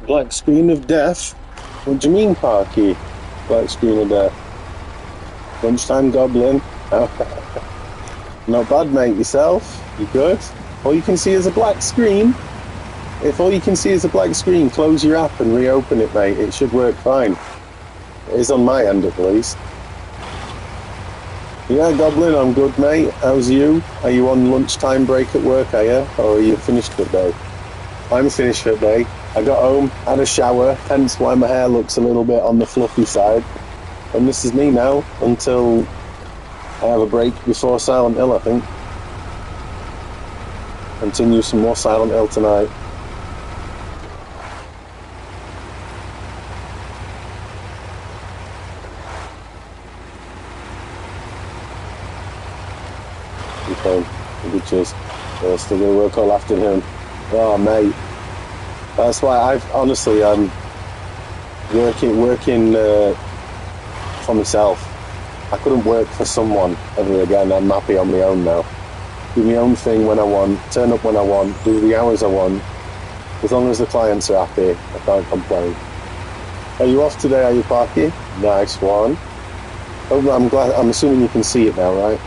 Black screen of death? What do you mean, Parky? Black screen of death. Lunchtime goblin. Not bad, mate. Yourself? You good? All you can see is a black screen. If all you can see is a black screen, close your app and reopen it, mate. It should work fine. It is on my end, at least. Yeah, Goblin, I'm good, mate. How's you? Are you on lunchtime break at work, are you? Or are you finished for the day? I'm finished for the day. I got home, had a shower, hence why my hair looks a little bit on the fluffy side. And this is me now, until I have a break before Silent Hill, I think. Continue some more Silent Hill tonight. Okay, good cheers. Still gonna work all afternoon. Oh, mate. That's why I'm working for myself. I couldn't work for someone ever again. I'm happy on my own now. Do my own thing when I want, turn up when I want, do the hours I want. As long as the clients are happy, I can't complain. Are you off today, are you, Parky? Nice one. Oh, I'm assuming you can see it now, right?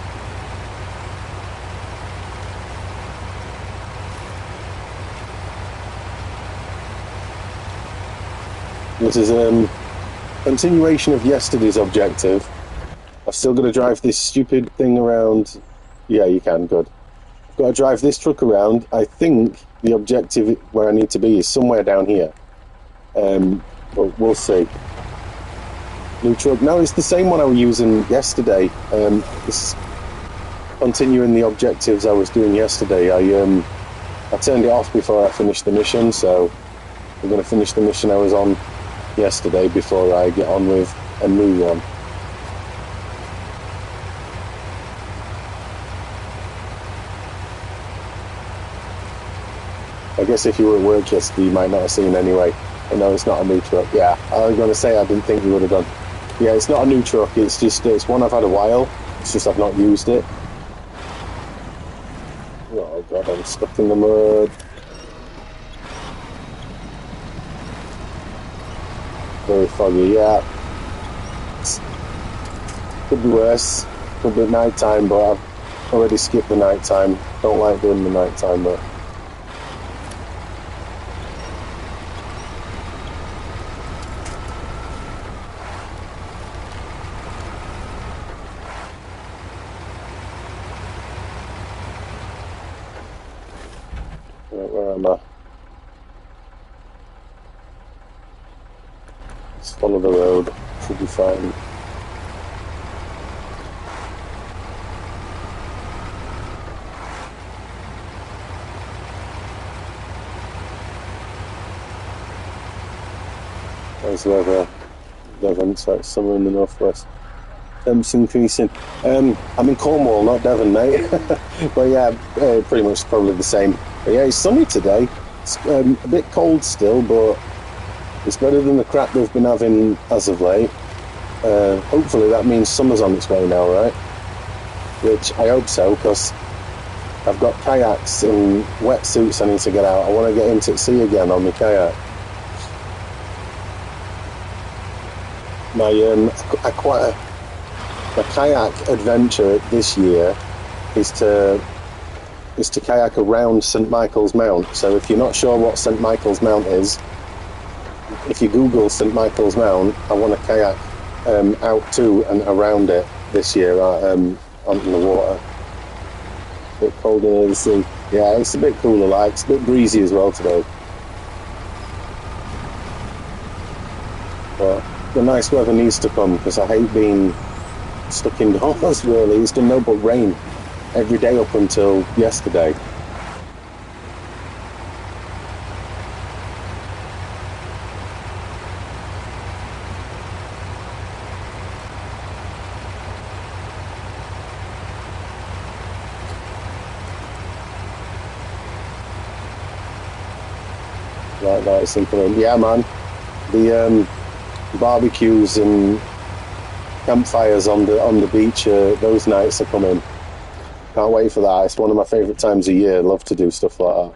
This is a continuation of yesterday's objective. I've still got to drive this stupid thing around. Yeah, you can, good. I've got to drive this truck around. I think the objective where I need to be is somewhere down here. But we'll see. New truck. No, it's the same one I was using yesterday. It's continuing the objectives I was doing yesterday. I turned it off before I finished the mission, so I'm going to finish the mission I was on yesterday before I get on with a new one. I guess if you were at work yesterday, you might not have seen anyway. No, it's not a new truck. Yeah, I was going to say I didn't think you would have done. Yeah, it's not a new truck. It's just it's one I've had a while. It's just I've not used it. Oh god, I'm stuck in the mud. Very foggy. Yeah, could be worse. Could be night time, but I've already skipped the night time. Don't like doing the night time, but. Right, where am I? Just follow the road. Should be fine. Nice weather. Devon, it's like summer in the northwest. Temps increasing. I'm in Cornwall, not Devon, mate. But yeah, pretty much probably the same. But yeah, it's sunny today. It's a bit cold still, but it's better than the crap we've been having as of late. Hopefully that means summer's on its way now, right? Which I hope so, because I've got kayaks and wetsuits I need to get out. I want to get into sea again on my kayak. My kayak adventure this year is to kayak around St Michael's Mount. So if you're not sure what St Michael's Mount is, if you Google St Michael's Mount, I want to kayak out to and around it this year onto the water. A bit colder near the sea. Yeah, it's a bit cooler, like it's a bit breezy as well today. But the nice weather needs to come because I hate being stuck indoors really. It's done no but rain every day up until yesterday. Like that, it's simple. Yeah, man. The barbecues and campfires on the beach, those nights are coming. Can't wait for that. It's one of my favourite times of year. Love to do stuff like that.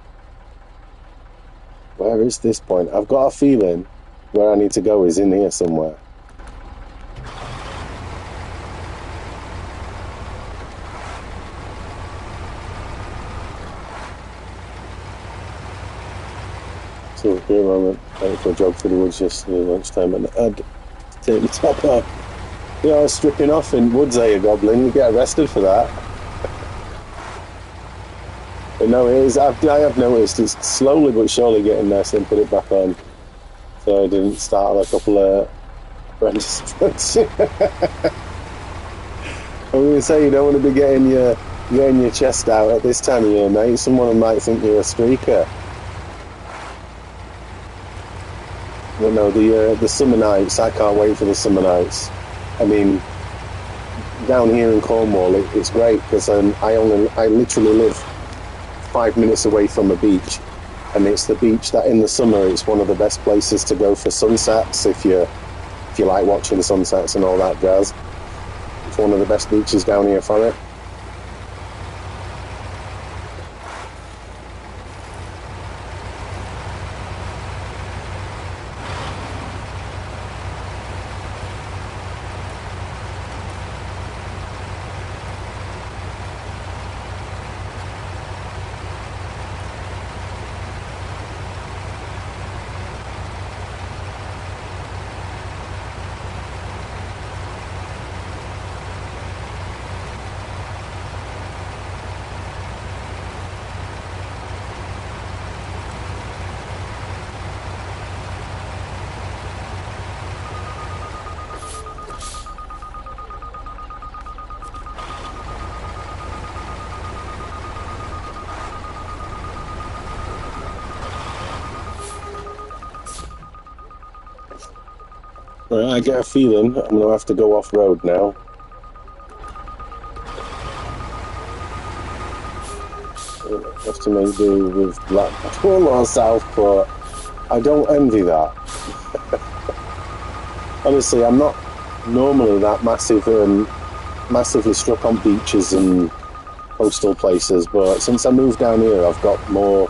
Where is this point? I've got a feeling where I need to go is in here somewhere. So for a moment, wait for a jog through the woods yesterday lunchtime, and I'd take the top off. You know, I was stripping off in woods, you goblin. You get arrested for that. But no, it is. I have noticed it's slowly but surely getting there, so I put it back on. So I didn't start a couple of apprentices. I was going to say, you don't want to be getting your chest out at this time of year, mate. Someone might think you're a streaker. But no, the summer nights, I can't wait for the summer nights. I mean, down here in Cornwall, it's great because I literally live 5 minutes away from a beach, and it's the beach that in the summer it's one of the best places to go for sunsets if you like watching sunsets and all that jazz. It's one of the best beaches down here for it. Right, I get a feeling I'm going to have to go off-road now. I have to make do with Blackpool or Southport. I don't envy that. honestly, I'm not normally that massively struck on beaches and coastal places, but since I moved down here, I've got more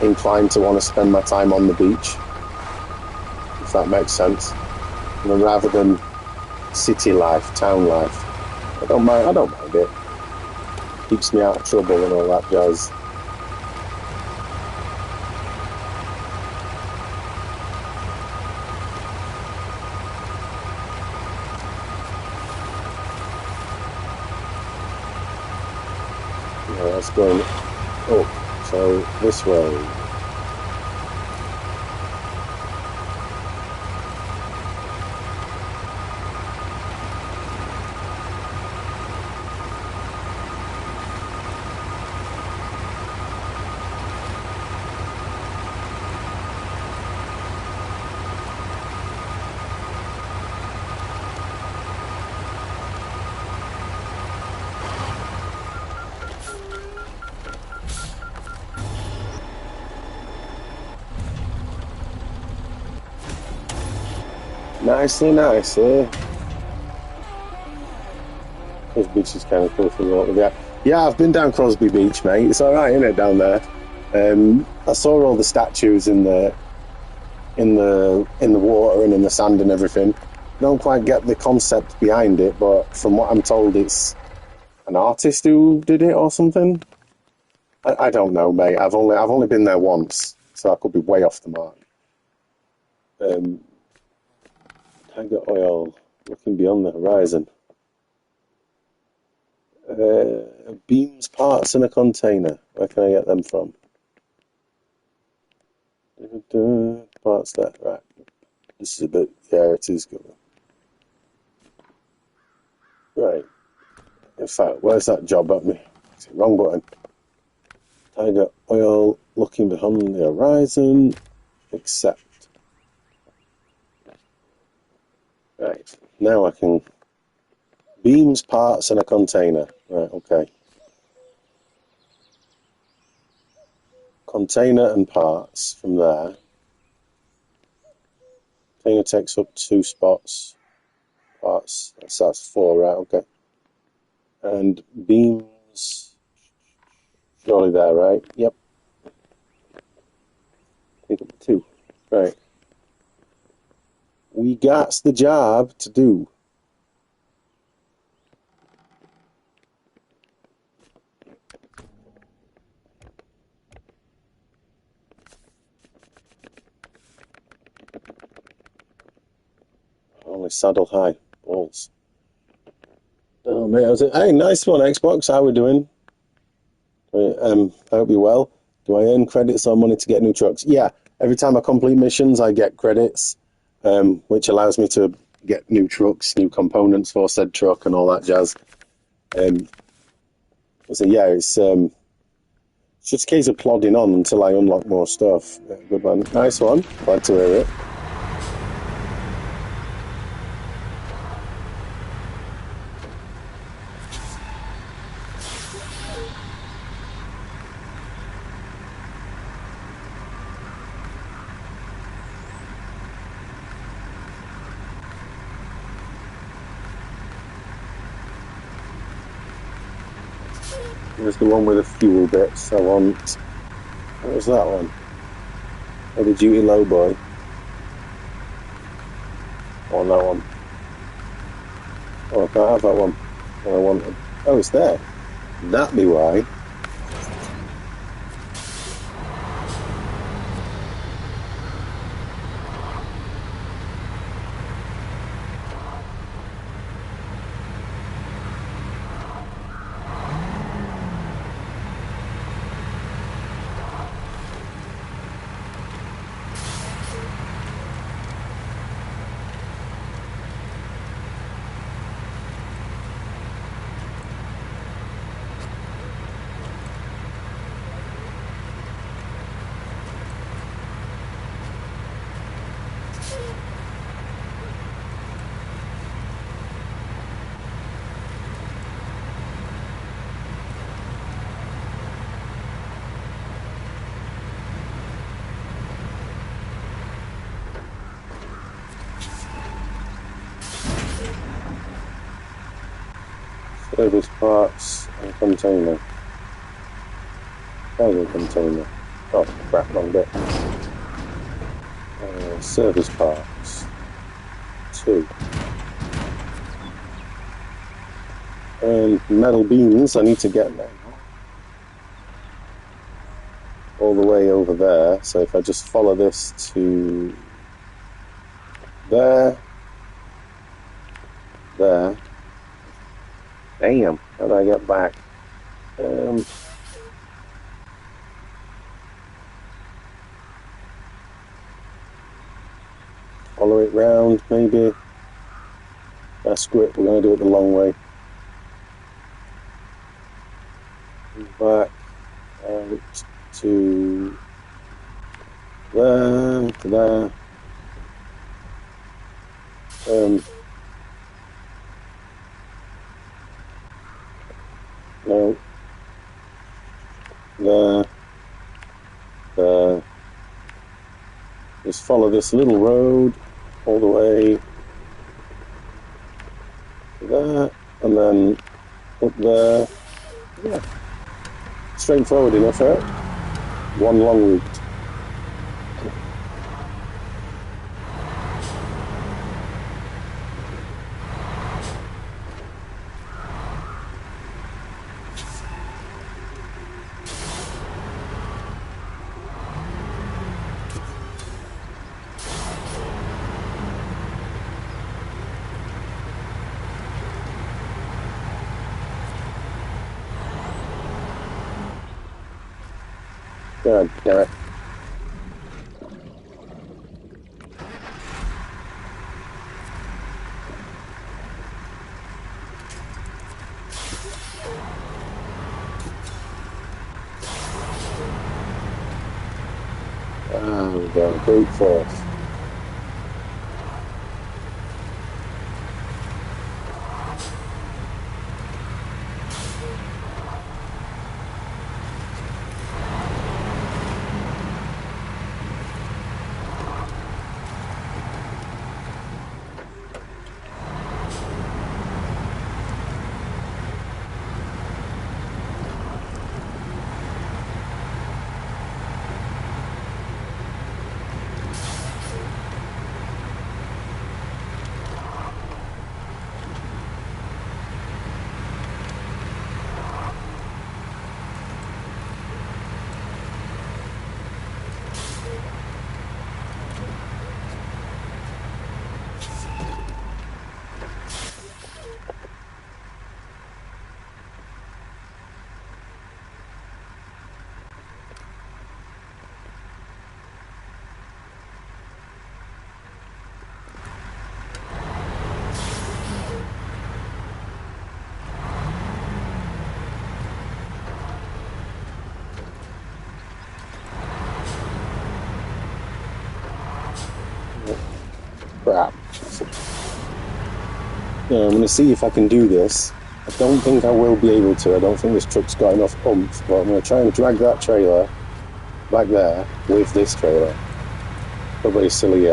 inclined to want to spend my time on the beach, if that makes sense, rather than city life, town life. I don't mind it. Keeps me out of trouble and all that jazz. Yeah, that's going up, so this way. Nicely. This beach is kind of cool for water. Yeah, I've been down Crosby Beach, mate. It's all right, isn't it, down there? I saw all the statues in the water and in the sand and everything. Don't quite get the concept behind it, but from what I'm told, it's an artist who did it or something. I don't know, mate. I've only been there once, so I could be way off the mark. Tiger oil, looking beyond the horizon. Beams, parts in a container. Where can I get them from? Parts there, right. This is a bit, yeah, it is good. Right. In fact, where's that job at me? Wrong button. Tiger oil, looking beyond the horizon. Accept. Right. Now I can... Beams, parts, and a container. Right, okay. Container and parts from there. Container takes up 2 spots. Parts, that's 4, right, okay. And beams... Surely there, right? Yep. Take up 2. Right. We got the job to do. Only saddle high. Balls. Oh, mate, hey, nice one, Xbox. How we doing? I hope you're well. Do I earn credits or money to get new trucks? Yeah, every time I complete missions, I get credits, which allows me to get new trucks, new components for said truck, and all that jazz. So yeah, it's just a case of plodding on until I unlock more stuff. Good one, nice one. Glad to hear it. There's the one with the fuel bits. I want. What was that one? Heavy duty low boy. On that one. Oh, I can't have that one. I wanted. Oh, it's there. That'd be why. Service parts and container. Cargo container. Oh crap, wrong bit. Service parts. 2. And metal beams, I need to get them all the way over there. So if I just follow this to there, there. Damn, how do I get back? Follow it round, maybe. Screw it, we're going to do it the long way. Back out to there, to there. No. There. Just follow this little road all the way to there, and then up there. Yeah. Straightforward enough, right? One long route. God damn it. Oh, we go. Brute force. Crap. Yeah, I'm going to see if I can do this. I don't think I will be able to. I don't think this truck's got enough oomph, but I'm going to try and drag that trailer back there with this trailer. Probably a silly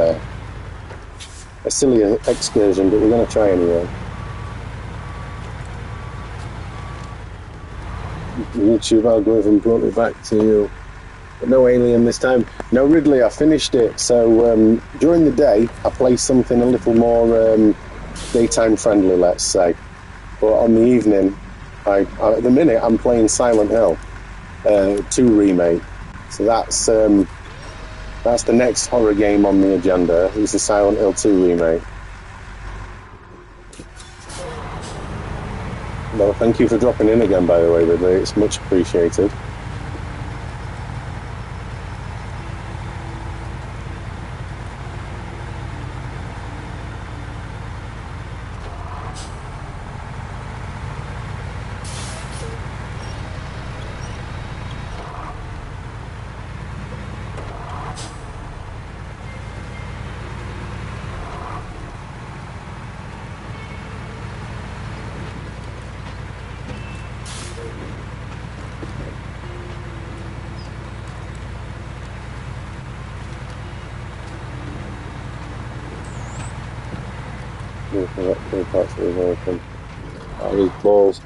excursion, but we're going to try anyway. YouTube algorithm brought me back to you. But no alien this time. No Ridley, I finished it. So during the day, I play something a little more daytime friendly, let's say. But on the evening, at the minute, I'm playing Silent Hill 2 remake. So that's the next horror game on the agenda. It's the Silent Hill 2 remake. Well, thank you for dropping in again, by the way, Ridley. It's much appreciated. Parts of the American. That was balls.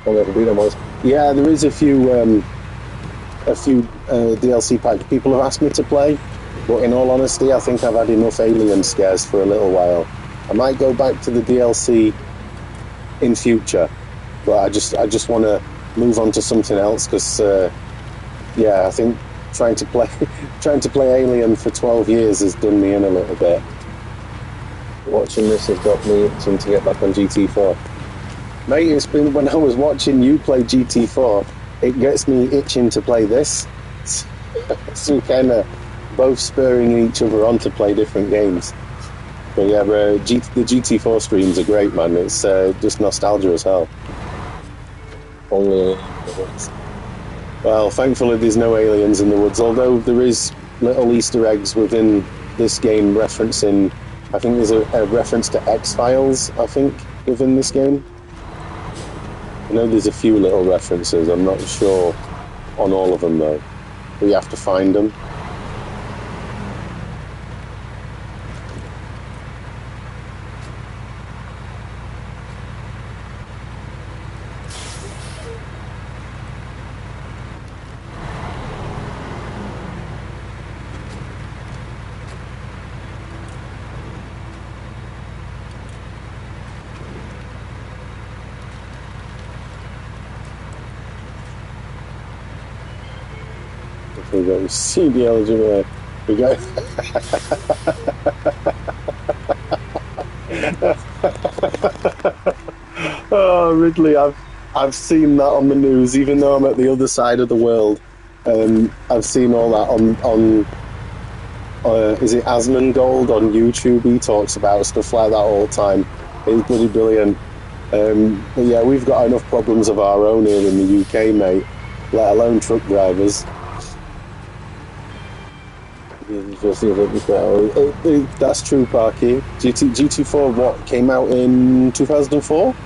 I'll never beat them once. Yeah, there is a few DLC packs people have asked me to play, but in all honesty, I think I've had enough alien scares for a little while. I might go back to the DLC in future, but I just want to move on to something else because yeah, I think trying to play Alien for 12 years has done me in a little bit. Watching this has got me itching to get back on GT4. Mate, it's been when I was watching you play GT4, it gets me itching to play this. So we're kind of both spurring each other on to play different games. But yeah, the GT4 streams are great, man. It's just nostalgia as hell. Only well, thankfully there's no aliens in the woods, although there is little Easter eggs within this game referencing, I think there's a reference to X-Files, I think, within this game. I know there's a few little references, I'm not sure on all of them though, but you have to find them. We got CDL, we got oh, Ridley, I've seen that on the news, even though I'm at the other side of the world. I've seen all that on is it Asmongold on YouTube? He talks about stuff like that all the time. It's bloody brilliant. But yeah, we've got enough problems of our own here in the UK, mate, let alone truck drivers. That's true, Parky. GT4 what came out in 2004? So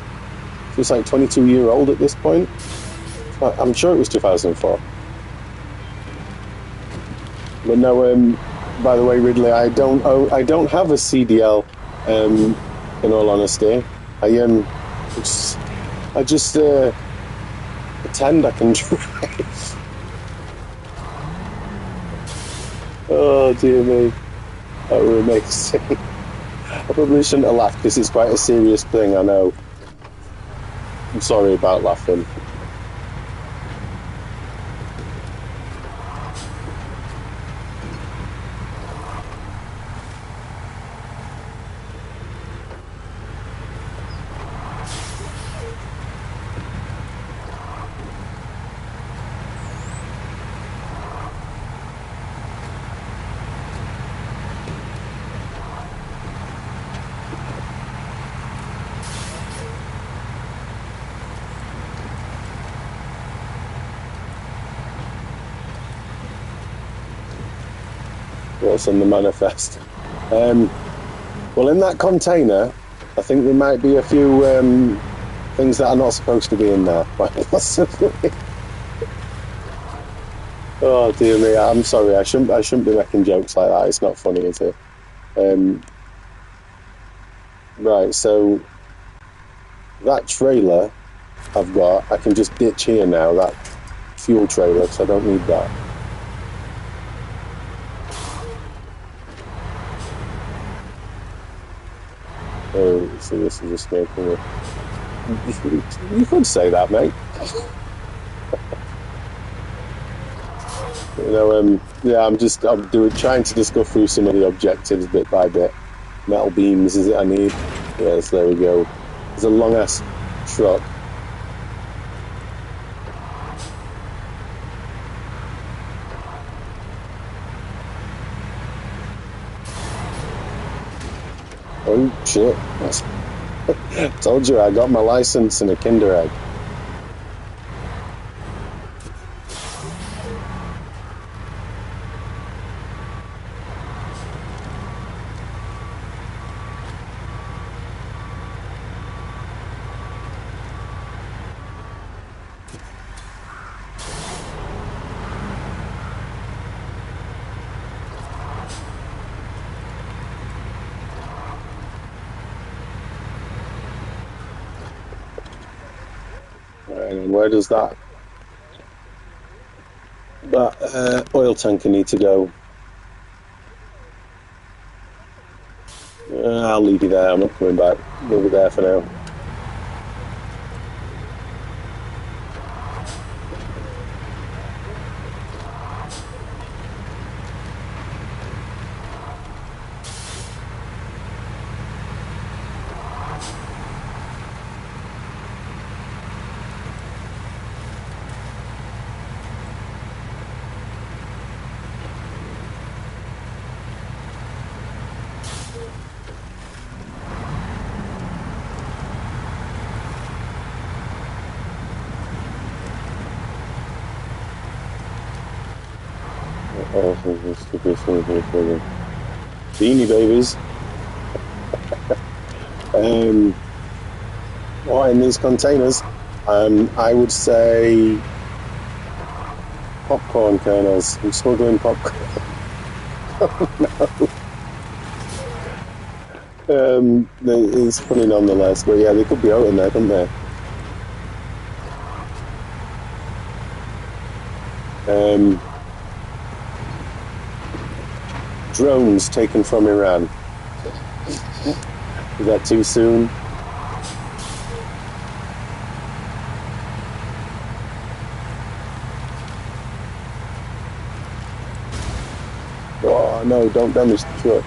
it's like 22-year-old at this point. I'm sure it was 2004. But no, by the way, Ridley, I don't have a CDL. In all honesty, I just pretend I can drive. Oh dear me, that were amazing. I probably shouldn't have laughed because it's quite a serious thing, I know. I'm sorry about laughing. What's on the manifest? Well, in that container, I think there might be a few things that are not supposed to be in there, quite possibly. Oh dear me, I'm sorry. I shouldn't be making jokes like that. It's not funny, is it? Right, so that trailer I've got, I can just ditch here now. That fuel trailer, because I don't need that. Oh, so this is just making it. You could say that, mate. You know, yeah, I'm trying to just go through some of the objectives bit by bit. Metal beams, is it I need? Yes, there we go. There's a long ass truck. Oh shit. Told you I got my license in a Kinder Egg. And where does that oil tanker need to go? I'll leave you there. I'm not coming back. We'll be there for now. Beanie babies. What in these containers? I would say popcorn kernels. I'm smuggling popcorn. Oh no. It's funny nonetheless, but yeah, they could be out in there, couldn't they? Drones taken from Iran. Is that too soon? Oh no, don't damage the truck.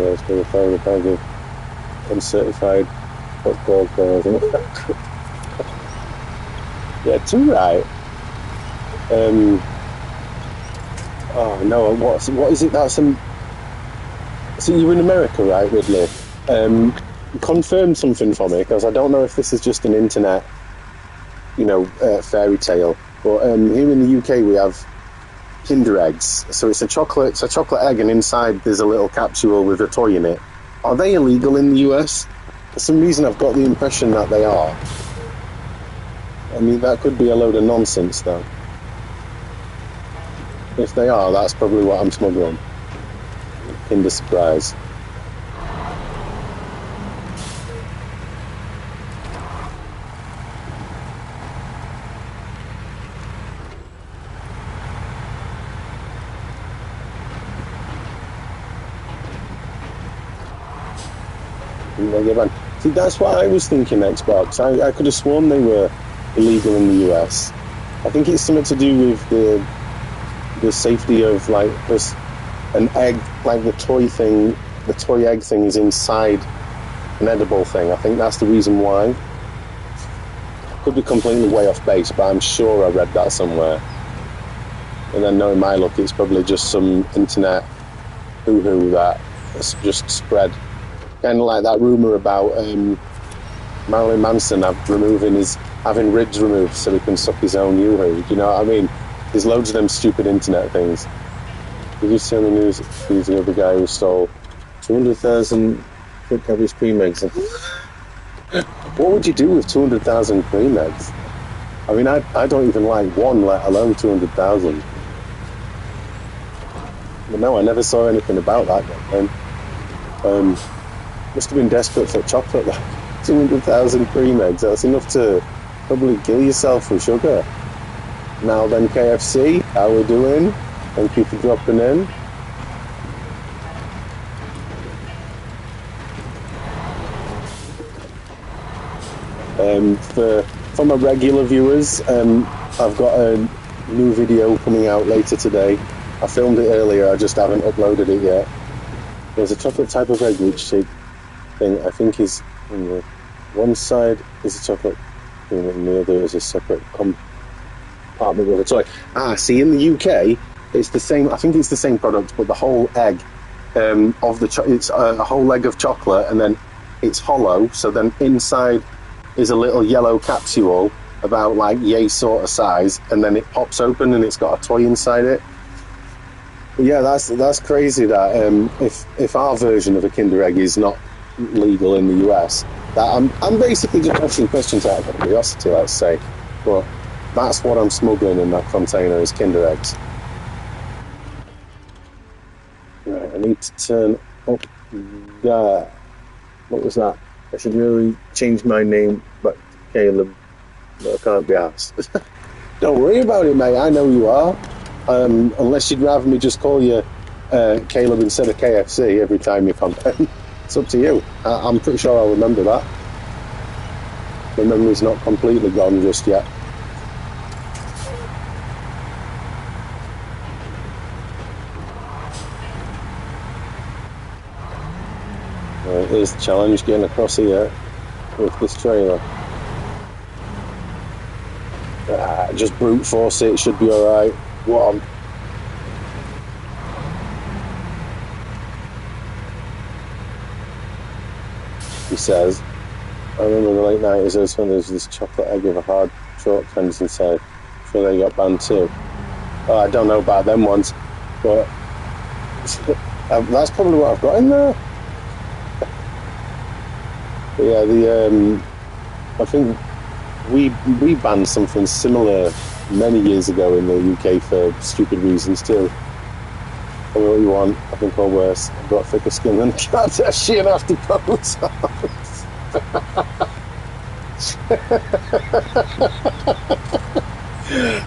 It's been a phone, a bag of uncertified football players. Yeah, too right. Oh no, what is it? That's some. So you're in America, right, Ridley? Confirm something for me, because I don't know if this is just an internet, fairy tale. But here in the UK we have Kinder eggs. So it's a chocolate egg, and inside there's a little capsule with a toy in it. Are they illegal in the US? For some reason I've got the impression that they are. I mean, that could be a load of nonsense though. If they are, that's probably what I'm smuggling. Kinder Surprise. See, that's what I was thinking, Xbox. I could have sworn they were illegal in the US. I think it's something to do with the safety of, like, this, an egg, like the toy egg thing is inside an edible thing. I think that's the reason why. Could be completely way off base, but I'm sure I read that somewhere. And then knowing my luck, it's probably just some internet hoo-hoo that's just spread. Kind of like that rumour about Marilyn Manson having ribs removed so he can suck his own yoo-hoo. Do you know what I mean? There's loads of them stupid internet things. Did you see on the news the other guy who stole 200,000 quick cabbage cream eggs? What would you do with 200,000 cream eggs? I mean, I don't even like one, let alone 200,000. But no, I never saw anything about that. Must have been desperate for chocolate. 200,000 cream eggs, that's enough to probably kill yourself with sugar. Now then, KFC, how we doing? Thank you for dropping in. For my regular viewers, I've got a new video coming out later today. I filmed it earlier, I just haven't uploaded it yet. There's a chocolate type of egg which thing I think is in the one side is a chocolate and the other is a separate compartment with a toy. See, in the UK, it's the same. I think it's the same product, but the whole egg of the it's a whole egg of chocolate, and then it's hollow. So then inside is a little yellow capsule about like yay sort of size, and then it pops open and it's got a toy inside it. But yeah, that's crazy that if our version of a Kinder Egg is not legal in the US, that I'm basically just asking questions out of curiosity, let's say, but that's what I'm smuggling in that container is Kinder Eggs. Right, I need to turn up there. What was that? I should really change my name back to Caleb, but I can't be asked. Don't worry about it, mate. I know you are. Unless you'd rather me just call you Caleb instead of KFC every time you comment. It's up to you. I'm pretty sure I'll remember that. My memory's not completely gone just yet. Right, here's the challenge, getting across here with this trailer. Just brute force it should be alright. Go on. He says, I remember the late 90s when there was this chocolate egg with a hard chalk fence inside. I'm sure they got banned too. Oh, I don't know about them ones, but that's probably what I've got in there. But yeah, I think we banned something similar many years ago in the UK for stupid reasons too. Tell me what you want, I think or worse. I've got thicker skin than a Kardashian after pose.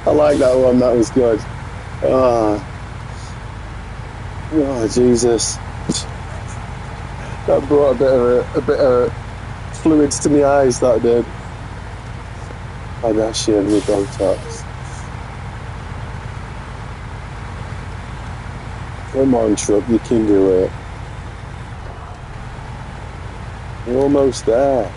I like that one, that was good. Oh Jesus. That brought a bit of fluids to my eyes, that did. Kardashian with Botox. Come on, truck, you can do it. You're almost there.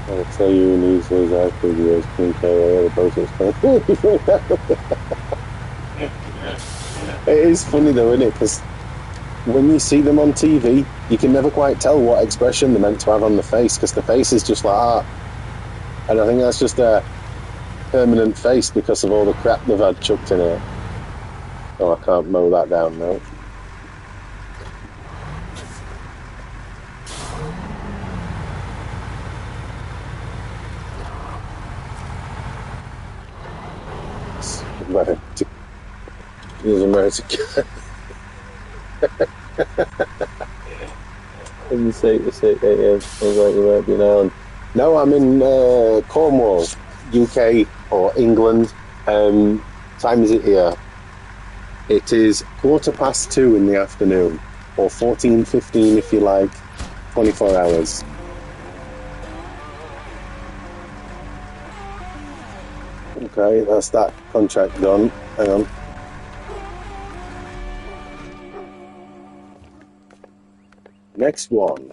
I'll tell you in these days I could use pink hair about it. It is funny though, isn't it? Because when you see them on TV, you can never quite tell what expression they're meant to have on the face, because the face is just like that. And I think that's just a permanent face because of all the crap they've had chucked in it. Oh, I can't mow that down now. He's American. And you say 8 AM, sounds like you might be in Ireland. No, I'm in Cornwall, UK or England. Time is it here? It is 2:15 in the afternoon, or 14:15 if you like, 24 hours. Okay, that's that contract done. Hang on. Next one.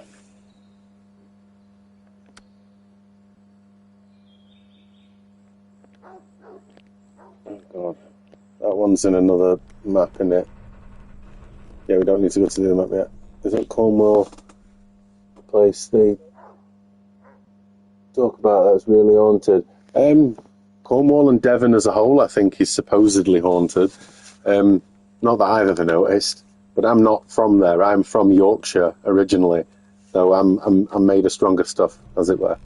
Oh God, that one's in another map, isn't it? Yeah, we don't need to go to the map yet. Is it Cornwall place they talk about that's really haunted? Cornwall and Devon as a whole, I think, is supposedly haunted. Not that I've ever noticed. but I'm not from there. I'm from Yorkshire originally, so I'm made of stronger stuff, as it were.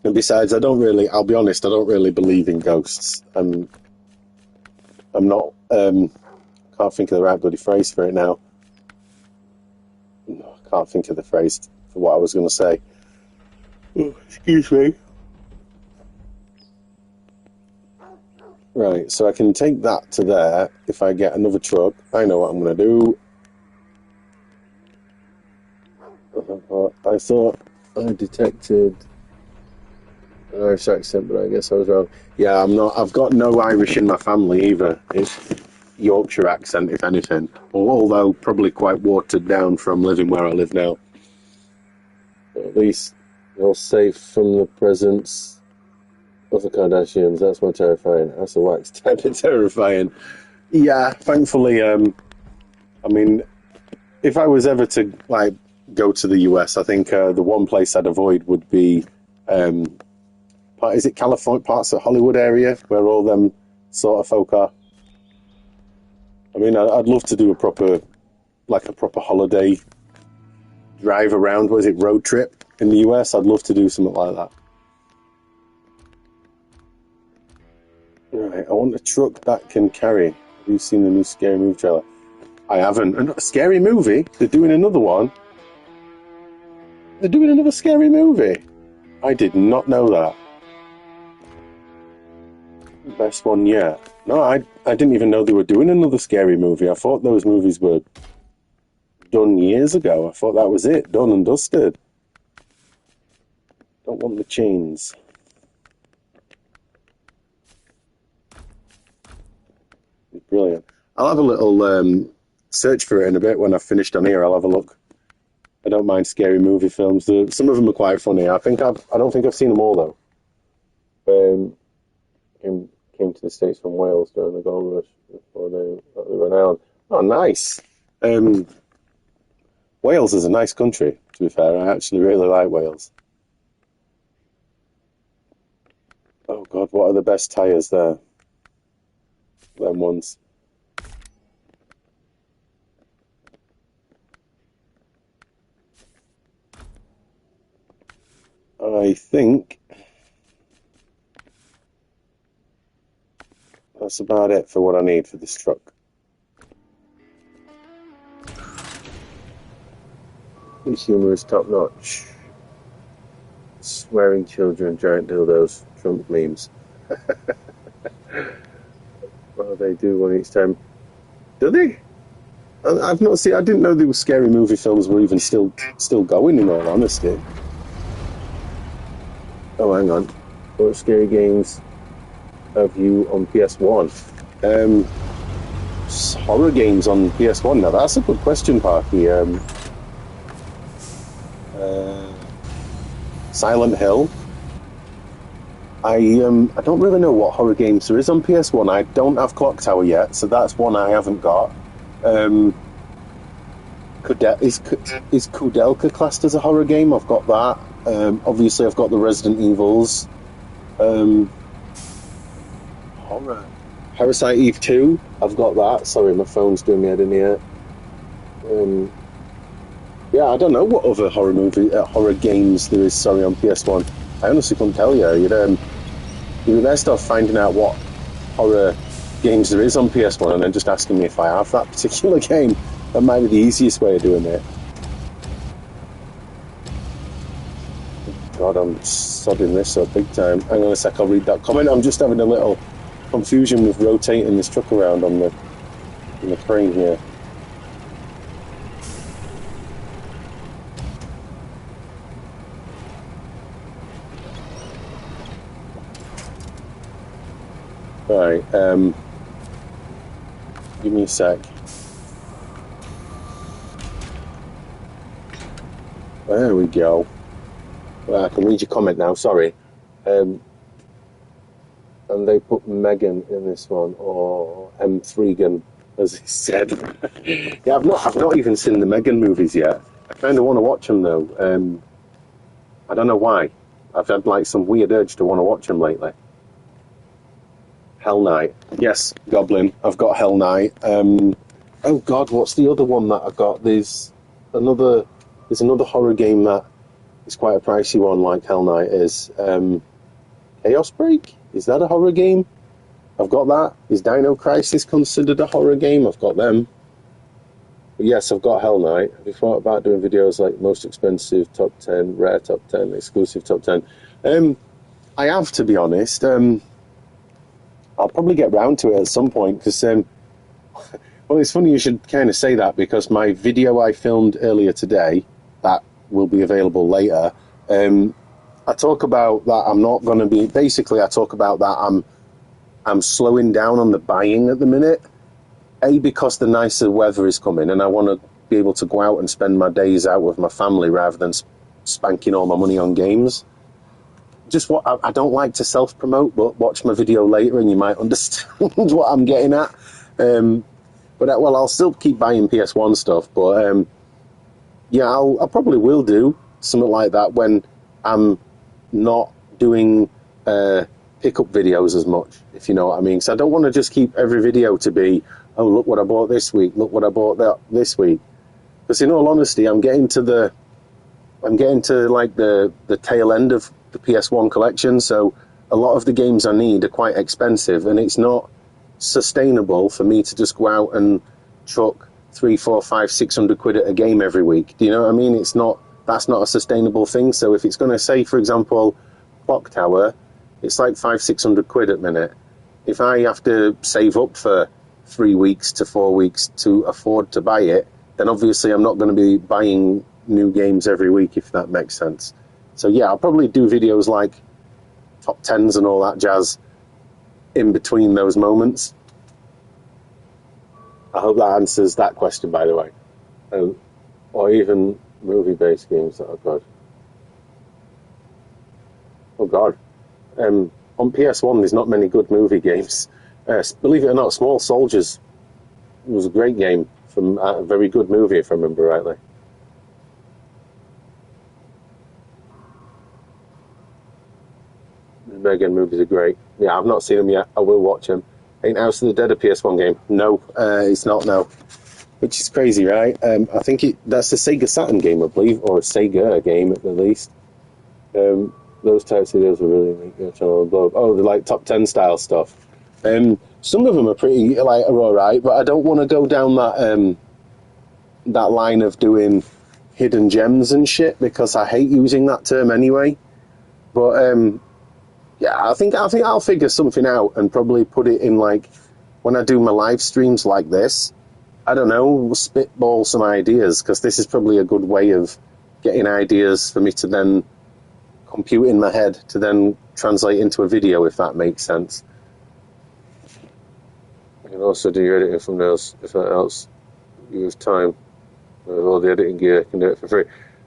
And besides, I'll be honest, I don't really believe in ghosts. I'm not, can't think of the right bloody phrase for it now. No, I can't think of the phrase for what I was going to say. Oh, excuse me. Right, so I can take that to there. If I get another truck, I know what I'm going to do. I thought I detected an Irish accent, but I guess I was wrong. Yeah, I'm not. I've got no Irish in my family either. It's Yorkshire accent, if anything. Although probably quite watered down from living where I live now. But at least you're safe from the presence of the Kardashians. That's more terrifying. That's a wax type of terrifying. Yeah, thankfully, I mean, if I was ever to like go to the US, I think the one place I'd avoid would be, is it California, parts of the Hollywood area where all them sort of folk are. I mean, I'd love to do a proper holiday drive around. Was it road trip in the US? I'd love to do something like that. Right, I want a truck that can carry. Have you seen the new Scary Movie trailer? I haven't. A scary movie? They're doing another one? They're doing another scary movie? I did not know that. Best one yet. No, I didn't even know they were doing another scary movie. I thought those movies were done years ago. I thought that was it, done and dusted. Don't want the chains. Brilliant. I'll have a little search for it in a bit when I've finished on here. I'll have a look. I don't mind scary movie films. Some of them are quite funny. I don't think I've seen them all though. Came to the States from Wales during the gold rush before they ran out. Oh, nice. Wales is a nice country, to be fair. I actually really like Wales. Oh God, what are the best tyres there? Them ones. I think that's about it for what I need for this truck. His humour is top notch. Swearing children, giant dildos, Trump memes. Well, they do one each time. Do they? I've not seen. I didn't know these scary movie films were even still going. In all honesty. Oh, hang on. What scary games have you on PS1? Horror games on PS1. Now that's a good question, Parky. Silent Hill. I don't really know what horror games there is on PS1. I don't have Clock Tower yet, so that's one I haven't got. Is Kudelka classed as a horror game? I've got that. Obviously, I've got the Resident Evils. Horror. Parasite Eve 2. I've got that. Sorry, my phone's doing me head in the air. Yeah, I don't know what other horror games there is. Sorry, on PS1. I honestly couldn't tell you. You'd be best off finding out what horror games there is on PS1 and then just asking me if I have that particular game. That might be the easiest way of doing it. God, I'm sodding this up big time. Hang on a sec, I'll read that comment. I'm just having a little confusion with rotating this truck around on the crane here. Right, give me a sec. There we go. Well, I can read your comment now, sorry. And they put Megan in this one, or M3gan, as he said. Yeah, I've not even seen the Megan movies yet. I kind of want to watch them though. I don't know why. I've had like some weird urge to want to watch them lately. Hell Knight. Yes, Goblin. I've got Hell Knight. Oh God, what's the other one that I got? There's another horror game that is quite a pricey one, like Hell Knight is. Chaos Break? Is that a horror game? I've got that. Is Dino Crisis considered a horror game? I've got them. But yes, I've got Hell Knight. Have you thought about doing videos like most expensive top 10, rare top 10, exclusive top 10? I have, to be honest. I'll probably get round to it at some point because, well, it's funny you should kind of say that because my video I filmed earlier today, that will be available later, I talk about that I'm not going to be, basically I talk about that I'm slowing down on the buying at the minute, because the nicer weather is coming and I want to be able to go out and spend my days out with my family rather than spanking all my money on games. Just what I don't like to self-promote, but watch my video later and you might understand what I'm getting at. But I'll still keep buying PS1 stuff, but yeah, I probably will do something like that when I'm not doing pickup videos as much, if you know what I mean. So I don't want to just keep every video to be, oh, look what I bought this week, look what I bought this week. Because in all honesty, I'm getting to like the tail end of the PS1 collection, so a lot of the games I need are quite expensive, and it's not sustainable for me to just go out and chuck 300, 400, 500, 600 quid at a game every week. Do you know what I mean? That's not a sustainable thing. So if it's going to say, for example, Clock Tower, it's like 500, 600 quid at minute. If I have to save up for 3 weeks to 4 weeks to afford to buy it, then obviously I'm not going to be buying new games every week, if that makes sense. So yeah, I'll probably do videos like top 10s and all that jazz in between those moments. I hope that answers that question, by the way. Or even movie-based games that I've got. Oh God. On PS1 there's not many good movie games. Believe it or not, Small Soldiers was a great game from a very good movie, if I remember rightly. Megan movies are great. Yeah, I've not seen them yet. I will watch them. Ain't House of the Dead a PS1 game? No, it's not now. Which is crazy, right? I think that's a Sega Saturn game, I believe, or a Sega game at the least. Those types of videos were really neat. Oh, the like top 10 style stuff. Some of them are pretty are alright, but I don't want to go down that line of doing hidden gems and shit because I hate using that term anyway. But yeah, I think I'll figure something out and probably put it in like when I do my live streams like this. I don't know, spitball some ideas because this is probably a good way of getting ideas for me to then compute in my head to then translate into a video, if that makes sense. You can also do your editing thumbnails if that helps you with time. With all the editing gear, you can do it for free.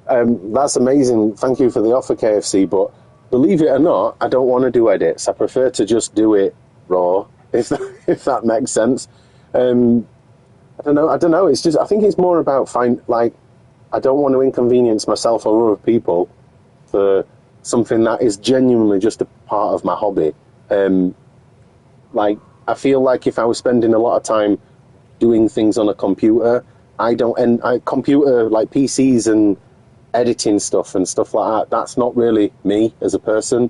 That's amazing. Thank you for the offer, KFC, but believe it or not, I don't want to do edits. I prefer to just do it raw, if that makes sense. I don't know. It's just, I think it's more about I don't want to inconvenience myself or other people for something that is genuinely just a part of my hobby. I feel like if I was spending a lot of time doing things on a computer, computer like PCs and editing stuff and stuff like that, that's not really me as a person.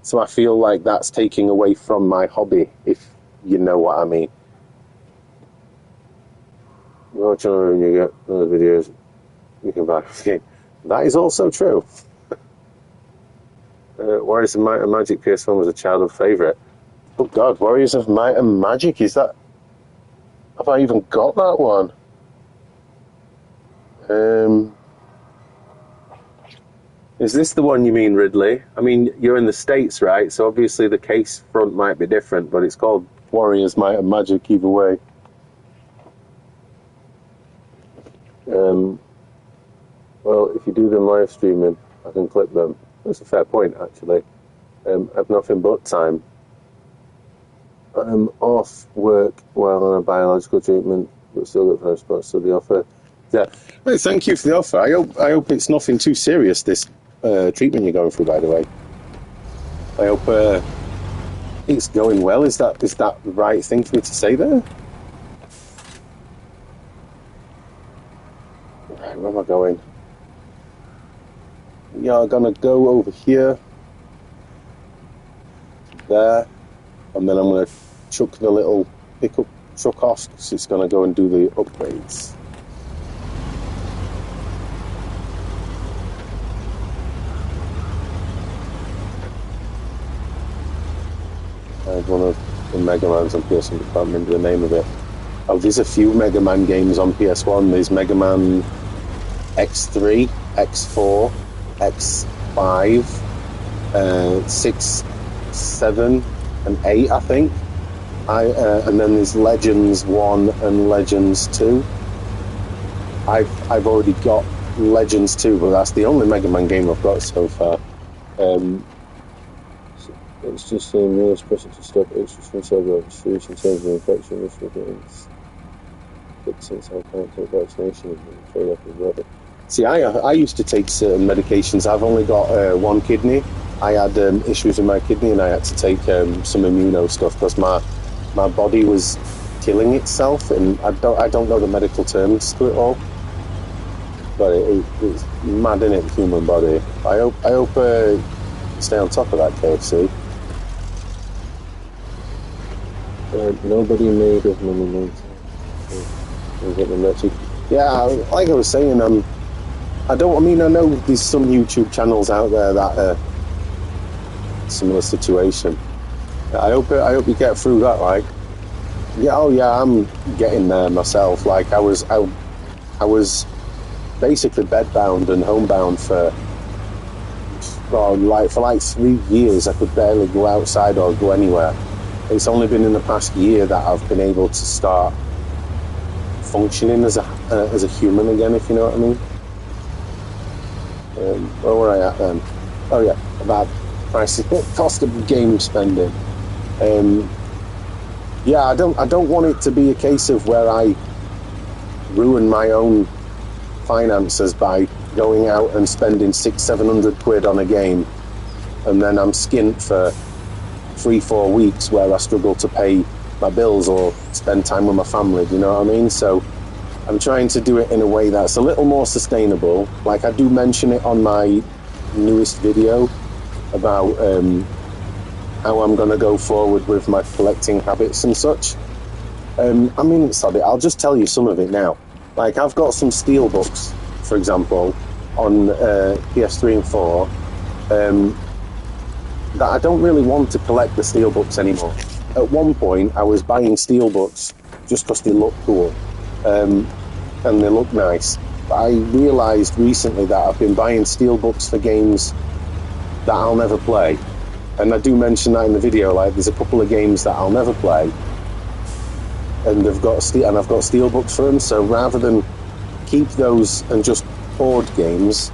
So I feel like that's taking away from my hobby, if you know what I mean. Watch on and you get other videos you can buy. That is also true. Warriors of Might and Magic PS1 was a childhood favourite. Oh God, Warriors of Might and Magic, is that... Have I even got that one? Is this the one you mean, Ridley? I mean, you're in the States, right? So obviously the case front might be different, but it's called Warriors Might and Magic either way. Well, if you do them live streaming, I can clip them. That's a fair point, actually. I've nothing but time. I'm off work while on a biological treatment, but still got first spots, so the offer. Yeah. Well, thank you for the offer. I hope it's nothing too serious, this treatment you're going through, by the way. I hope it's going well. Is that the right thing for me to say there? Right, where am I going? Yeah, I'm gonna go over here, there, and then I'm gonna chuck the little pickup truck off because it's gonna go and do the upgrades. I had one of the Mega Mans on PS1, I can't remember the name of it. Oh, there's a few Mega Man games on PS1. There's Mega Man X3, X4, X5, 6, 7, and 8, I think. And then there's Legends 1 and Legends 2. I've already got Legends 2, but that's the only Mega Man game I've got so far. It's just saying no expression to stop extras from cellular registration in terms of infection risk against since I can't take vaccination and trade off with water. See, I used to take certain medications. I've only got one kidney. I had issues with my kidney and I had to take some immuno stuff because my body was killing itself, and I don't know the medical terms to it all. But it's mad, in it, the human body. I hope stay on top of that, KFC. Nobody made of money. Yeah, like I was saying, I know there's some YouTube channels out there that are similar situation. I hope you get through that. Like, yeah, oh yeah, I'm getting there myself. Like, I was basically bedbound and homebound for 3 years. I could barely go outside or go anywhere. It's only been in the past year that I've been able to start functioning as a human again, if you know what I mean. Where were I at then? Oh yeah, about prices, cost of game spending. Yeah, I don't want it to be a case of where I ruin my own finances by going out and spending 600-700 quid on a game, and then I'm skint for 3-4 weeks where I struggle to pay my bills or spend time with my family. Do you know what I mean? So I'm trying to do it in a way that's a little more sustainable. Like, I do mention it on my newest video about how I'm going to go forward with my collecting habits and such. Sorry, I'll just tell you some of it now. Like, I've got some steelbooks, for example, on PS3 and 4, that I don't really want to collect the steelbooks anymore. At one point, I was buying steelbooks just because they look cool, and they look nice. But I realised recently that I've been buying steelbooks for games that I'll never play. And I do mention that in the video, like, there's a couple of games that I'll never play, and I've got steelbooks for them. So rather than keep those and just hoard games,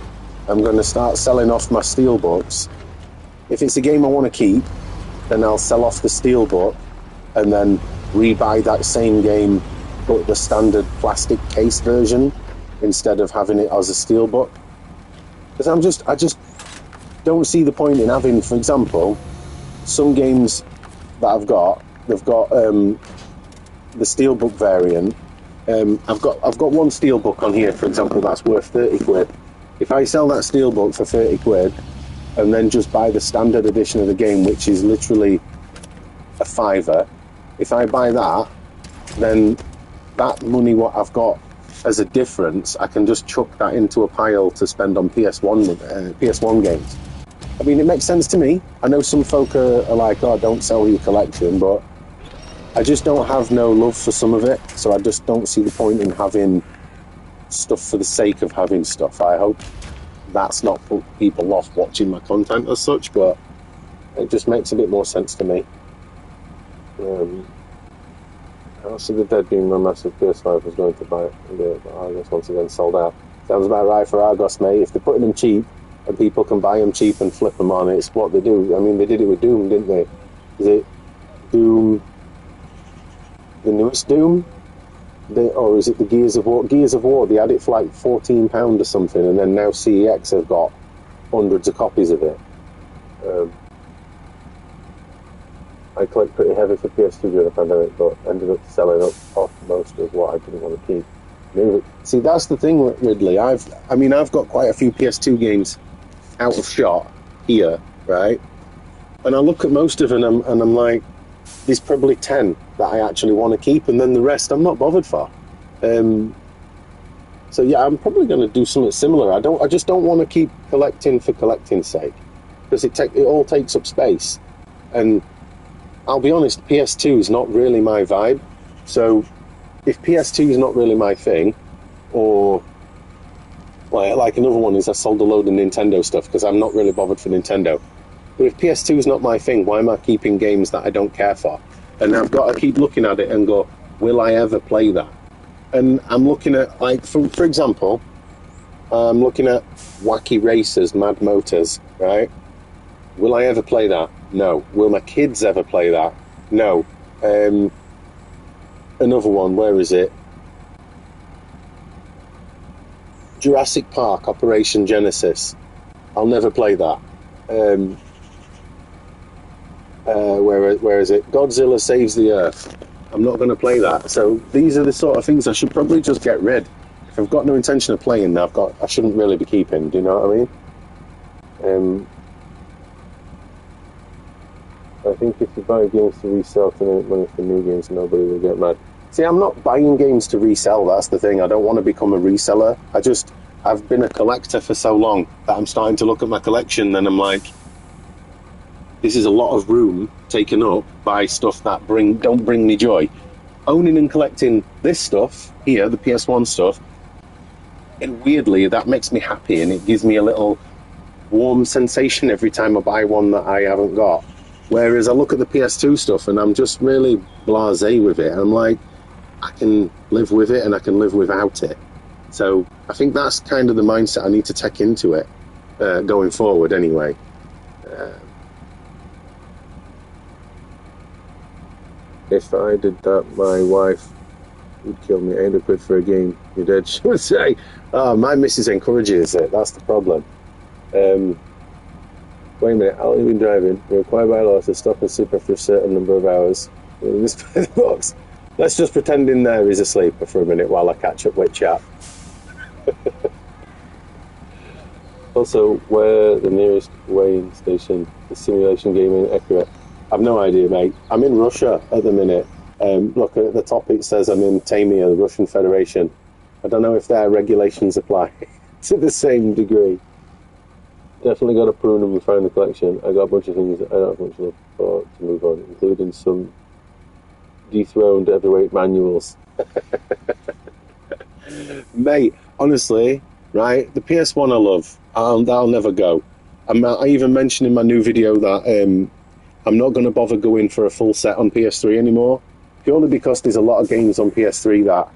I'm going to start selling off my steelbooks. If it's a game I want to keep, then I'll sell off the steelbook and then rebuy that same game, but the standard plastic case version instead of having it as a steelbook. Because I just don't see the point in having, for example, some games that I've got, they've got the steelbook variant. I've got one steelbook on here, for example, that's worth 30 quid. If I sell that steelbook for 30 quid and then just buy the standard edition of the game, which is literally a £5, if I buy that, then that money what I've got as a difference, I can just chuck that into a pile to spend on PS1 games. I mean, it makes sense to me. I know some folk are like, oh, don't sell your collection, but I just don't have no love for some of it, so I just don't see the point in having stuff for the sake of having stuff. I hope that's not put people off watching my content as such, but it just makes a bit more sense to me. House of the Dead being my massive PS5 was going to buy it, but Argos once again sold out. Sounds about right for Argos, mate. If they're putting them cheap and people can buy them cheap and flip them on, it's what they do. I mean, they did it with Doom, didn't they? Is it Doom, the newest Doom? Or is it the Gears of War? Gears of War, they had it for like £14 or something, and then now CEX have got hundreds of copies of it. I collect pretty heavy for PS2 during the pandemic, but ended up selling up off most of what I didn't want to keep. See, that's the thing, Ridley. I've got quite a few PS2 games out of shot here, right? And I look at most of them and I'm like, there's probably 10 that I actually want to keep, and then the rest I'm not bothered for. So yeah, I'm probably going to do something similar. I just don't want to keep collecting for collecting's sake, because it all takes up space. And I'll be honest, PS2 is not really my vibe. So if PS2 is not really my thing, or like another one is I sold a load of Nintendo stuff because I'm not really bothered for Nintendo. But if PS2 is not my thing, why am I keeping games that I don't care for? And I've got to keep looking at it and go, will I ever play that? And I'm looking at, like, for example, I'm looking at Wacky Racers, Mad Motors, right? Will I ever play that? No. Will my kids ever play that? No. Another one, where is it? Jurassic Park, Operation Genesis. I'll never play that. Where is it? Godzilla Saves the Earth. I'm not going to play that. So these are the sort of things I should probably just get rid. If I've got no intention of playing, I shouldn't really be keeping. Do you know what I mean? I think if you buy games to resell to make money for new games, nobody will get mad. See, I'm not buying games to resell. That's the thing. I don't want to become a reseller. I've been a collector for so long that I'm starting to look at my collection and I'm like, this is a lot of room taken up by stuff that don't bring me joy. Owning and collecting this stuff here, the PS1 stuff, and weirdly that makes me happy, and it gives me a little warm sensation every time I buy one that I haven't got. Whereas I look at the PS2 stuff and I'm just really blasé with it. I'm like, I can live with it and I can live without it. So I think that's kind of the mindset I need to take into it going forward anyway. If I did that, my wife would kill me. 800 quid for a game. You're dead, she would say. Oh, my missus encourages it. That's the problem. Wait a minute, I'll even driving. We're required by law to stop and sleep after a certain number of hours. Let's just pretend in there he's a sleeper for a minute while I catch up with chat. Also, where the nearest weighing station is simulation gaming accurate? I've no idea, mate. I'm in Russia at the minute. Look, at the top it says I'm in Taymyr, the Russian Federation. I don't know if their regulations apply to the same degree. Definitely got to prune and refine the collection. I got a bunch of things that I don't have much love for to move on, including some dethroned heavyweight manuals. Mate, honestly, right, the PS1 I love. I'll never go. I even mentioned in my new video that I'm not going to bother going for a full set on PS3 anymore, purely because there's a lot of games on PS3 that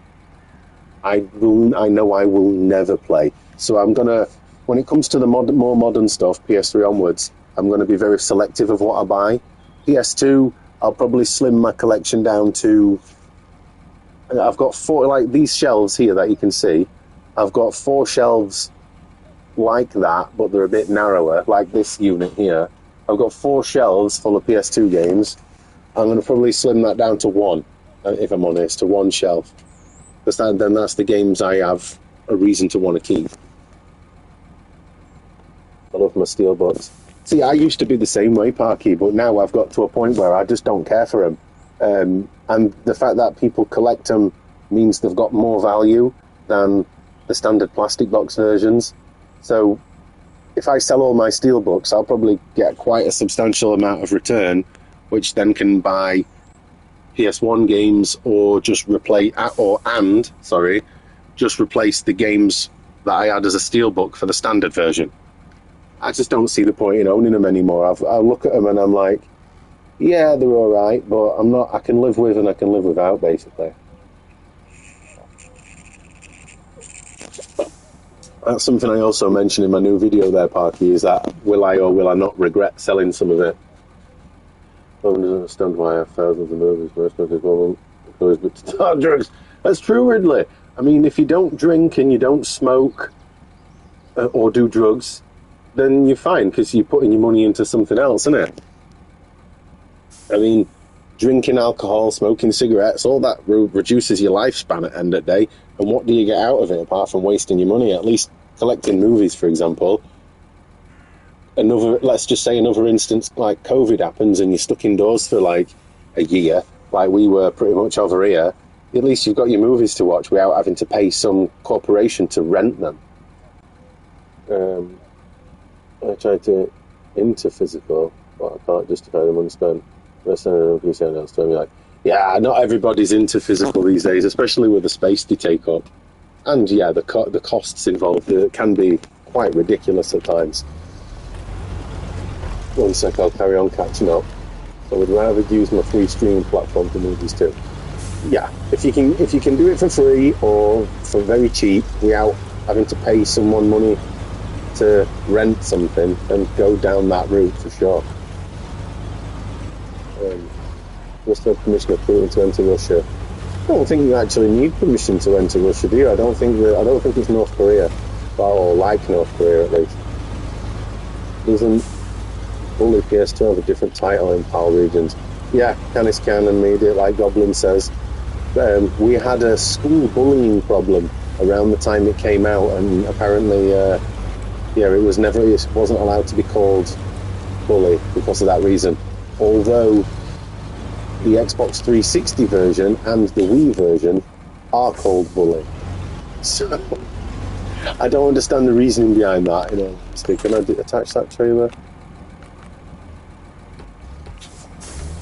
I know I will never play. So I'm going to, when it comes to the more modern stuff, PS3 onwards, I'm going to be very selective of what I buy. PS2, I'll probably slim my collection down to, I've got 4, like these shelves here that you can see, I've got 4 shelves like that, but they're a bit narrower, like this unit here. I've got 4 shelves full of PS2 games. I'm going to probably slim that down to 1, if I'm honest, to 1 shelf. Because then that's the games I have a reason to want to keep. I love my steelbooks. See, I used to be the same way, Parky, but now I've got to a point where I just don't care for them. And the fact that people collect them means they've got more value than the standard plastic box versions. So if I sell all my steelbooks, I'll probably get quite a substantial amount of return, which then can buy PS1 games or just replace the games that I had as a steelbook for the standard version. I just don't see the point in owning them anymore. I look at them and I'm like, yeah, they're all right, but I can live with and I can live without, basically. That's something I also mentioned in my new video there, Parky, is that will I or will I not regret selling some of it? No one doesn't understand why I have thousands of movies. Most of the woman goes but to start drugs. That's true, Ridley. I mean, if you don't drink and you don't smoke or do drugs, then you're fine, because you're putting your money into something else, isn't it? I mean, drinking alcohol, smoking cigarettes, all that reduces your lifespan at the end of the day. And what do you get out of it apart from wasting your money? At least collecting movies, for example. Let's just say another instance like COVID happens and you're stuck indoors for like a year, like we were pretty much over here. At least you've got your movies to watch without having to pay some corporation to rent them. I tried to into physical, but I can't justify the money spent. Like, yeah, not everybody's into physical these days, especially with the space they take up. And yeah, the costs involved can be quite ridiculous at times. 1 sec, I'll carry on catching up. I would rather use my free streaming platform for movies too. Yeah, if you can do it for free or for very cheap without having to pay someone money to rent something, then go down that route for sure. Must have permission of Putin to enter Russia. I don't think you actually need permission to enter Russia, do you? I don't think it's North Korea, or like North Korea at least. Doesn't Bully PS2 have a different title in PAL regions? Yeah, Canis Can and Media, like Goblin says. We had a school bullying problem around the time it came out, and apparently, it wasn't allowed to be called Bully because of that reason. Although the Xbox 360 version and the Wii version are called Bully. So, I don't understand the reasoning behind that. Can I attach that trailer?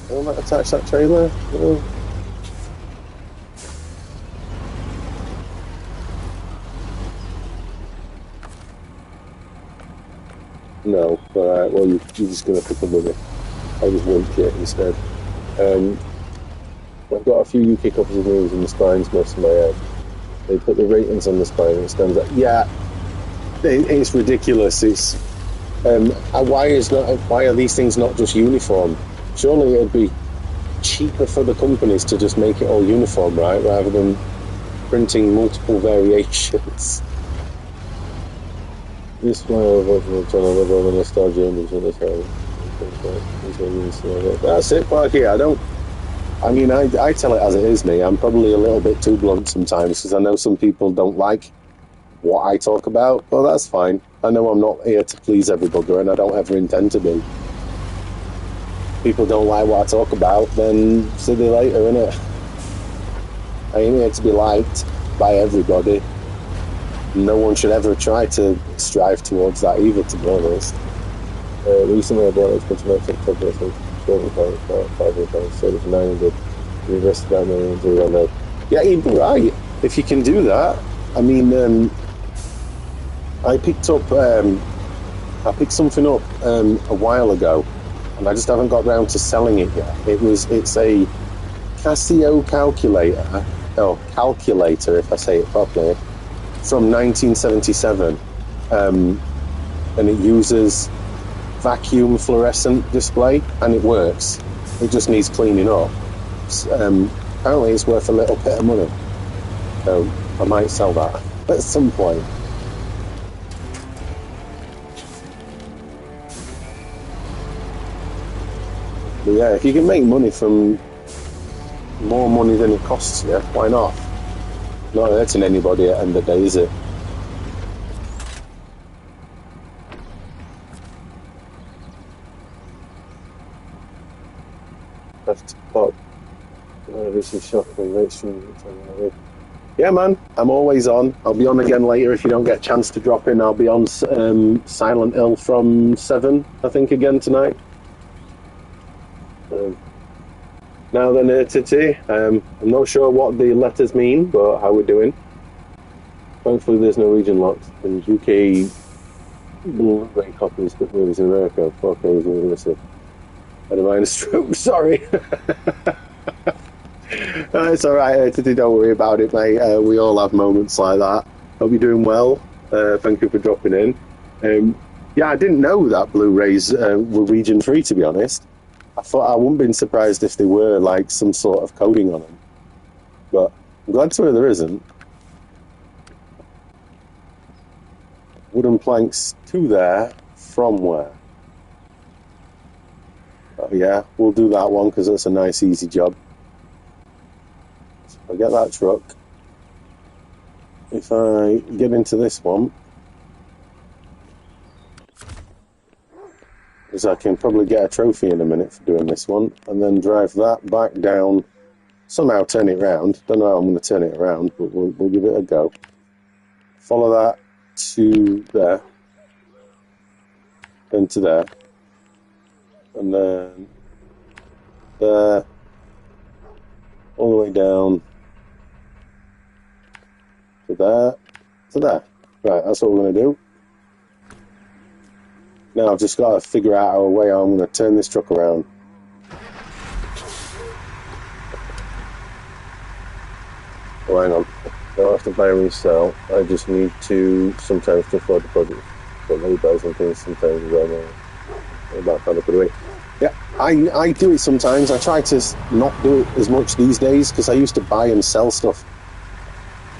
Can I attach that trailer? No. Alright, well, you're just going to pick them with it. I'll just wimp it instead. I've got a few UK copies of movies and the spine's most of my head. They put the ratings on the spine and it stands up. Yeah, it's ridiculous. It's why are these things not just uniform? Surely it'd be cheaper for the companies to just make it all uniform, right? Rather than printing multiple variations. This is why I was watching the channel about the nostalgia image on this house. That's it, Parky. I tell it as it is, me. I'm probably a little bit too blunt sometimes because I know some people don't like what I talk about. Well, that's fine. I know I'm not here to please everybody and I don't ever intend to be. People don't like what I talk about, then see you later, innit? I ain't here to be liked by everybody. No one should ever try to strive towards that either, to be honest. Recently I bought an expensive laptop, I think, £500, sold it for 900. We invested that money into it. Yeah, you're right. If you can do that, I mean, I picked something up a while ago, and I just haven't got round to selling it yet. It's a Casio calculator, if I say it properly, from 1977, and it uses vacuum fluorescent display, and it works. It just needs cleaning up. Apparently it's worth a little bit of money, so I might sell that at some point. But yeah, if you can make money from more money than it costs you, why not? Not hurting anybody at the end of the day, is it? Yeah, man, I'm always on. I'll be on again later if you don't get a chance to drop in. I'll be on Silent Hill from 7, I think, again tonight. Now then, Titi, I'm not sure what the letters mean, but how we're doing. Thankfully, there's Norwegian locked, and UK Blu-ray copies of movies in America. 4K is limited. I don't mind a stroke, sorry. It's alright, Titi, don't worry about it, mate. We all have moments like that. Hope you're doing well. Thank you for dropping in. Yeah, I didn't know that Blu-rays were region free, to be honest. I thought I wouldn't be surprised if there were like some sort of coding on them, but I'm glad to hear there isn't. Wooden planks to there, from where? Oh yeah, we'll do that one because that's a nice easy job. So I'll get that truck. If I get into this one, because I can probably get a trophy in a minute for doing this one, and then drive that back down, somehow turn it around. Don't know how I'm going to turn it around, but we'll give it a go. Follow that to there, then to there, and then there, all the way down to there, to there. Right, that's what we're going to do. Now I've just got to figure out a way how I'm going to turn this truck around. Oh, hang on. I don't have to buy and resell. I just need to sometimes to afford deposits. But maybe buy some things sometimes as well. About kind of good way. Yeah, I do it sometimes. I try to not do it as much these days because I used to buy and sell stuff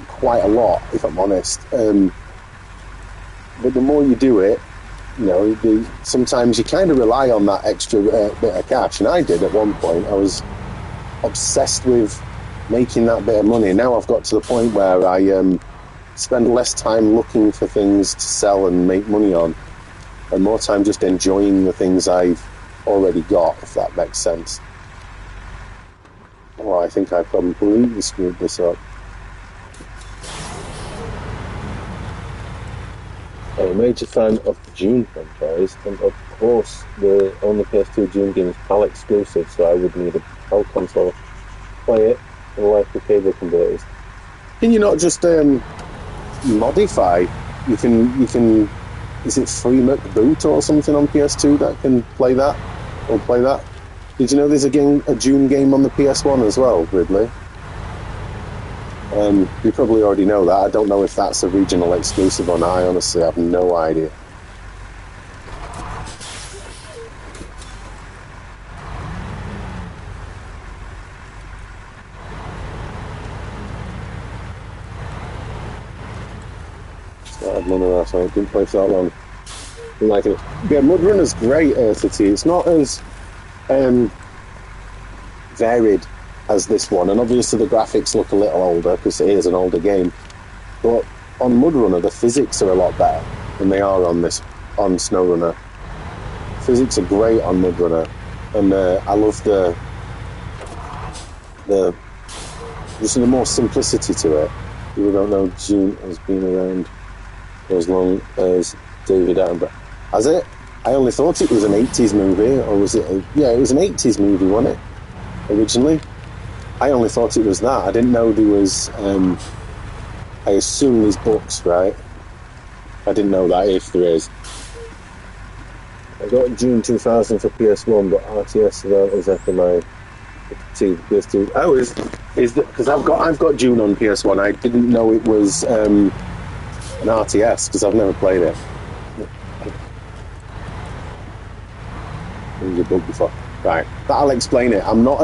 quite a lot, if I'm honest. But the more you do it, you know, sometimes you kind of rely on that extra bit of cash. And I did at one point. I was obsessed with making that bit of money. Now I've got to the point where I spend less time looking for things to sell and make money on, and more time just enjoying the things I've already got, if that makes sense. Oh, I think I completely screwed this up. I'm a major fan of the Dune franchise, and of course the only PS2 Dune game is PAL exclusive, so I would need a PAL console to play it, and like the cable converters. Can you not just modify? You can. Is it Free McBoot or something on PS2 that can play that? Or play that? Did you know there's a Dune game on the PS1 as well, Ridley? You probably already know that. I don't know if that's a regional exclusive or not. I honestly have no idea. Started none of that, so I didn't play for that long. Didn't like it. Yeah, Mudrunner's great, Earthity. It's not as varied as this one, and obviously the graphics look a little older because it is an older game, but on Mudrunner the physics are a lot better than they are on Snowrunner. Physics are great on Mudrunner, and I love the more simplicity to it. People don't know Dune has been around for as long as David Attenborough. Has it? I only thought it was an 80s movie, or was it? Yeah, it was an 80s movie, wasn't it? Originally. I only thought it was that. I didn't know there was, I assume there's books, right? I didn't know that, if there is. I got June 2000 for PS1, but RTS is after my PS2. Oh, is that because I've got June on PS1. I didn't know it was an RTS because I've never played it. There's a book before, right? That'll explain it. I'm not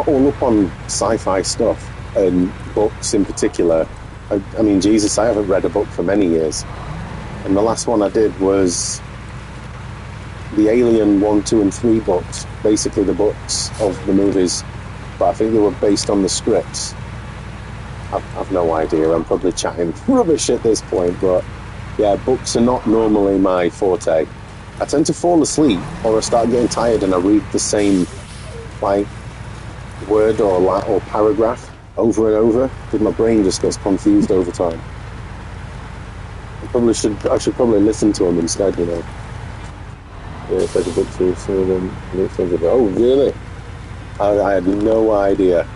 all up on sci-fi stuff and books in particular. I mean, Jesus, I haven't read a book for many years. And the last one I did was the Alien 1, 2 and 3 books. Basically the books of the movies. But I think they were based on the scripts. I've no idea. I'm probably chatting rubbish at this point. But yeah, books are not normally my forte. I tend to fall asleep or I start getting tired and I read the same like word or paragraph over and over because my brain just gets confused over time. I should probably listen to them instead, you know. Yeah, it's like a book series, some of them. Oh, really? I had no idea.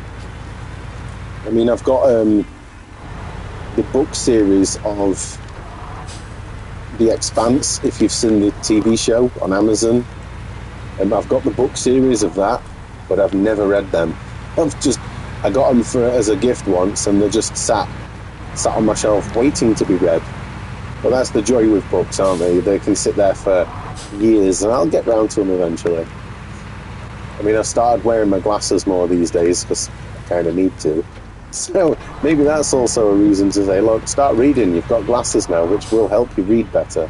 I mean, I've got the book series of The Expanse, if you've seen the TV show on Amazon. I've got the book series of that, but I've never read them. I got them as a gift once, and they're just sat on my shelf waiting to be read. But that's the joy with books, aren't they? They can sit there for years, and I'll get round to them eventually. I mean, I've started wearing my glasses more these days because I kind of need to. So maybe that's also a reason to say, look, start reading. You've got glasses now, which will help you read better.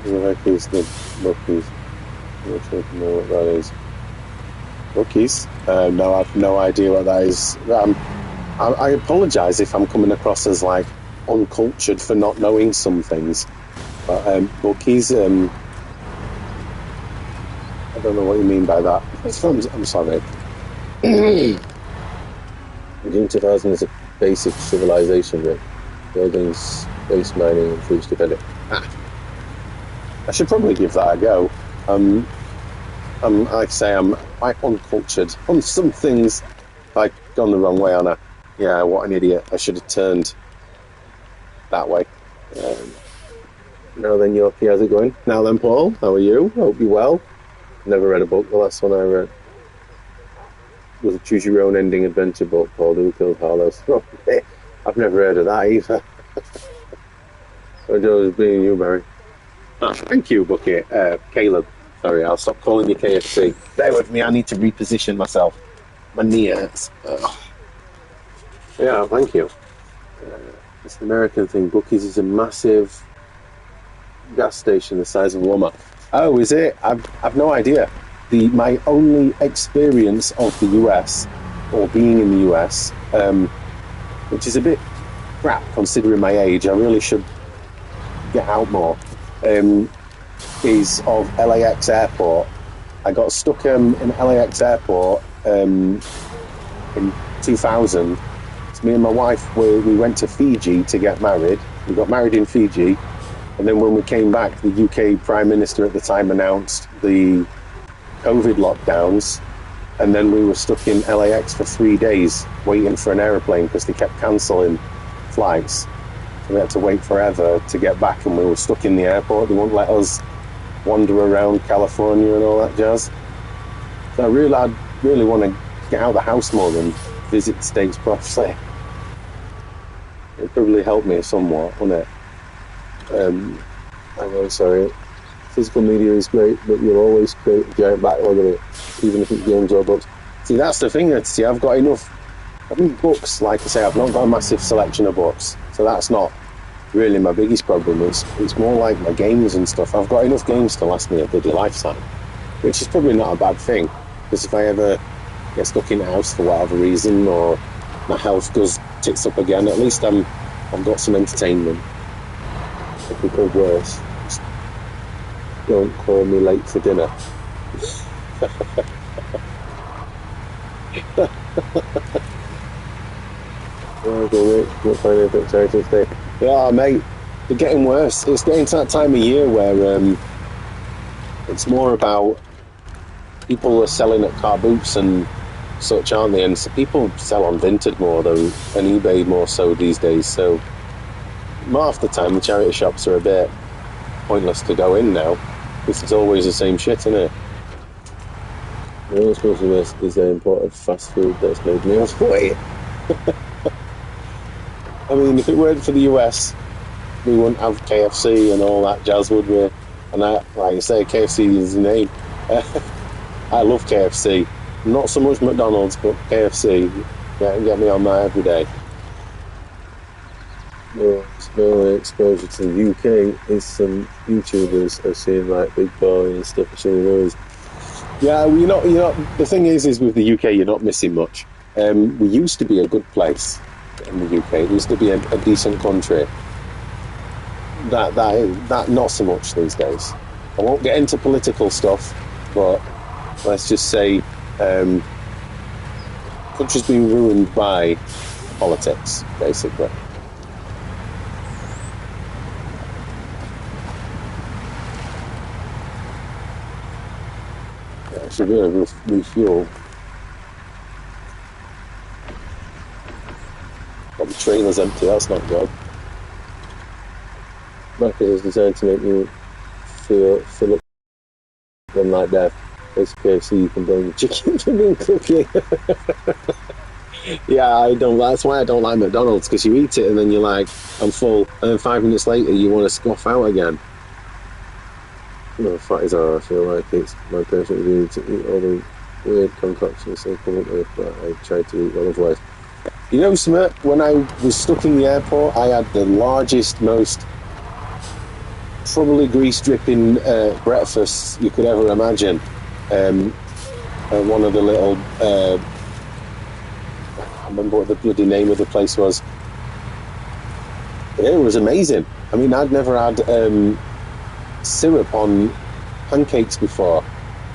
The heck is the Buckies? I'm not sure if you know what that is. Buckies? No, I've no idea what that is. I apologise if I'm coming across as like uncultured for not knowing some things. But Buckies, I don't know what you mean by that. I'm sorry. June 2000 is a basic civilization with buildings, space mining, and food stability. I should probably give that a go. Like I say, I'm quite uncultured on some things. I've gone the wrong way, Anna. Yeah, what an idiot. I should have turned that way. Now then, Yorkie, how's it going? Now then, Paul, how are you? Hope you're well. Never read a book. The last one I read was a Choose Your Own Ending adventure book called Who Killed Harlow. I've never heard of that either. I enjoy being you, Barry. Oh, thank you, Bucky. Caleb. Sorry, I'll stop calling you KFC. Bear with me, I need to reposition myself. My knee hurts. Yeah, thank you. It's an American thing. Bucky's is a massive gas station the size of Walmart. Oh, is it? I've no idea. My only experience of the US, or being in the US, which is a bit crap considering my age, I really should get out more, is of LAX Airport. I got stuck in LAX Airport in 2000. So me and my wife, we went to Fiji to get married. We got married in Fiji, and then when we came back, the UK Prime Minister at the time announced the COVID lockdowns, and then we were stuck in LAX for 3 days waiting for an aeroplane because they kept cancelling flights. So we had to wait forever to get back, and we were stuck in the airport. They wouldn't let us wander around California and all that jazz. So I'd really want to get out of the house more than visit the States properly. It'd probably help me somewhat, wouldn't it? I'm sorry. Physical media is great, but you'll always create a giant backlog of it, even if it's games or books. See, that's the thing. I've got enough. I mean, books, like I say, I've not got a massive selection of books, so that's not really my biggest problem. It's more like my games and stuff. I've got enough games to last me a bloody lifetime, which is probably not a bad thing, because if I ever get stuck in the house for whatever reason, or my health goes tits up again, at least I've got some entertainment. It could go worse. Just don't call me late for dinner. Not finding it exciting today. Yeah, mate, they're getting worse. It's getting to that time of year where it's more about people are selling at car booths and such, aren't they? And so people sell on Vinted more though, and eBay more so these days. So half the time the charity shops are a bit pointless to go in now. This is always the same shit, isn't it? The only supposed to this is they imported fast food that's made meals for it. I mean, if it weren't for the US, we wouldn't have KFC and all that jazz, would we? And like you say, KFC is the name. I love KFC. Not so much McDonald's, but KFC. Get me on that every day. Well, exposure to the UK is some YouTubers are seeing like Big Boy and stuff showing those. Yeah, well, you're not. The thing is with the UK, you're not missing much. We used to be a good place in the UK. It used to be a decent country. That not so much these days. I won't get into political stuff, but let's just say country's been ruined by politics, basically. Yeah, I should really refuel. But the trailer's empty, that's not good. Market is designed to make you fill up them like death. Basically, so you can blame the chicken for being cooking. Yeah, I don't. That's why I don't like McDonald's, because you eat it and then you're like, I'm full, and then 5 minutes later you want to scoff out again. No, fatties are. I feel like it's my personal view to eat all the weird concoctions they come up with, but I try to eat well otherwise. You know, Smith, when I was stuck in the airport, I had the largest, most probably grease dripping breakfasts you could ever imagine. One of the little I can't remember what the bloody name of the place was. Yeah, it was amazing. I mean, I'd never had syrup on pancakes before,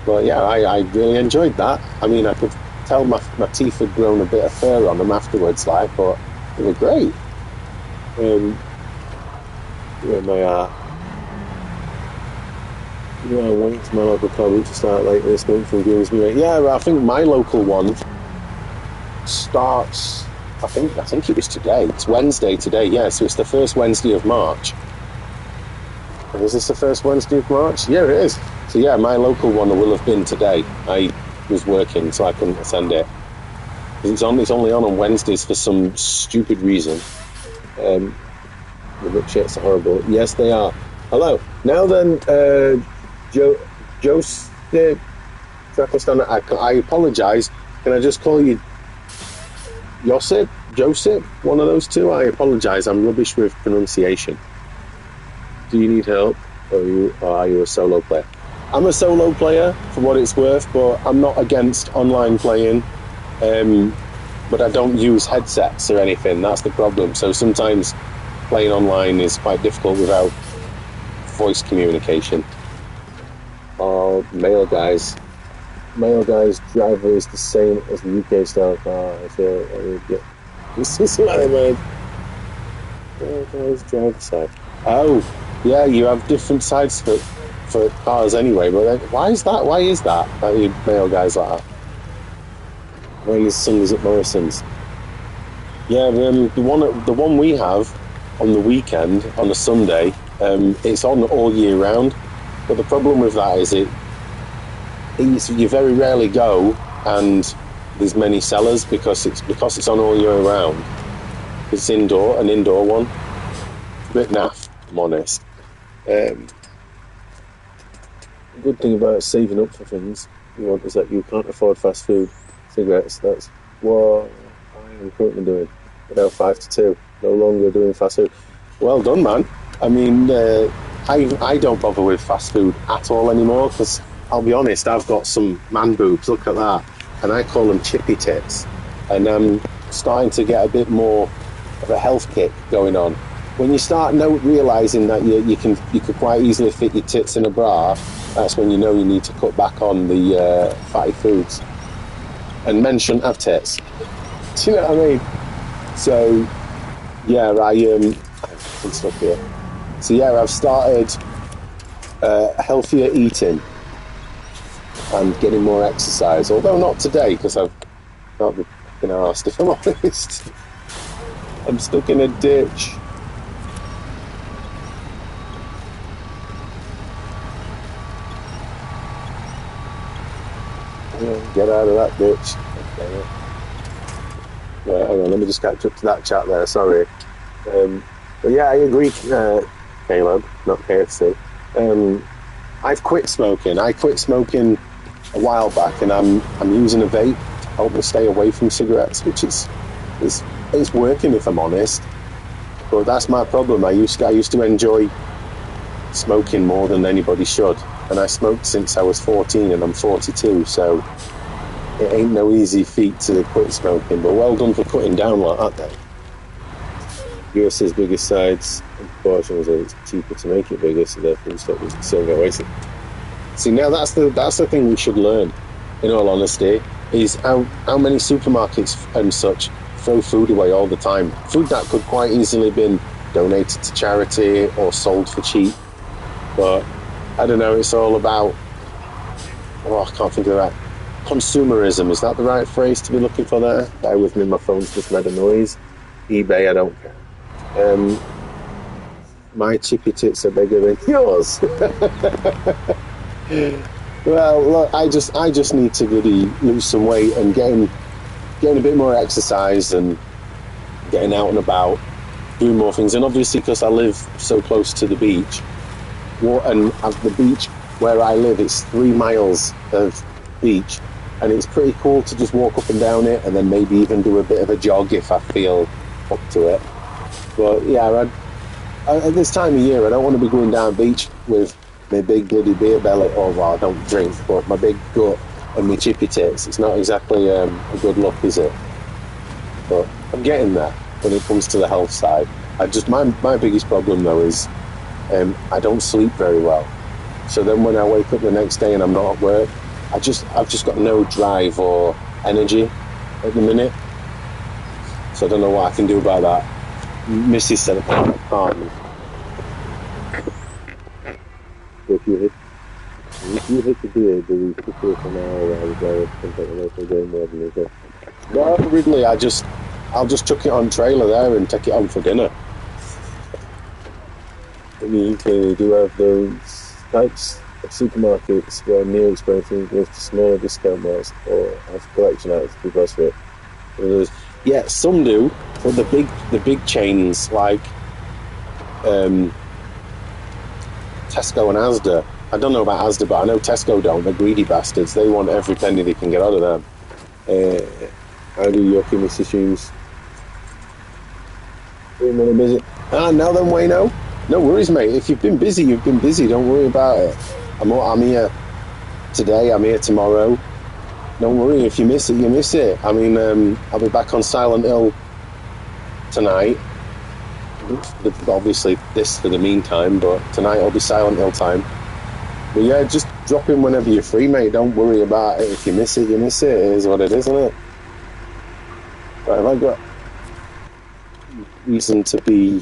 but yeah, I really enjoyed that. I mean, I could tell my teeth had grown a bit of fur on them afterwards, like, but they were great. Where am I at? Yeah, wait for my local club to start like this month from Grimsby. Yeah, I think my local one starts. I think it was today. It's Wednesday today. Yeah, so it's the first Wednesday of March. Is this the first Wednesday of March? Yeah, it is. So yeah, my local one will have been today. I was working, so I couldn't attend it. It's only on Wednesdays for some stupid reason. The milkshakes are horrible. Yes, they are. Hello. Now then, Joseph, I apologise. Can I just call you Joseph? One of those two? I apologise. I'm rubbish with pronunciation. Do you need help, or are you a solo player? I'm a solo player, for what it's worth, but I'm not against online playing. But I don't use headsets or anything. That's the problem. So sometimes playing online is quite difficult without voice communication. Oh, male guys driver is the same as the UK style car. I feel this is what I mean. Male guys driver side. Oh, yeah, you have different sides for cars anyway. But then, why is that? That you male guys like that? When his son is at Morrison's. Yeah, the one we have on the weekend, on a Sunday, it's on all year round. But the problem with that is you very rarely go and there's many sellers because it's on all year round. It's an indoor one. It's a bit naff, if I'm honest. The good thing about saving up for things is that you can't afford fast food. Cigarettes, that's what I am currently doing. Now 5 to 2, no longer doing fast food. Well done, man. I mean, I don't bother with fast food at all anymore because I'll be honest, I've got some man boobs, look at that, and I call them chippy tits, and I'm starting to get a bit more of a health kick going on. When you start realising that you could quite easily fit your tits in a bra, that's when you know you need to cut back on the fatty foods. And men shouldn't have tits. Do you know what I mean? So, yeah, I'm stuck here. So yeah, I've started healthier eating and getting more exercise. Although not today, because I've not been asked, if I'm honest. I'm stuck in a ditch. Get out of that ditch. Okay. Right, hang on, let me just catch up to that chat there, sorry. But yeah, I agree, Caleb, not KFC. I've quit smoking. I quit smoking a while back, and I'm using a vape to help me stay away from cigarettes, which is working, if I'm honest. But that's my problem. I used to enjoy smoking more than anybody should, and I smoked since I was 14, and I'm 42, so it ain't no easy feat to quit smoking. But well done for cutting down like that, then. US's biggest sides, unfortunately, it's cheaper to make it bigger, so therefore we stop still get wasted. See, now that's the thing we should learn, in all honesty, is how many supermarkets and such throw food away all the time. Food that could quite easily been donated to charity or sold for cheap. But I don't know, it's all about, I can't think of that. Consumerism, is that the right phrase to be looking for there? Bear with me, my phone's just made a noise. eBay, I don't care. My chippy tits are bigger than yours. Well, look, I just need to really lose some weight and getting a bit more exercise and getting out and about, doing more things. And obviously, because I live so close to the beach, and at the beach where I live, it's 3 miles of beach, and it's pretty cool to just walk up and down it, and then maybe even do a bit of a jog if I feel up to it. But yeah, At this time of year, I don't want to be going down beach with my big bloody beer belly. Oh, well, I don't drink, but my big gut and my chippy tits. It's not exactly a good look, is it? But I'm getting there when it comes to the health side. My biggest problem though is I don't sleep very well. So then when I wake up the next day and I'm not at work, I've just got no drive or energy at the minute. So I don't know what I can do about that. Mrs. said apartment. If you hit the deer, do we put it for an hour while we go and take the local game more than usual? No, Ridley, I'll just chuck it on trailer there and take it home for dinner. In the UK, do have those types of supermarkets where meal expenses goes to smaller discount malls or have collection items to be best fit. Yeah, some do, but the big chains like Tesco and Asda. I don't know about Asda, but I know Tesco don't. They're greedy bastards. They want every penny they can get out of them. How do your Mr. Shoes? Been really busy. Now then, Wayno. No worries, mate. If you've been busy, you've been busy. Don't worry about it. I'm here today. I'm here tomorrow. Don't worry. If you miss it, you miss it. I mean, I'll be back on Silent Hill tonight. Obviously, this for the meantime, but tonight will be Silent Hill time. But yeah, just drop in whenever you're free, mate. Don't worry about it. If you miss it, you miss it. It is what it is, isn't it? Right, have I got reason to be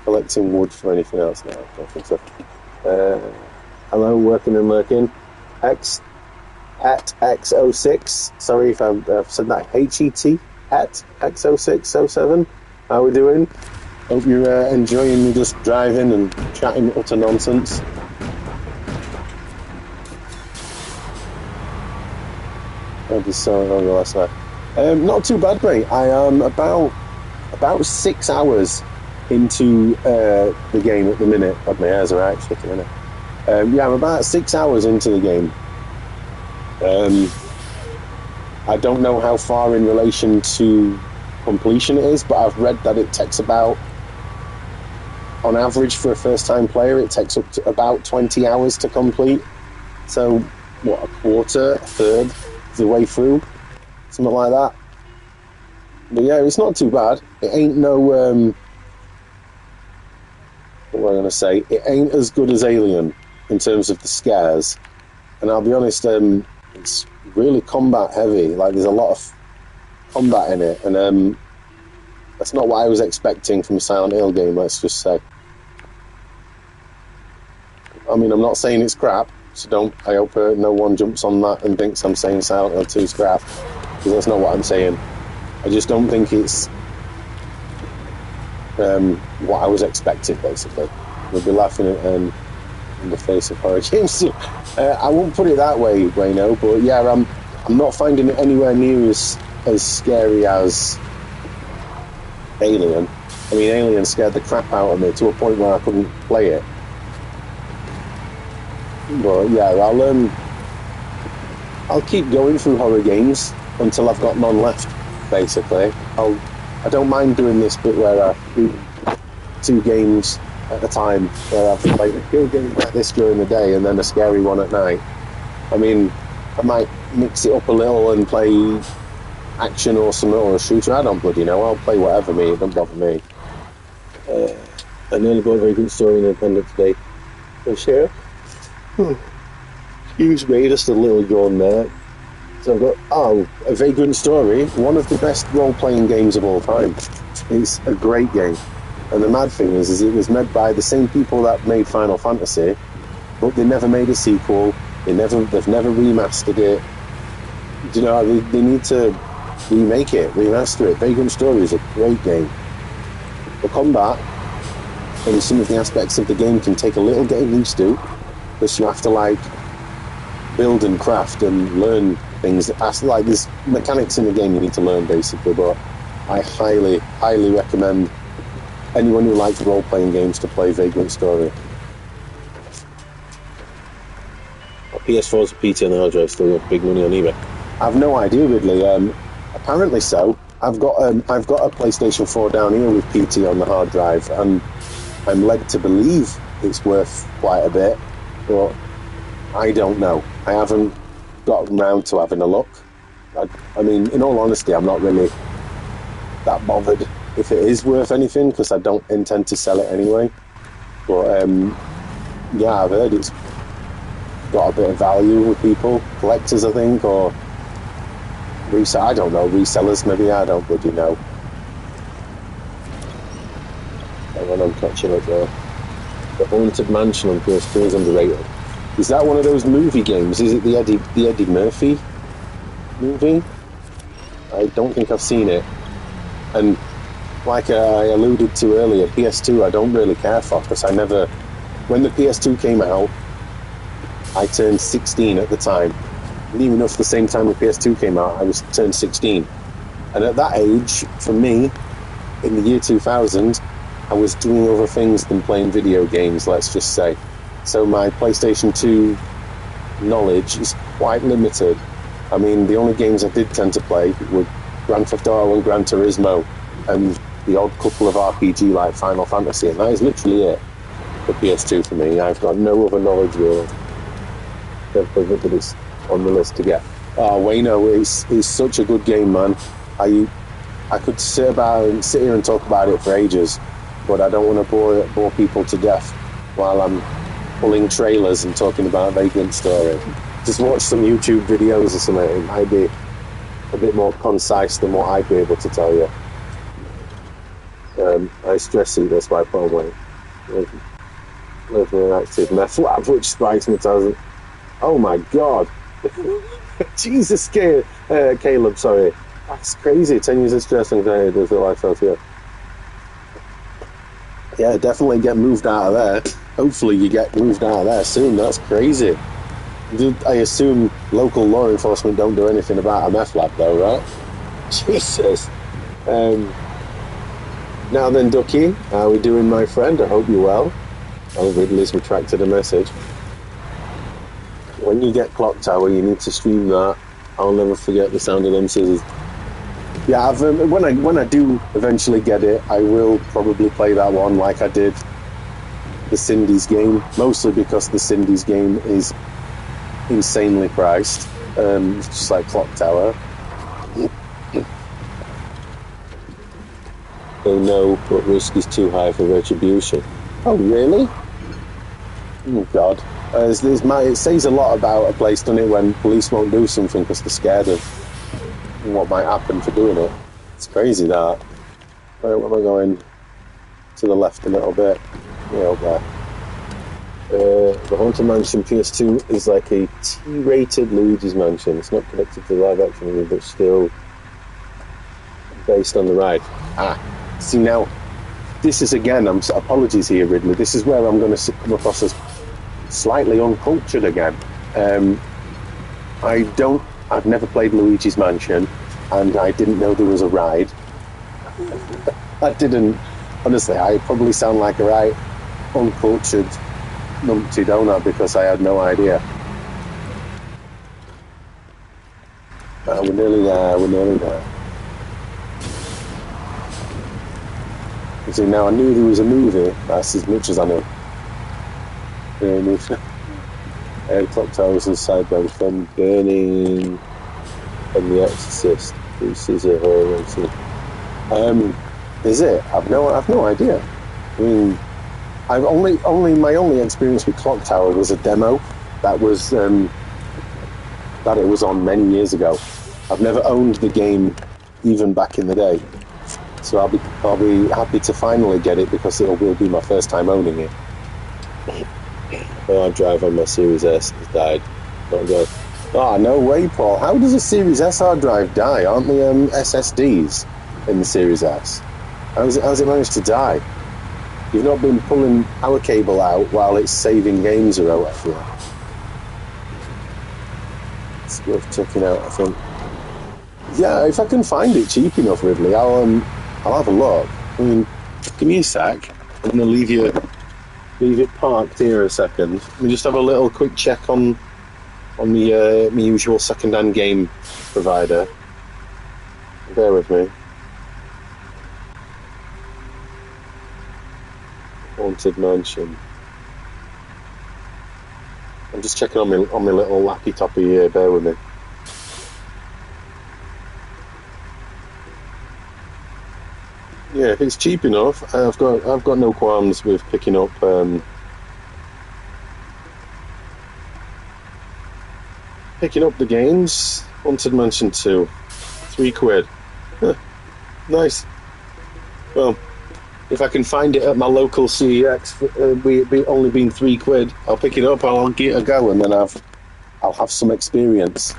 collecting wood for anything else now? I don't think so. Hello, working and lurking. X06. Sorry if I've said that. HET at X0607. How we doing? Hope you're enjoying me just driving and chatting utter nonsense. I just saw it last night. Not too bad, mate. I am about 6 hours into the game at the minute. God, my hairs are out shit at the minute. Yeah, I'm about 6 hours into the game. I don't know how far in relation to completion it is, but I've read that it takes about, on average for a first-time player, it takes up to about 20 hours to complete. So, what, a quarter, a third of the way through? Something like that. But yeah, it's not too bad. It ain't no, what am I going to say? It ain't as good as Alien in terms of the scares. And I'll be honest, it's really combat heavy. Like, there's a lot of combat in it. And that's not what I was expecting from a Silent Hill game, let's just say. I mean, I'm not saying it's crap, so I hope no one jumps on that and thinks I'm saying Silent Hill 2 is crap, because that's not what I'm saying. I just don't think it's what I was expecting, basically. We'll be laughing at in the face of horror games. I won't put it that way, Wayno, but yeah, I'm not finding it anywhere near as scary as Alien. I mean, Alien scared the crap out of me to a point where I couldn't play it. But yeah, I'll keep going through horror games until I've got none left, basically. I don't mind doing this bit where I do 2 games at a time, where I've played a kill game like this during the day and then a scary one at night. I mean, I might mix it up a little and play action or something, or a shooter. I don't bloody know. I'll play whatever, me. It don't bother me. I nearly got a very good story in the appendix today. So share. Excuse me, just a little yawn there. So I've got, a Vagrant Story, one of the best role-playing games of all time. It's a great game. And the mad thing is it was made by the same people that made Final Fantasy, but they never made a sequel. They've never remastered it. You know, they need to remake it, remaster it. Vagrant Story is a great game. The combat and some of the aspects of the game can take a little getting used to, because you have to build and craft and learn things. Like, there's mechanics in the game you need to learn, basically. But I highly, highly recommend anyone who likes role-playing games to play Vagrant Story. PS4's PT on the hard drive still got big money on eBay. I've no idea, Ridley. Apparently so. I've got a PlayStation 4 down here with PT on the hard drive, and I'm led to believe it's worth quite a bit, but I don't know. I haven't gotten round to having a look. I mean, in all honesty, I'm not really that bothered if it is worth anything, because I don't intend to sell it anyway. But yeah, I've heard it's got a bit of value with people, collectors, I think, or I don't know, resellers maybe. I don't bloody know. Hang on, I'm catching up there. The Haunted Mansion on PS3 is underrated. Is that one of those movie games? Is it the Eddie Murphy movie? I don't think I've seen it. And like I alluded to earlier, PS2 I don't really care for, because when the PS2 came out, I turned 16 at the time. And even enough the same time the PS2 came out, I was turned 16. And at that age, for me, in the year 2000, I was doing other things than playing video games, let's just say. So my PlayStation 2 knowledge is quite limited. I mean, the only games I did tend to play were Grand Theft Auto and Gran Turismo, and the odd couple of RPG like Final Fantasy, and that is literally it for PS2 for me. I've got no other knowledge really. But it's on the list to get. Oh, Wayno, it's such a good game, man. I could sit here and talk about it for ages, but I don't want to bore people to death while I'm pulling trailers and talking about Vagrant Story. Just watch some YouTube videos or something. It might be a bit more concise than what I'd be able to tell you. I stress eat, that's why I put on weight. Live with an active meth lab, which spikes me to. Oh my god. Jesus, Caleb, sorry. That's crazy. 10 years of stress and anxiety does feel like self, yeah. Yeah, definitely get moved out of there. Hopefully you get moved out of there soon. That's crazy. I assume local law enforcement don't do anything about a meth lab though, right? Jesus. Now then, Ducky, how are we doing, my friend? I hope you're well. Oh, Ridley's retracted a message. When you get Clock Tower, you need to stream that. I'll never forget the sound of them scissors. Yeah, when I do eventually get it, I will probably play that one like I did the Cindy's game, mostly because the Cindy's game is insanely priced, just like Clock Tower. They know, but risk is too high for retribution. Oh, really? Oh, God. It says a lot about a place, doesn't it, when police won't do something because they're scared of what might happen for doing it. It's crazy, that. Right, where am I going? To the left a little bit. Yeah, over there. The Haunted Mansion PS2 is like a T-rated Luigi's Mansion. It's not connected to the live-action movie, but still based on the ride. See, now, this is again, apologies here, Ridley, this is where I'm going to come across as slightly uncultured again. I've never played Luigi's Mansion, and I didn't know there was a ride. Honestly, I probably sound like a right uncultured numpty donut because I had no idea. We're nearly there. You see, now I knew there was a movie, that's as much as I know. Clock Towers and Sidebound from Burning and The Exorcist. This is a horror. Is it? I've no idea. I mean, my only experience with Clock Tower was a demo that was that it was on many years ago. I've never owned the game even back in the day, so I'll be happy to finally get it because it will be my first time owning it. I drive on my Series S has died. Not good. Oh, no way, Paul. How does a Series S hard drive die? Aren't the SSDs in the Series S? How's it managed to die? You've not been pulling power cable out while it's saving games or whatever. It's worth checking out, I think. Yeah, if I can find it cheap enough, Ridley, I'll have a look. I mean, give me a sec. I'm gonna leave it parked here a second. Let me just have a little quick check on my usual second-hand game provider. Bear with me. Haunted Mansion. I'm just checking on my little lappy toppy here, bear with me. Yeah, if it's cheap enough, I've got no qualms with picking up the games. Haunted Mansion 2, £3. Nice. Well, if I can find it at my local CEX, be only being £3, I'll pick it up. I'll give it a go, and then I'll have some experience.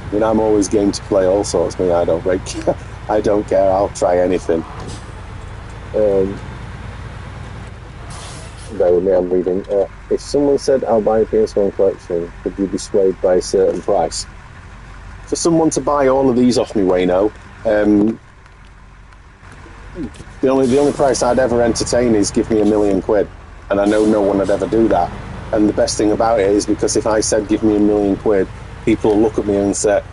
I mean, I'm always game to play all sorts. I don't break. I don't care. I'll try anything. Bear with me. I'm reading. If someone said, "I'll buy a PS1 collection," could you be swayed by a certain price? For someone to buy all of these off me, Wayno, the only price I'd ever entertain is give me £1 million, and I know no one would ever do that. And the best thing about it is because if I said give me £1 million, people will look at me and say,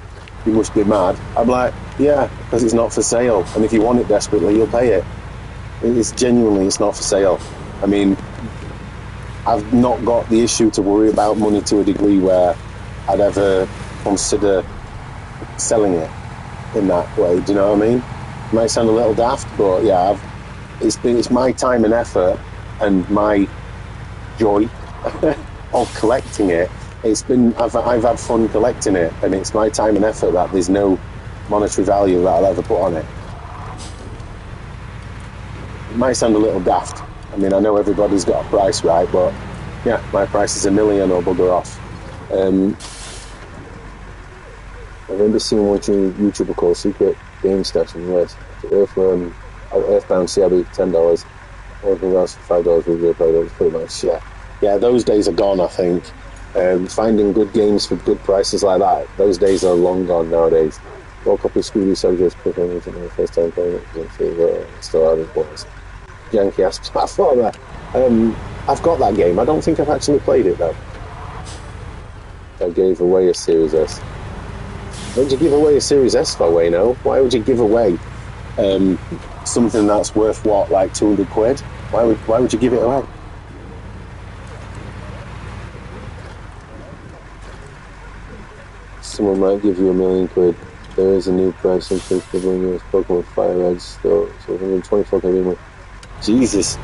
"You must be mad." I'm like, yeah, because it's not for sale, and if you want it desperately, you'll pay it. It's not for sale. I mean, I've not got the issue to worry about money to a degree where I'd ever consider selling it in that way. Do you know what I mean? It might sound a little daft, but yeah, it's my time and effort and my joy of collecting it. I've had fun collecting it, and it's my time and effort that there's no monetary value that I'll ever put on it. It might sound a little daft. I mean, I know everybody's got a price, right? But yeah, my price is £1 million or bugger off. I remember seeing one YouTuber called Secret Game Station, yes. Earthbound CRB $10, everything else for $5 with your product, pretty much, yeah. Yeah, those days are gone, I think. Finding good games for good prices like that, those days are long gone nowadays. One copy of Scooby Soldiers performance in the first time playing it, still out of boys. Yankee ass platformer. I've got that game. I don't think I've actually played it though. I gave away a Series S. Why would you give away a Series S for, Wayno? Why would you give away something that's worth what, like £200? Why would you give it away? Someone might give you £1 million. There is a new price increase for bringing us Pokemon Fire Red still, so 124 can be more. Jesus.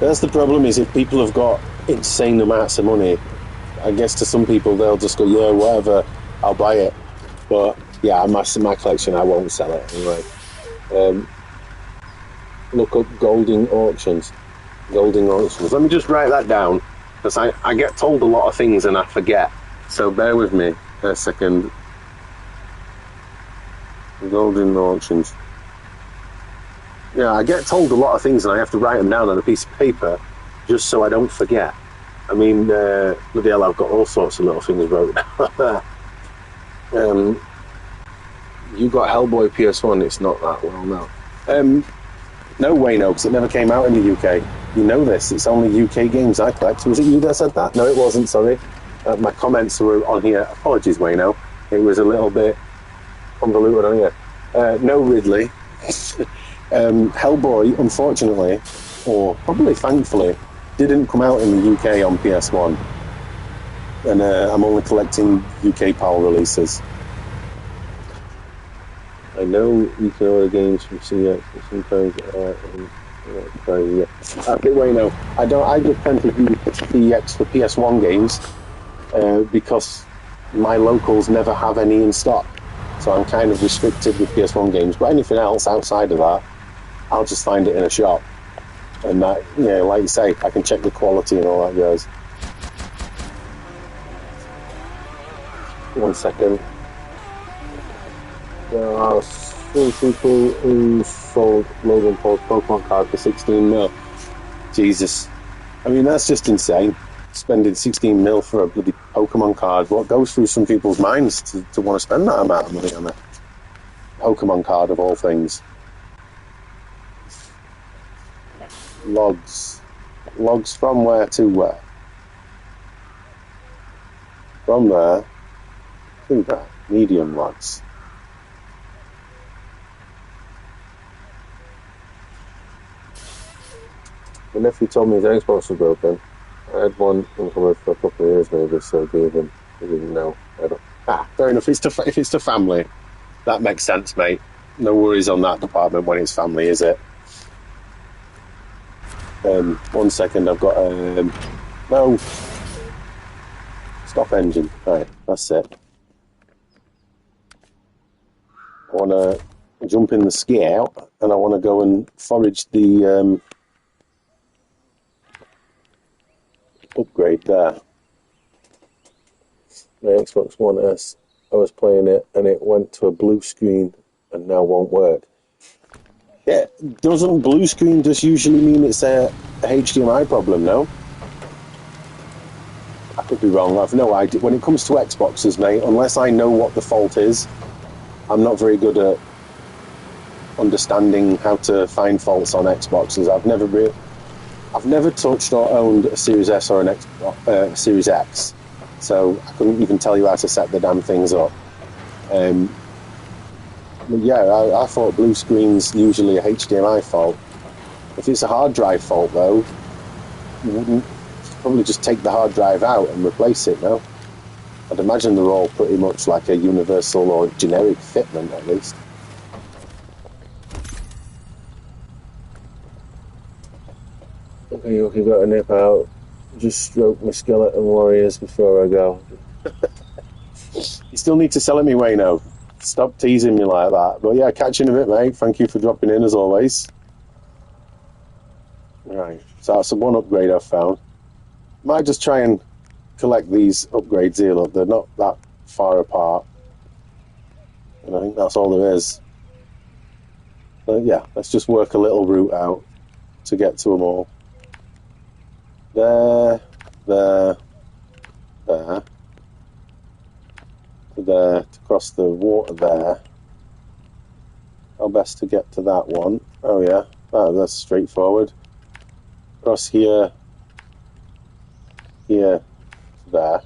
That's the problem, is if people have got insane amounts of money, I guess to some people they'll just go, yeah, whatever, I'll buy it. But yeah, my collection, I won't sell it anyway. Look up Golding Auctions. Golding Auctions. Let me just write that down, because I get told a lot of things and I forget. So bear with me a second. Golding Auctions. Yeah, I get told a lot of things and I have to write them down on a piece of paper just so I don't forget. I mean, bloody hell, I've got all sorts of little things wrote down. You got Hellboy PS1, it's not that well, no. No way, no, because it never came out in the UK. You know this, it's only UK games I collect. Was it you that said that? No, it wasn't, sorry. My comments were on here. Apologies, Wayno. It was a little bit convoluted on here. No, Ridley. Hellboy, unfortunately, or probably thankfully, didn't come out in the UK on PS1. And I'm only collecting UK PAL releases. I know you can order games from CX, but sometimes yeah. Okay, Wayno. I just tend to use CX for PS1 games because my locals never have any in stock. So I'm kind of restricted with PS1 games. But anything else outside of that, I'll just find it in a shop. And that, you know, like you say, I can check the quality and all that goes. 1 second. There are some people who sold Logan Paul's Pokemon card for 16 mil. Jesus. I mean, that's just insane. Spending 16 mil for a bloody Pokemon card. What goes through some people's minds to want to spend that amount of money on a Pokemon card of all things? Logs. Logs from where to where? From there to there. Medium logs. My nephew told me his Xbox was broken. I had one uncovered for a couple of years maybe, so he didn't know. I don't... fair enough. If it's to family, that makes sense, mate. No worries on that department when it's family, is it? 1 second, I've got no. Stop engine. Right, that's it. I want to jump in the ski out, and I want to go and forage the upgrade there. My Xbox One S, I was playing it, and it went to a blue screen, and now won't work. Yeah, doesn't blue screen just usually mean it's a HDMI problem, no? I could be wrong, I've no idea. When it comes to Xboxes, mate, unless I know what the fault is, I'm not very good at understanding how to find faults on Xboxes. I've never touched or owned a Series S or an Series X, so I couldn't even tell you how to set the damn things up. Yeah, I thought blue screen's usually a HDMI fault. If it's a hard drive fault, though, you wouldn't probably just take the hard drive out and replace it, no? I'd imagine they're all pretty much like a universal or generic fitment, at least. Okay, you got to nip out. Just stroke my skeleton warriors before I go. You still need to sell it me, Wayno. Stop teasing me like that. But yeah, catch you in a bit, mate. Thank you for dropping in, as always. Right, so that's the one upgrade I've found. Might just try and collect these upgrades here, look. They're not that far apart. And I think that's all there is. But yeah, let's just work a little route out to get to them all. There, there, there. There, to cross the water there. How best to get to that one? Oh yeah, that's straightforward. Cross here, here, there.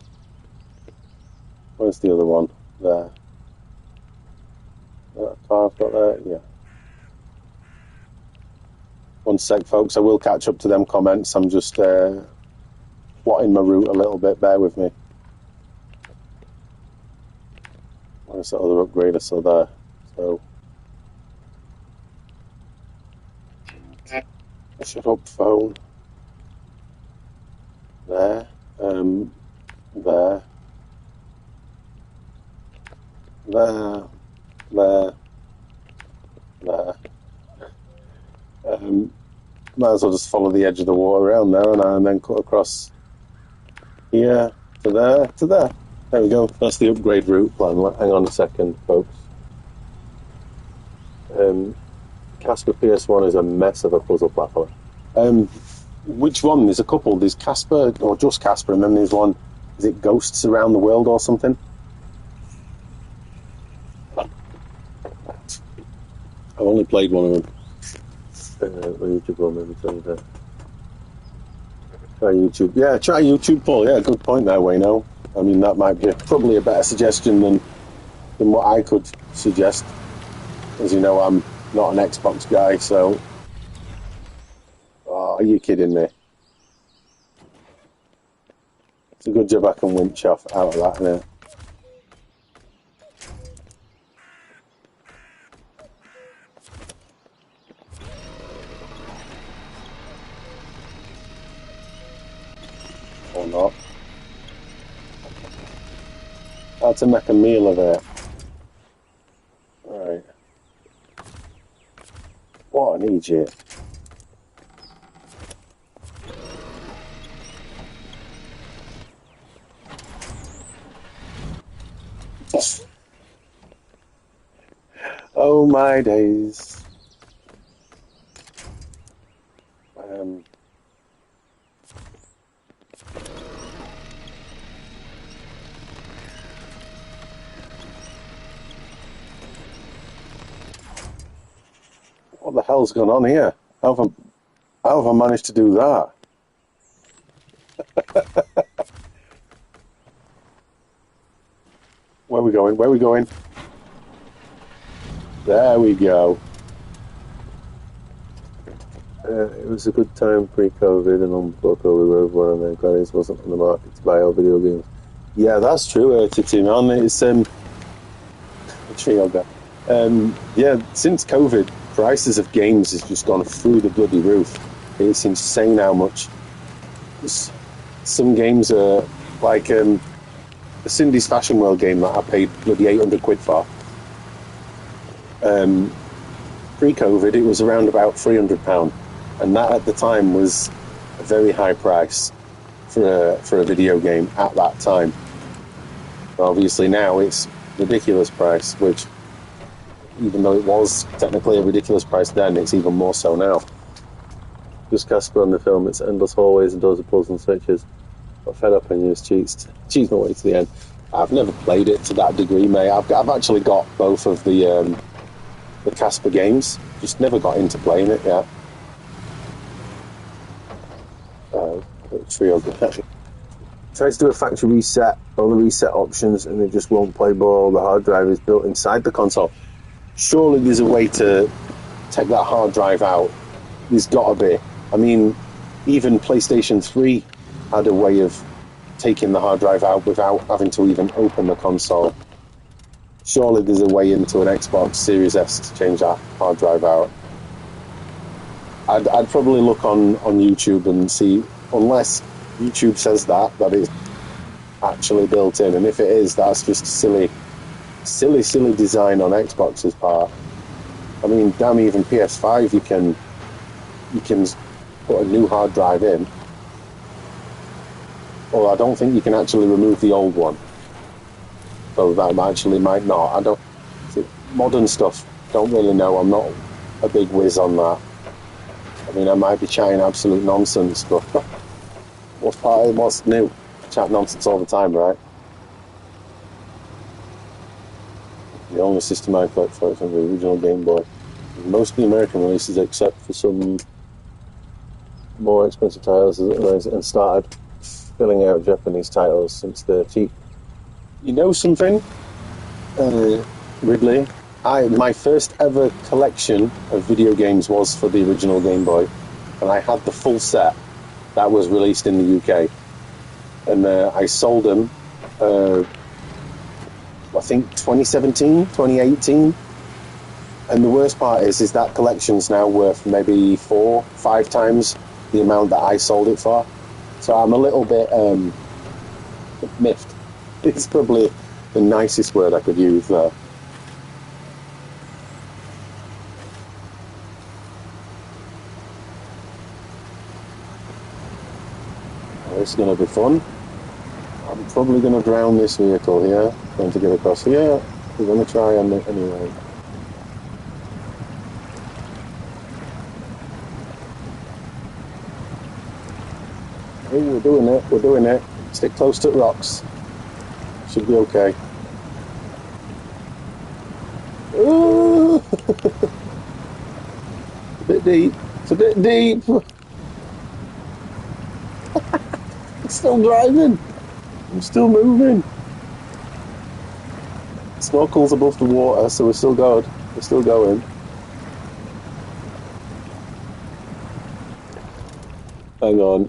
Where's the other one? There. That car I've got there? Yeah. 1 sec, folks. I will catch up to them comments. I'm just plotting my route a little bit. Bear with me. Where's that other upgrade I saw there? So, shut up, phone. There. There. There. There. There. Might as well just follow the edge of the water around there and then cut across here to there to there. There we go. That's the upgrade route plan. Hang on a second, folks. Casper PS1 is a mess of a puzzle platform. Which one? There's a couple. There's Casper, or just Casper, and then there's one. Is it Ghosts Around the World or something? I've only played one of them. YouTube will maybe tell you that. Try YouTube. Yeah, try YouTube, Paul. Yeah, good point there, Wayno. I mean, that might be probably a better suggestion than what I could suggest. As you know, I'm not an Xbox guy, so... Oh, are you kidding me? It's a good job I can winch off out of that, isn't it? Or not. How to make a meal of it. Right. What an idiot. Oh my days. What the hell's going on here? How have I managed to do that? Where are we going? Where are we going? There we go. It was a good time pre-COVID, and on before COVID, where everyone and their grannies wasn't on the market to buy all video games. Yeah, that's true, Titi, man. It's yeah, since COVID, prices of games has just gone through the bloody roof. It's insane how much. Some games are like the Cindy's Fashion World game that I paid bloody £800 for. Pre-COVID, it was around about £300, and that at the time was a very high price for a video game at that time. Obviously now it's ridiculous price, which even though it was technically a ridiculous price then, it's even more so now. Just Casper on the film, it's endless hallways and doors of puzzles and switches. Got fed up and used cheats my way to the end. I've never played it to that degree, mate. I've actually got both of the Casper games, just never got into playing it yet. Trio tried to do a factory reset, all the reset options, and it just won't play ball. The hard drive is built inside the console. Surely there's a way to take that hard drive out. There's got to be. I mean, even PlayStation 3 had a way of taking the hard drive out without having to even open the console. Surely there's a way into an Xbox Series S to change that hard drive out. I'd probably look on YouTube and see, unless YouTube says that it's actually built in, and if it is, that's just silly design on Xbox's part. I mean, damn, even PS5 you can put a new hard drive in. Or I don't think you can actually remove the old one. So that actually might not. I don't. Modern stuff, don't really know. I'm not a big whiz on that. I mean, I might be chatting absolute nonsense, but what's new? Chat nonsense all the time, right? The only system I played for is the original Game Boy. Most of the American releases, except for some more expensive titles, and started filling out Japanese titles since they're cheap. You know something, Ridley? My first ever collection of video games was for the original Game Boy, and I had the full set that was released in the UK, and I sold them. I think 2017, 2018. And the worst part is that collection's now worth maybe 4-5 times the amount that I sold it for. So I'm a little bit miffed. It's probably the nicest word I could use there. This is going to be fun. I'm probably going to drown this vehicle here, trying to get across here. We're going to try on it anyway. Hey, we're doing it. Stick close to the rocks. Should be okay. Ooh! It's a bit deep. It's a bit deep. It's still driving. I'm still moving. Snorkel's above the water, so we're still good. We're still going. Hang on.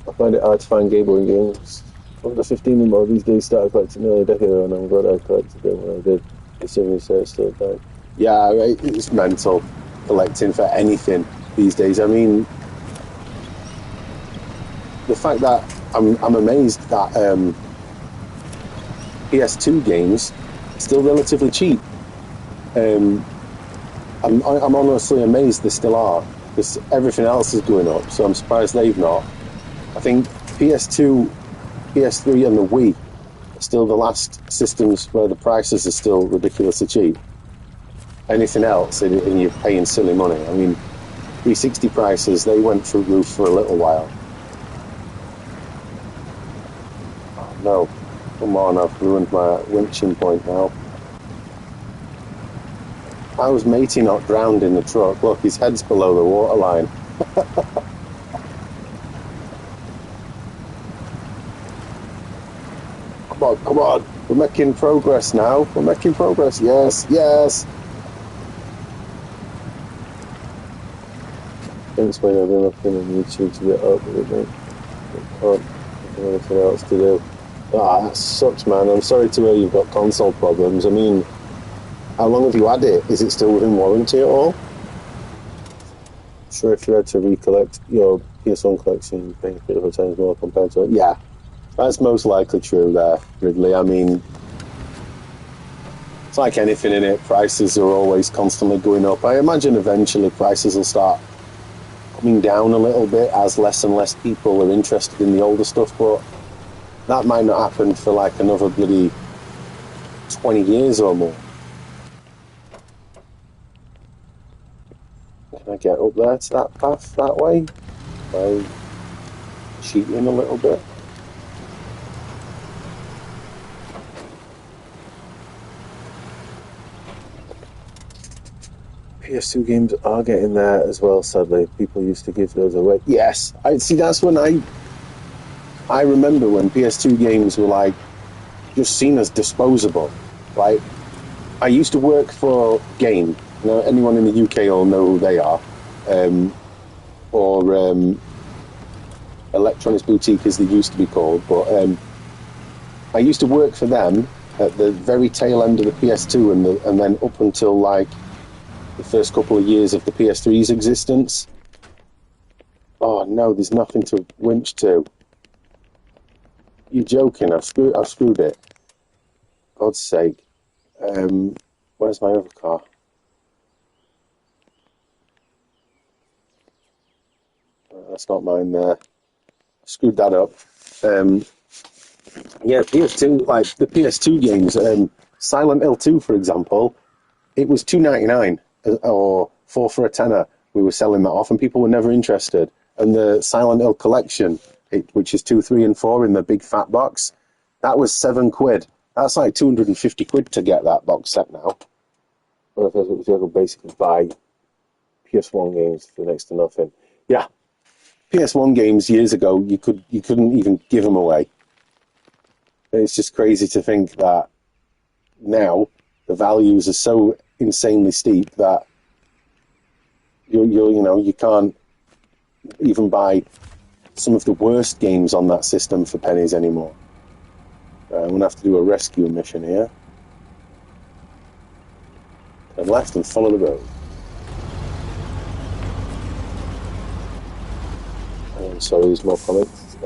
I find it hard to find Game Boy games. Under 15 and more these days started collecting nearly a decade ago, and I'm glad I collected them when I did. Assuming so still time. Yeah, it's mental collecting for anything these days. I mean, the fact that I'm amazed that PS2 games are still relatively cheap. I'm honestly amazed they still are, because everything else is going up, so I'm surprised they've not. I think PS2, PS3 and the Wii are still the last systems where the prices are still ridiculously cheap. Anything else and you're paying silly money. I mean, 360 prices, they went through the roof for a little while. Oh, no, come on, I've ruined my winching point now. How's Matey not drowned in the truck? Look, his head's below the waterline. Come on, we're making progress now. We're making progress. Yes, yes. Since when I've been looking on YouTube to get up with it, I can't have anything else to do. Ah, that sucks, man. I'm sorry to hear you've got console problems. I mean, how long have you had it? Is it still within warranty at all? Sure, if you had to recollect your PS1 collection, you'd pay a bit of a times more compared to it. Yeah, that's most likely true there, Ridley. I mean, it's like anything in it. Prices are always constantly going up. I imagine eventually prices will start coming down a little bit as less and less people are interested in the older stuff, but that might not happen for like another bloody 20 years or more. Can I get up there to that path that way? By cheating a little bit? PS2 games are getting there as well, sadly. People used to give those away. Yes, I see. That's when I remember when PS2 games were like just seen as disposable. Like, I used to work for Game. You know, anyone in the UK will know who they are, or Electronics Boutique as they used to be called. But I used to work for them at the very tail end of the PS2, and then up until like the first couple of years of the PS3's existence. Oh no, there's nothing to winch to. You're joking? I've screwed it. God's sake. Where's my other car? That's not mine there. I screwed that up. Yeah, PS2, like the PS2 games, Silent Hill 2, for example, it was $2.99 or 4 for a tenner. We were selling that off and people were never interested. And the Silent Hill collection, which is 2, 3, and 4 in the big fat box, that was £7. That's like 250 quid to get that box set now. Or if I could basically buy PS1 games for next to nothing. Yeah. PS1 games years ago, you couldn't even give them away. It's just crazy to think that now the values are so insanely steep that you can't even buy some of the worst games on that system for pennies anymore. I'm gonna have to do a rescue mission here. Turn left and follow the road. Sorry, there's more comments.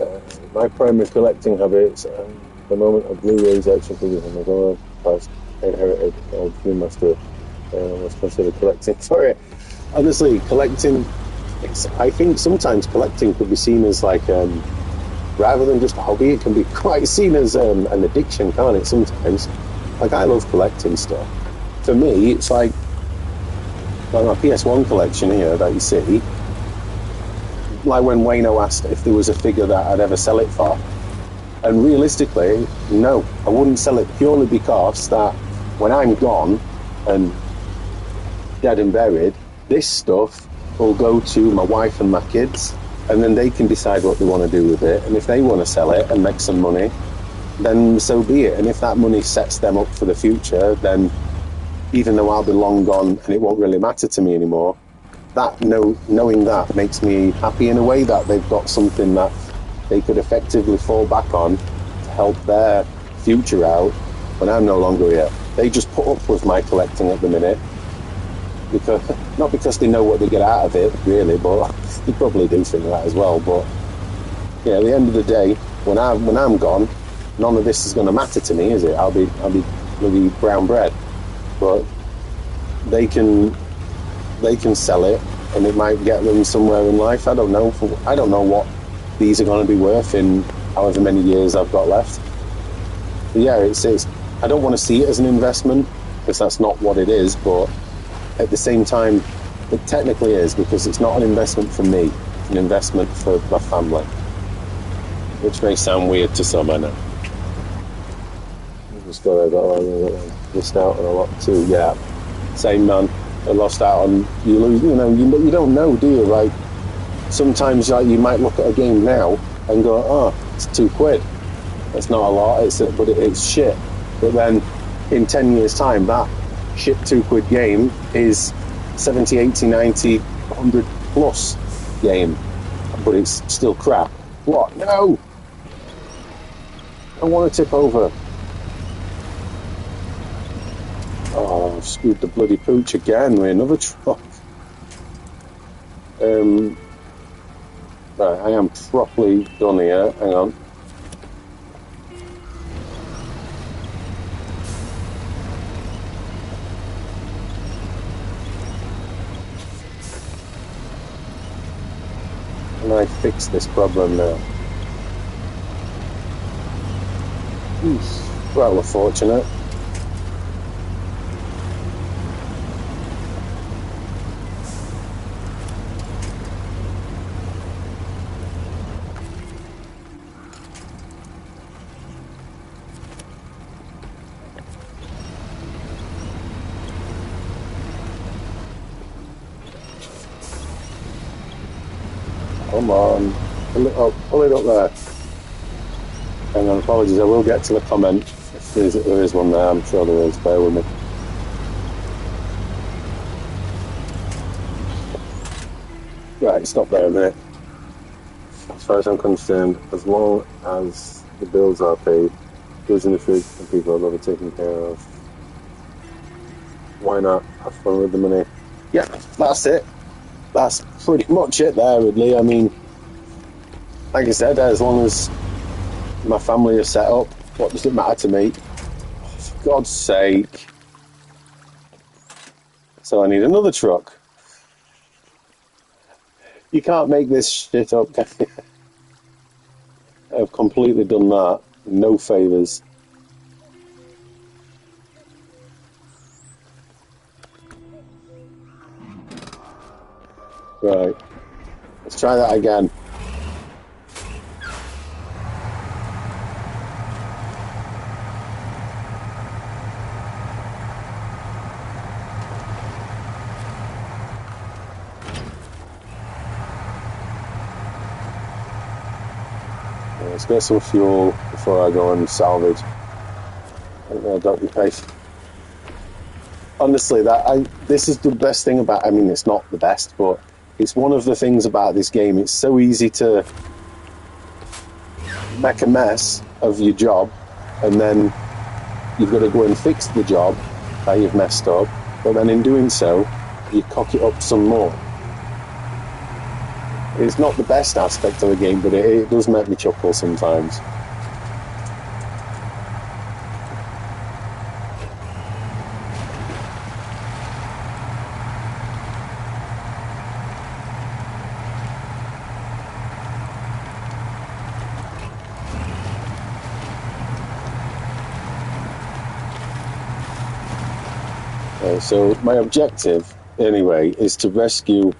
My primary collecting habits at the moment are Blu-rays, action figures, and my past inherited old Viewmaster. What's considered collecting. Sorry, honestly, collecting. I think sometimes collecting could be seen as like, rather than just a hobby, it can be quite seen as an addiction, can't it? Sometimes, like I love collecting stuff. For me, it's like my PS1 collection here that you see. Like when Wayno asked if there was a figure that I'd ever sell it for. And realistically, no, I wouldn't sell it purely because that when I'm gone and dead and buried, this stuff will go to my wife and my kids, and then they can decide what they want to do with it. And if they want to sell it and make some money, then so be it. And if that money sets them up for the future, then even though I'll be long gone and it won't really matter to me anymore, knowing that makes me happy in a way that they've got something that they could effectively fall back on to help their future out when I'm no longer here. They just put up with my collecting at the minute, because not because they know what they get out of it, really, but they probably do think that as well. But yeah, at the end of the day, when I'm gone, none of this is going to matter to me, is it? I'll be bloody brown bread. But they can sell it, and it might get them somewhere in life. I don't know. I don't know what these are going to be worth in however many years I've got left. But yeah, it's. I don't want to see it as an investment, because that's not what it is. But at the same time, it technically is, because it's not an investment for me. It's an investment for my family, which may sound weird to some, I know. I just got missed out on a lot too. Yeah, same man. I lost out on, you lose, you don't know, do you? Like, sometimes you might look at a game now and go, oh, it's £2. That's not a lot, but it's shit. But then in 10 years' time, that shit £2 game is 70, 80, 90, 100 plus. game, but it's still crap. What? No! I want to tip over. Oh, I've screwed the bloody pooch again with another truck. Right, I am properly done here. Hang on. Can I fix this problem now? Well, we're fortunate. Come on, pull it up there. Hang on, apologies, I will get to the comment if there is one there. I'm sure there is, bear with me. Right, stop there a minute. As far as I'm concerned, as long as the bills are paid, goods in the fridge and people are love it taken care of, why not have fun with the money? Yeah, that's it. That's pretty much it there, Ridley. I mean, like I said, as long as my family are set up, what does it matter to me? For God's sake. So I need another truck. You can't make this shit up, can you? I've completely done that. No favours. Right. Let's try that again. Let's get some fuel before I go and salvage. Don't be patient. Honestly, this is the best thing about. I mean, it's not the best, but it's one of the things about this game. It's so easy to make a mess of your job, and then you've got to go and fix the job that you've messed up. But then in doing so, you cock it up some more. It's not the best aspect of the game, but it does make me chuckle sometimes. So my objective, anyway, is to rescue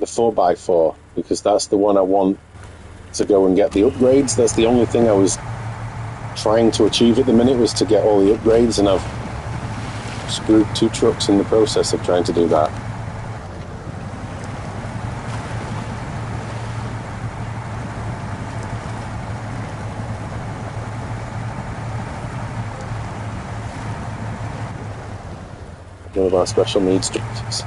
the 4x4, because that's the one I want to go and get the upgrades. That's the only thing I was trying to achieve at the minute, was to get all the upgrades, and I've screwed 2 trucks in the process of trying to do that. One of our special needs trucks.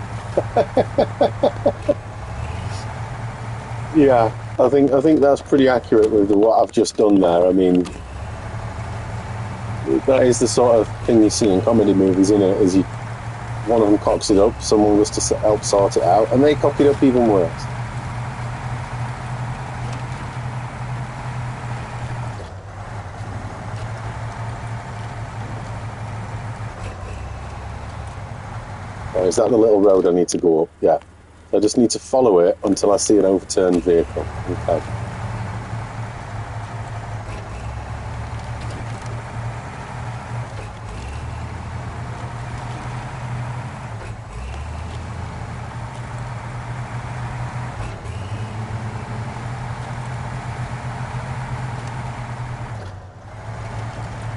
Yeah, I think that's pretty accurate with what I've just done there. I mean, that is the sort of thing you see in comedy movies, isn't it? Is one of them cocks it up, someone was to help sort it out, and they cock it up even worse. Or is that the little road I need to go up? Yeah. I just need to follow it until I see an overturned vehicle. Okay.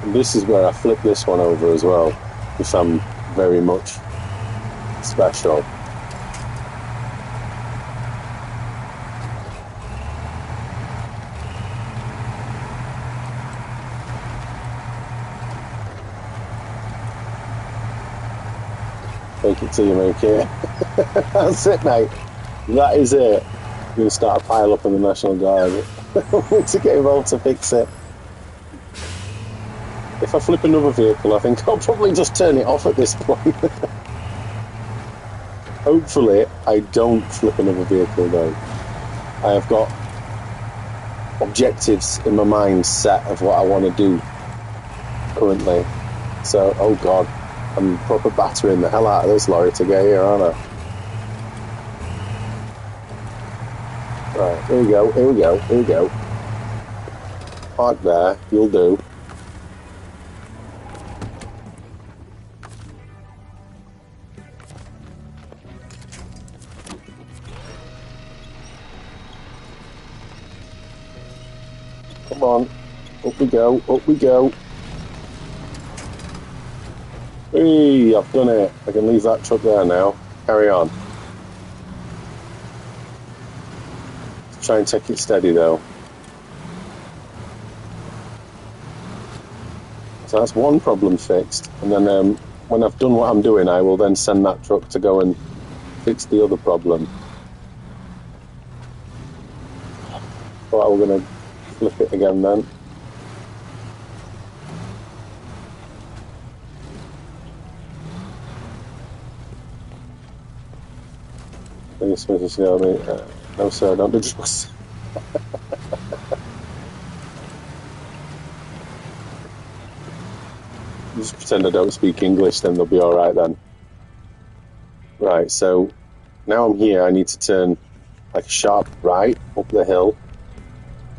And this is where I flip this one over as well, if I'm very much special. Take it till you make it. That's it, mate. That is it. going to start a pile up in the National Guard. We need to get involved to fix it. If I flip another vehicle, I think I'll probably just turn it off at this point. Hopefully, I don't flip another vehicle though. I have got objectives in my mind set of what I want to do currently. So, oh god, I'm proper battering the hell out of this lorry to get here, aren't I? Right, here we go, here we go, here we go. Park there, you'll do. Come on, up we go, up we go. Hey, I've done it. I can leave that truck there now. Carry on. Try and take it steady though. So that's one problem fixed. And then when I've done what I'm doing, I will then send that truck to go and fix the other problem. Thought we're going to flip it again then. Smith is going to me. No, sir, don't do drugs. Just pretend I don't speak English, then they'll be alright then. Right, so now I'm here, I need to turn like a sharp right up the hill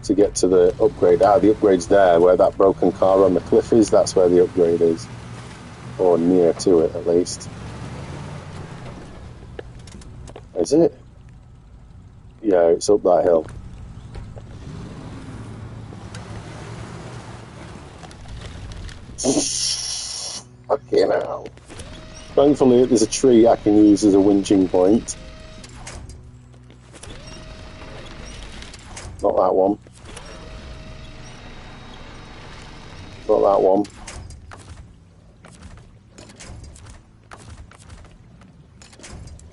to get to the upgrade. The upgrade's there, where that broken car on the cliff is, that's where the upgrade is. Or near to it, at least. Is it? Yeah, it's up that hill. Fucking hell. Thankfully, there's a tree I can use as a winching point. Not that one. Not that one.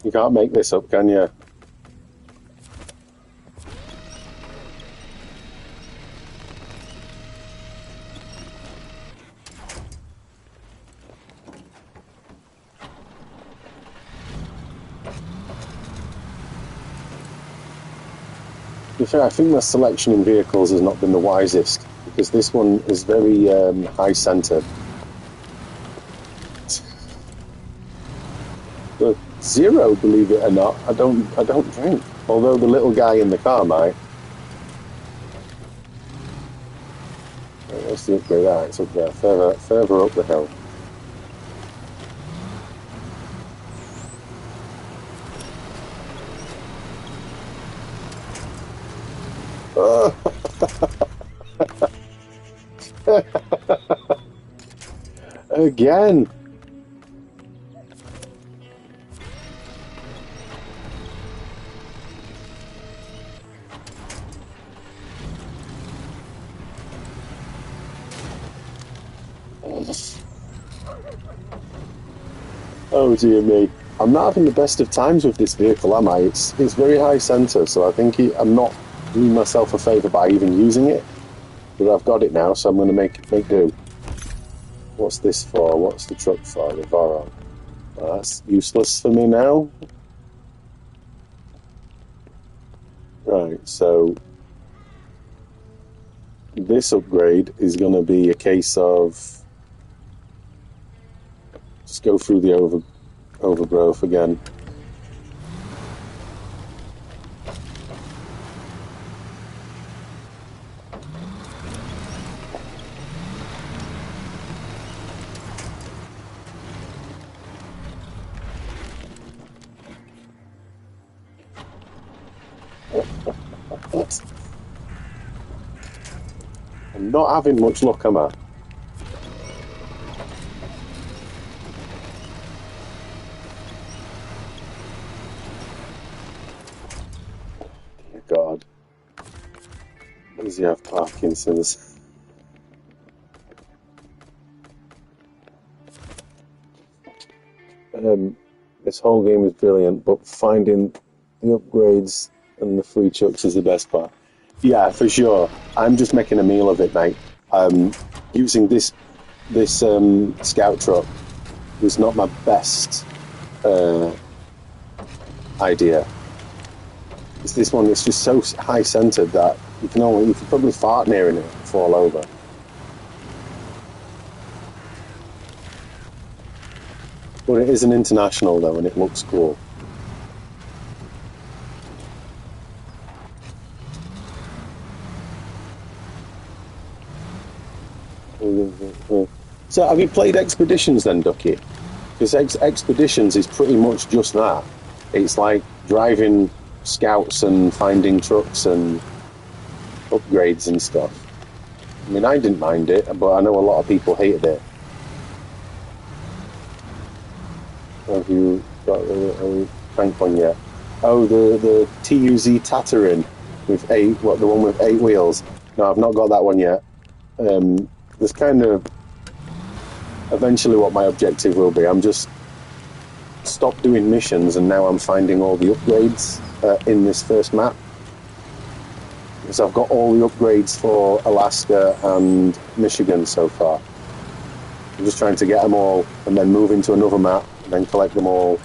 You can't make this up, can you? To be fair, I think the selection in vehicles has not been the wisest, because this one is very high-centered. But zero, believe it or not, I don't drink. Although the little guy in the car might. What's the upgrade? It's up there, further up the hill. Again. Oh dear me. I'm not having the best of times with this vehicle, am I? It's very high centre, so I think I'm not doing myself a favour by even using it. But I've got it now, so I'm going to make do. What's this for? What's the truck for? The Voron. Well, that's useless for me now. Right, so this upgrade is going to be a case of just go through the overgrowth again. I'm not having much luck, am I? Dear God. Does he have Parkinson's? This whole game is brilliant, but finding the upgrades And the free trucks is the best part. Yeah, for sure. I'm just making a meal of it, mate. Using this scout truck was not my best idea. It's this one that's just so high centered that you could probably fart near it and fall over. But it is an international though, and it looks cool. So have you played Expeditions then, Ducky? Because Expeditions is pretty much just that. It's like driving scouts and finding trucks and upgrades and stuff. I mean, I didn't mind it, but I know a lot of people hated it. Have you got a tank one yet? Oh, the TUZ Tatarin with the one with 8 wheels. No, I've not got that one yet. There's kind of eventually what my objective will be. I'm just stopped doing missions and now I'm finding all the upgrades in this first map. Because I've got all the upgrades for Alaska and Michigan so far. I'm just trying to get them all and then move into another map and then collect them all.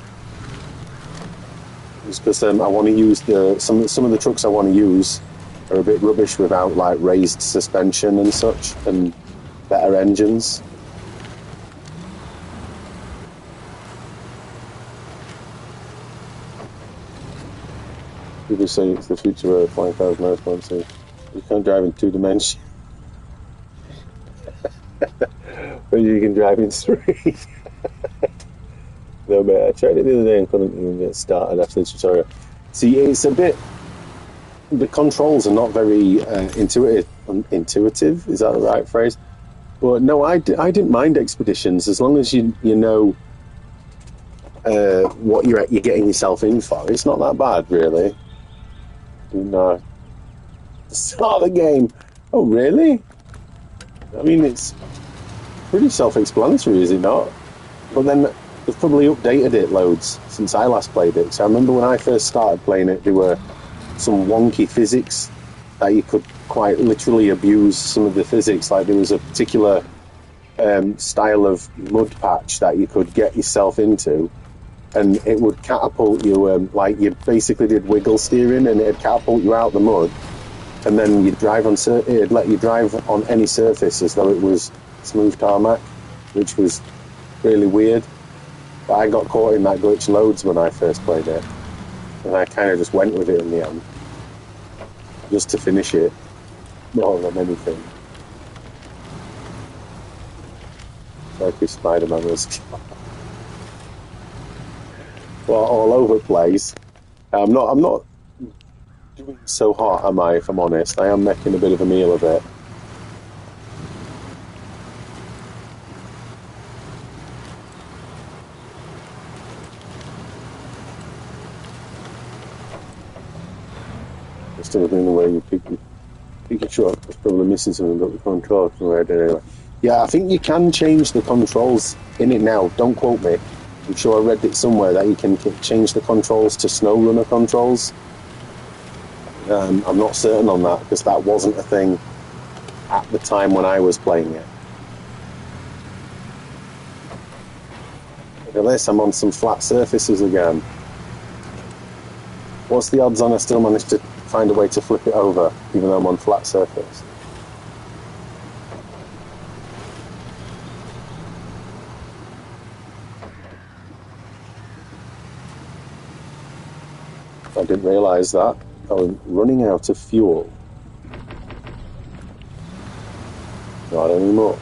Just because I want to use some of the trucks I want to use are a bit rubbish without like raised suspension and such and better engines. People say it's the future of flying cars now, so you can't drive in 2 dimensions. But you can drive in 3. No, but I tried it the other day and couldn't even get started after the tutorial. See, it's a bit... The controls are not very intuitive. Intuitive? Is that the right phrase? But no, I didn't mind Expeditions as long as you know what you're getting yourself in for. It's not that bad, really. No. Start the game. Oh, really? I mean, it's pretty self-explanatory, is it not? But then they've probably updated it loads since I last played it. So I remember when I first started playing it, there were some wonky physics that you could quite literally abuse some of the physics. Like there was a particular style of mud patch that you could get yourself into, and it would catapult you, like you basically did wiggle steering, and it'd catapult you out the mud, and then you'd drive on. It'd let you drive on any surface as though it was smooth tarmac, which was really weird. But I got caught in that glitch loads when I first played it, and I kind of just went with it in the end, just to finish it, more than anything. Like if Spider-Man was well, all over the place. I'm not doing so hot, am I? If I'm honest, I am making a bit of a meal of it. I'm still doing the way you pick your truck. It's probably missing something about the controls somewhere. Anyway, yeah, I think you can change the controls in it now. Don't quote me. I'm sure I read it somewhere that you can change the controls to Snowrunner controls. I'm not certain on that because that wasn't a thing at the time when I was playing it. Look at this, I'm on some flat surfaces again. What's the odds on I still manage to find a way to flip it over even though I'm on flat surface? I didn't realise that. I was running out of fuel. Not anymore.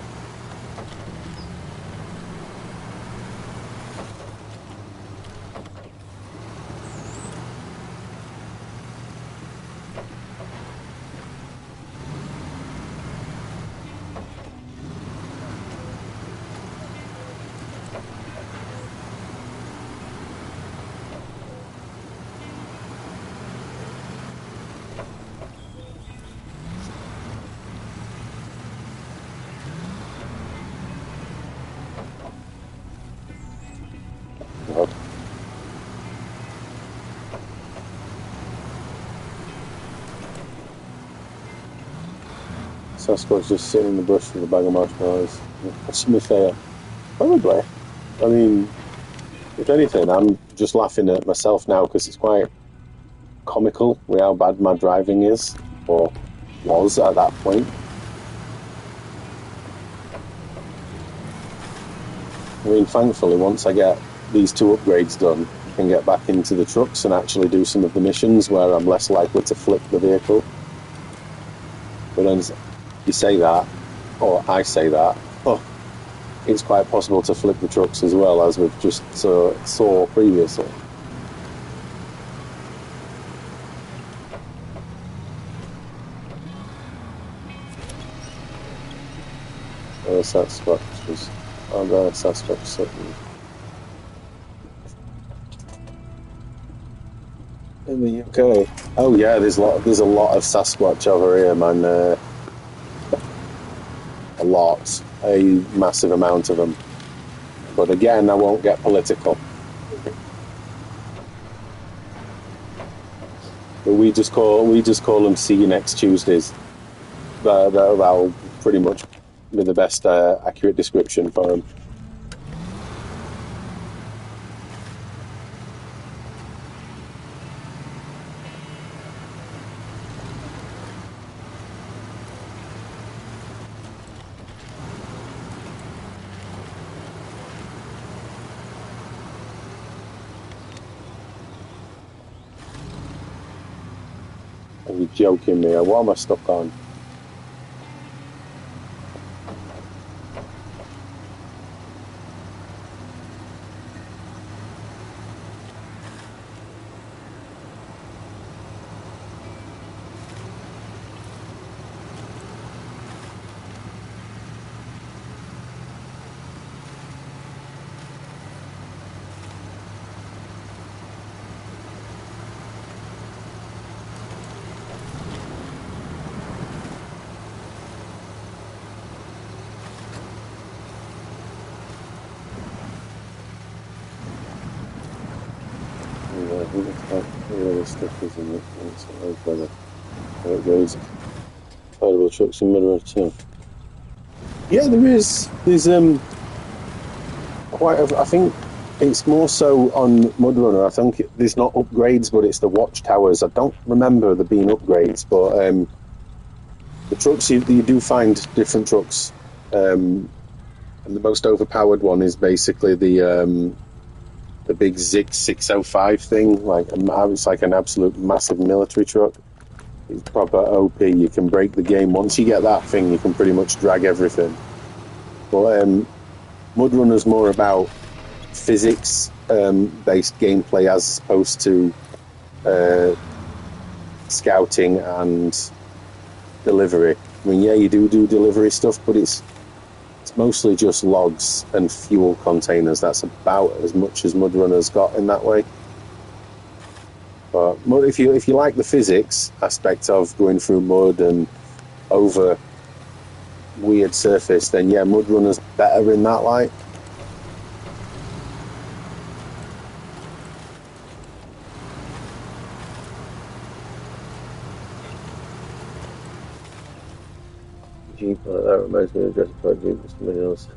Sasquatch just sitting in the bush with a bag of marshmallows. Possibly fair. Probably. I mean, if anything, I'm just laughing at myself now because it's quite comical with how bad my driving is, or was at that point. I mean, thankfully, once I get these 2 upgrades done, I can get back into the trucks and actually do some of the missions where I'm less likely to flip the vehicle. But then you say that, or I say that, it's quite possible to flip the trucks as well, as we've just saw previously. Sasquatch on there, Sasquatch sitting in the UK. Oh yeah, there's a lot of Sasquatch over here, man. A massive amount of them. But again, I won't get political. But we just call them "See you next Tuesdays." That'll pretty much be the best accurate description for them. Are you joking me? What am I stuck on? Stickers in it, it goes. Portable trucks in Mudrunner too. Yeah, there's quite a. I think it's more so on Mudrunner. I think there's not upgrades, but it's the watchtowers. I don't remember there being upgrades, but the trucks you do find different trucks, and the most overpowered one is basically the big Zix 605 thing. It's like an absolute massive military truck. It's proper OP. You can break the game. Once you get that thing, you can pretty much drag everything. But Mudrunner's more about physics based gameplay as opposed to scouting and delivery. I mean, yeah, you do delivery stuff, but it's mostly just logs and fuel containers. That's about as much as Mudrunner's got in that way. But if you like the physics aspect of going through mud and over weird surface, then yeah, Mudrunner's better in that light. Jeep, that reminds me of Jurassic Park Jeep or something else.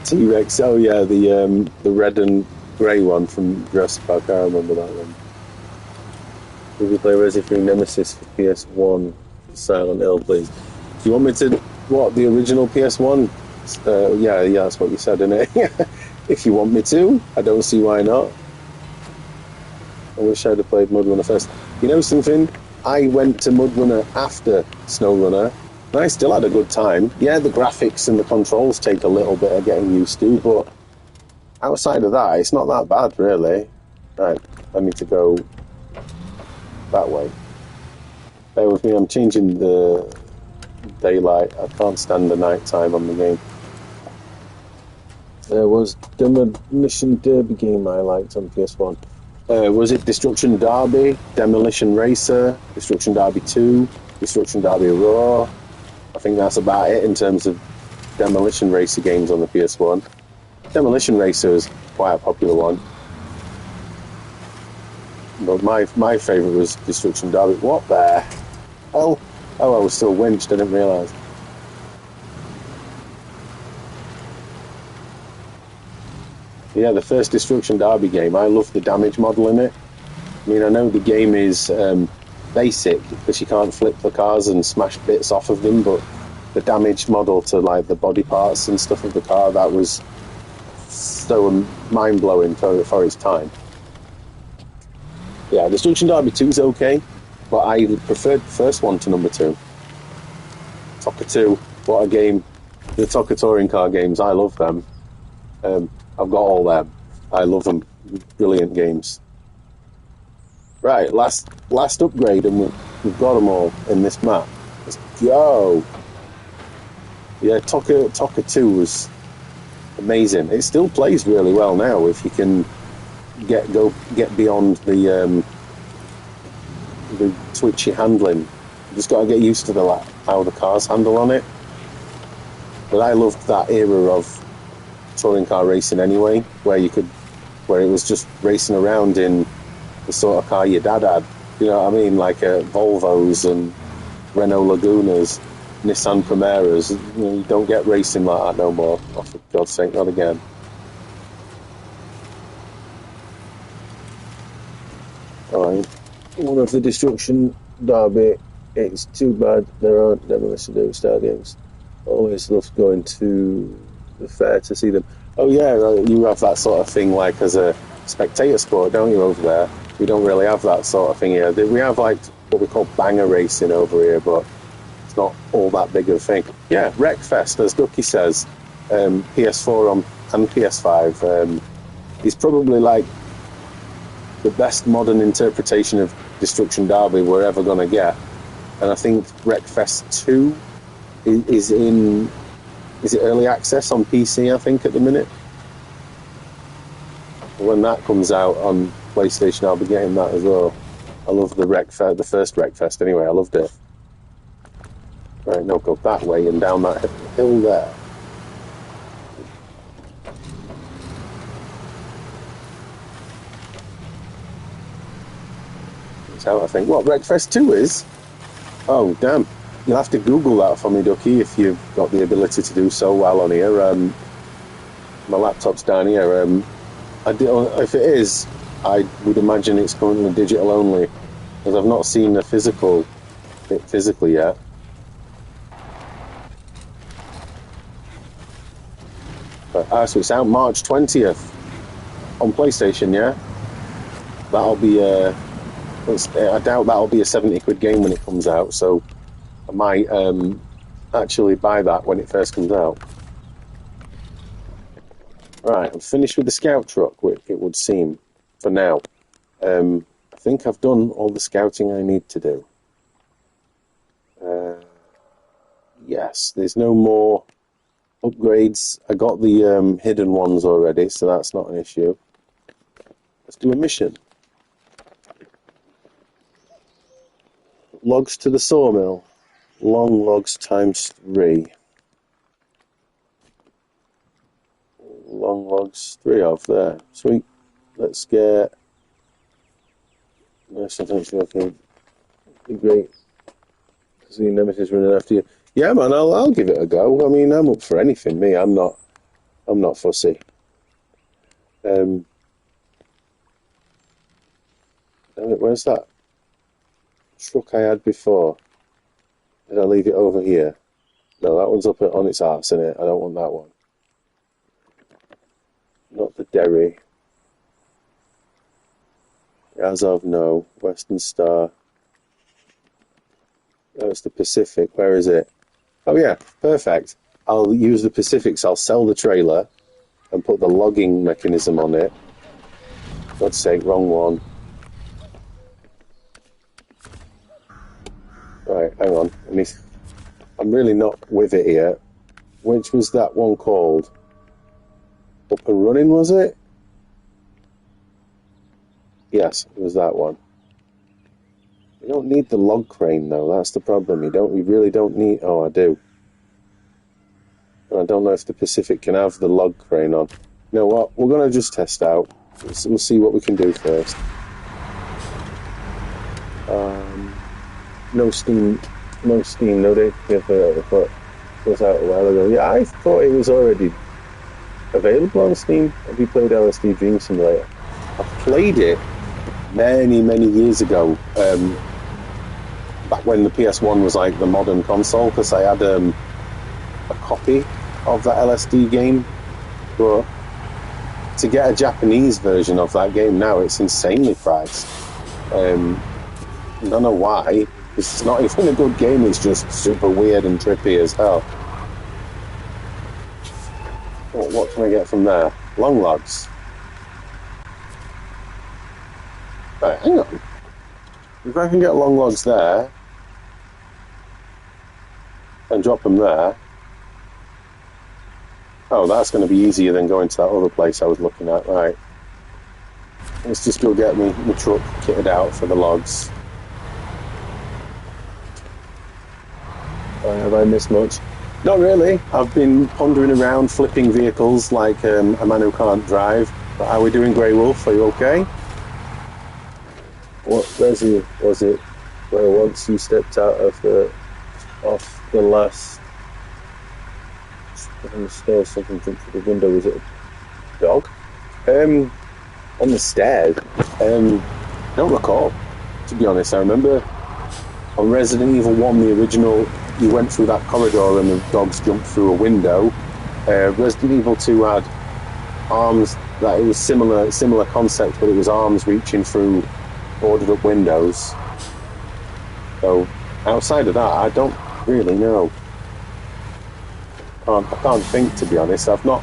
T-Rex, oh yeah, the red and grey one from Jurassic Park, I remember that one. Did you play Resi 3 Nemesis for PS1 Silent Hill, please? Do you want me to, the original PS1? Yeah, that's what you said, innit? If you want me to, I don't see why not. I wish I'd have played Mudrunner first. You know something? I went to Mudrunner after Snowrunner, and I still had a good time. Yeah, the graphics and the controls take a little bit of getting used to, but outside of that, it's not that bad, really. Right, I need to go that way. Bear with me, I'm changing the daylight. I can't stand the night time on the game. There was Demolition Derby game I liked on PS1. Was it Destruction Derby, Demolition Racer, Destruction Derby 2, Destruction Derby Raw? I think that's about it in terms of Demolition Racer games on the PS1. Demolition Racer is quite a popular one. But my favourite was Destruction Derby. What the hell? Oh, I was still winched, I didn't realise. Yeah, the first Destruction Derby game, I love the damage model in it. I mean, I know the game is basic because you can't flip the cars and smash bits off of them, but the damage model to like the body parts and stuff of the car, that was so mind-blowing for its time. Yeah, Destruction Derby 2 is okay, but I preferred the first one to number 2. TOCA 2, what a game. The TOCA touring car games, I love them. I've got all them. I love them. Brilliant games. Right, last upgrade, and we've got them all in this map. Let's go. Yeah, TOCA 2 was amazing. It still plays really well now if you can get beyond the twitchy handling. You just got to get used to how the cars handle on it. But I loved that era of touring car racing anyway, where it was just racing around in the sort of car your dad had. You know what I mean? Like Volvos and Renault Lagunas, Nissan Primeras. You don't get racing like that no more. Oh, for God's sake, not again. Alright. One of the Destruction Derby. It's too bad there aren't Demolition Derby stadiums. Always loved going to the fair to see them. Oh yeah, you have that sort of thing like as a spectator sport, don't you, over there? We don't really have that sort of thing here. We have like what we call banger racing over here, but it's not all that big of a thing. Yeah, Wreckfest, as Ducky says, PS4 and PS5 is probably like the best modern interpretation of Destruction Derby we're ever going to get. And I think Wreckfest 2 is it early access on PC, I think, at the minute? When that comes out on PlayStation, I'll be getting that as well. I love the Wreckfest, the first Wreckfest anyway, I loved it. Right, no, go that way and down that hill there. That's how I think. What, Wreckfest 2 is? Oh, damn. You'll have to Google that for me, Ducky, if you've got the ability to do so while on here. My laptop's down here. If it is, I would imagine it's currently digital only, because I've not seen a physical bit physically yet. But, so it's out March 20th on PlayStation, yeah? That'll be I doubt that'll be a 70 quid game when it comes out, so I might actually buy that when it first comes out. Right, I'm finished with the scout truck, it would seem, for now. I think I've done all the scouting I need to do. Yes, there's no more upgrades. I got the hidden ones already, so that's not an issue. Let's do a mission. Logs to the sawmill. Long logs times 3. Long logs, 3 of there. Sweet. Let's get... Nice, I think okay. Be great. See Nemesis running after you. Yeah, man, I'll give it a go. I mean, I'm up for anything, me. I'm not fussy. Where's that truck I had before? Did I leave it over here? No, that one's up on its arse, isn't it? I don't want that one. Not the Derry. As of no. Western Star. Oh, it's the Pacific. Where is it? Oh yeah, perfect. I'll use the Pacifics. I'll sell the trailer and put the logging mechanism on it. God's sake, wrong one. Right, hang on. I'm really not with it here. Which was that one called? Up and Running, was it? Yes, it was that one. You don't need the log crane, though. That's the problem. You really don't need... Oh, I do. I don't know if the Pacific can have the log crane on. You know what? We're going to just test out. We'll see what we can do first. No steam no Steam, no data giver, but it was out a while ago. Yeah, I thought it was already available on Steam. Have you played LSD Dream Simulator? I played it many years ago, back when the PS1 was like the modern console, because I had a copy of that LSD game, but to get a Japanese version of that game now, it's insanely priced. I don't know why. It's not even a good game, it's just super weird and trippy as hell. What can I get from there? Long logs. Right, hang on. If I can get long logs there and drop them there, oh, that's going to be easier than going to that other place I was looking at. Right. Let's just go get my truck kitted out for the logs. Have I missed much? Not really. I've been pondering around flipping vehicles like a man who can't drive. But how are we doing, Grey Wolf? Are you okay? Where's he? Was it where once you stepped out of off the last on the stairs, something jumped through the window? Was it a dog? On the stairs? I don't recall, to be honest. I remember on Resident Evil 1, the original, you went through that corridor and the dogs jumped through a window. Resident Evil 2 had arms, that it was similar concept, but it was arms reaching through boarded up windows. So outside of that, I don't really know. I can't think, to be honest. I've not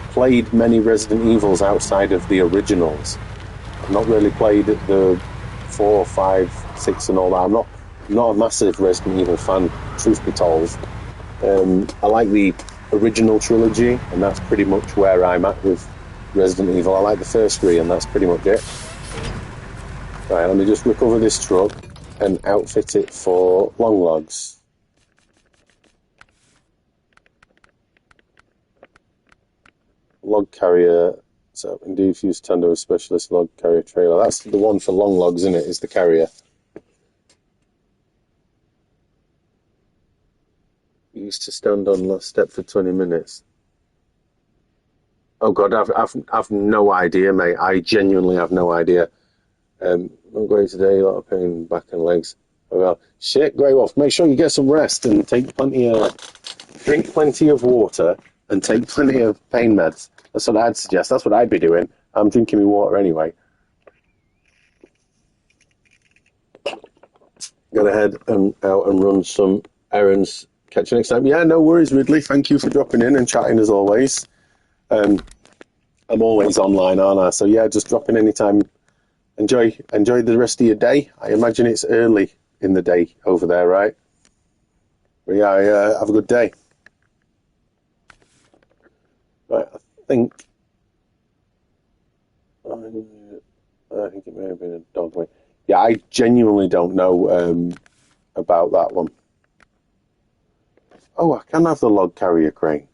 played many Resident Evils outside of the originals. I've not really played the 4, 5, 6 and all that. I'm not a massive Resident Evil fan, truth be told. I like the original trilogy, and that's pretty much where I'm at with Resident Evil. I like the first 3, and that's pretty much it. Right, let me just recover this truck and outfit it for long logs. Log carrier. So indeed, use tandem with specialist log carrier trailer. That's the one for long logs, isn't it? Is the carrier. Used to stand on last step for 20 minutes. Oh God, I've no idea, mate. I genuinely have no idea. I'm going today, a lot of pain back and legs. Oh, well, shit, Grey Wolf. Make sure you get some rest and drink plenty of water and take plenty of pain meds. That's what I'd suggest. That's what I'd be doing. I'm drinking my water anyway. Gotta head out and run some errands. Catch you next time. Yeah, no worries, Ridley. Thank you for dropping in and chatting as always. I'm always online, aren't I? So yeah, just drop in anytime. Enjoy the rest of your day. I imagine it's early in the day over there, right? But yeah, have a good day. Right, I think it may have been a dog wing. Yeah, I genuinely don't know about that one. Oh, I can have the log carrier crane.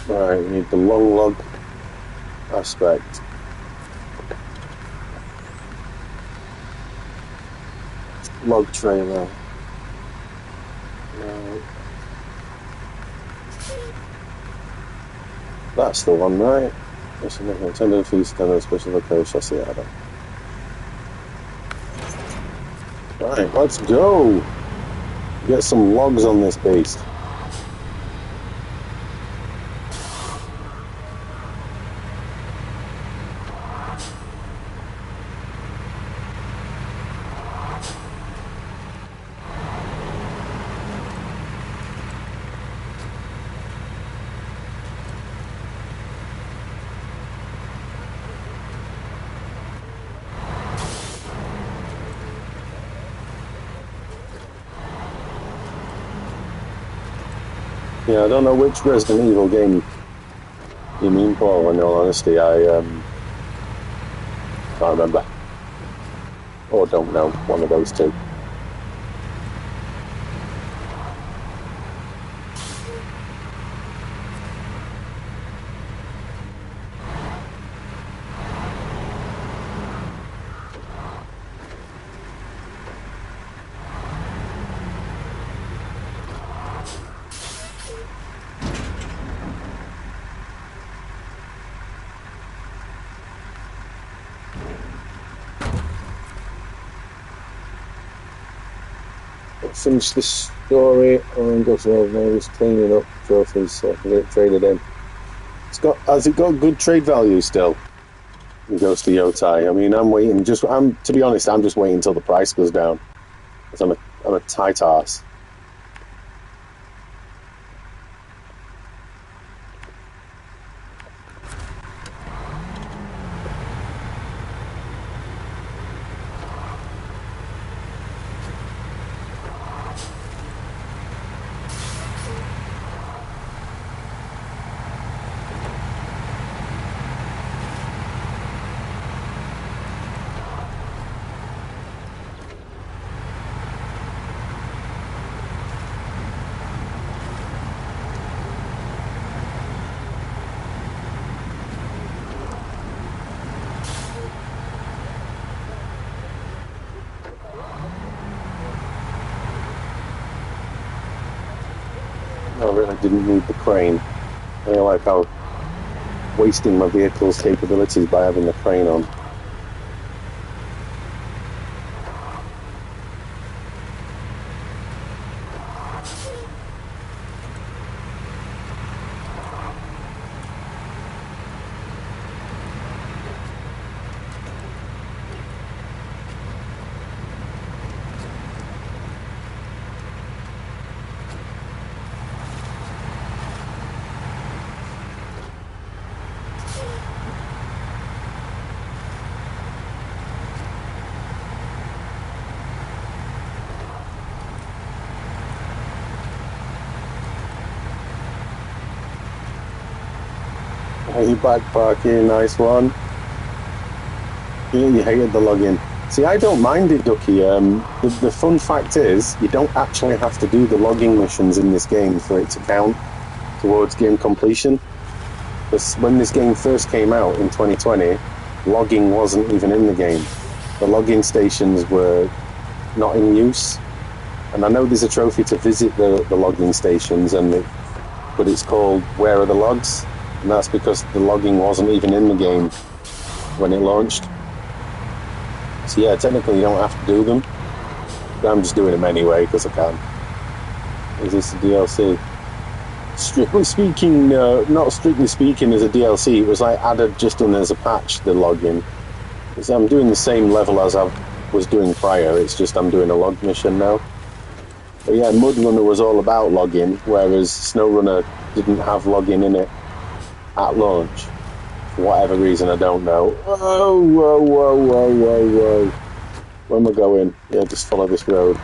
Right, we need the long log aspect. Log trailer. Right. That's the one, right? That's another intended for standard special location. I see it. Right, let's go. Get some logs on this beast. Yeah, I don't know which Resident Evil game you mean, Paul, in all honesty. I can't remember. Or don't know, one of those two. Finish this story and go to Overna's cleaning up trophies so I can get it traded in. Has it got good trade value still? It goes to Yotai. I mean, I'm waiting. To be honest, I'm just waiting until the price goes down. Because I'm a tight ass. I really didn't need the crane. I don't like how wasting my vehicle's capabilities by having the crane on. Hey, back parking, nice one. Yeah, you hated the login. See, I don't mind it, Ducky. The fun fact is, you don't actually have to do the logging missions in this game for it to count towards game completion. Because when this game first came out in 2020, logging wasn't even in the game. The logging stations were not in use. And I know there's a trophy to visit the logging stations, but it's called Where Are the Logs? And that's because the logging wasn't even in the game when it launched. So yeah, technically you don't have to do them. But I'm just doing them anyway because I can. Is this a DLC? Strictly speaking, not strictly speaking as a DLC. It was like added just in as a patch, the login. Because I'm doing the same level as I was doing prior. It's just I'm doing a log mission now. But yeah, Mudrunner was all about login, whereas Snowrunner didn't have login in it at launch. For whatever reason, I don't know. Whoa, whoa, whoa, whoa, whoa, whoa. Where am I going? Yeah, just follow this road.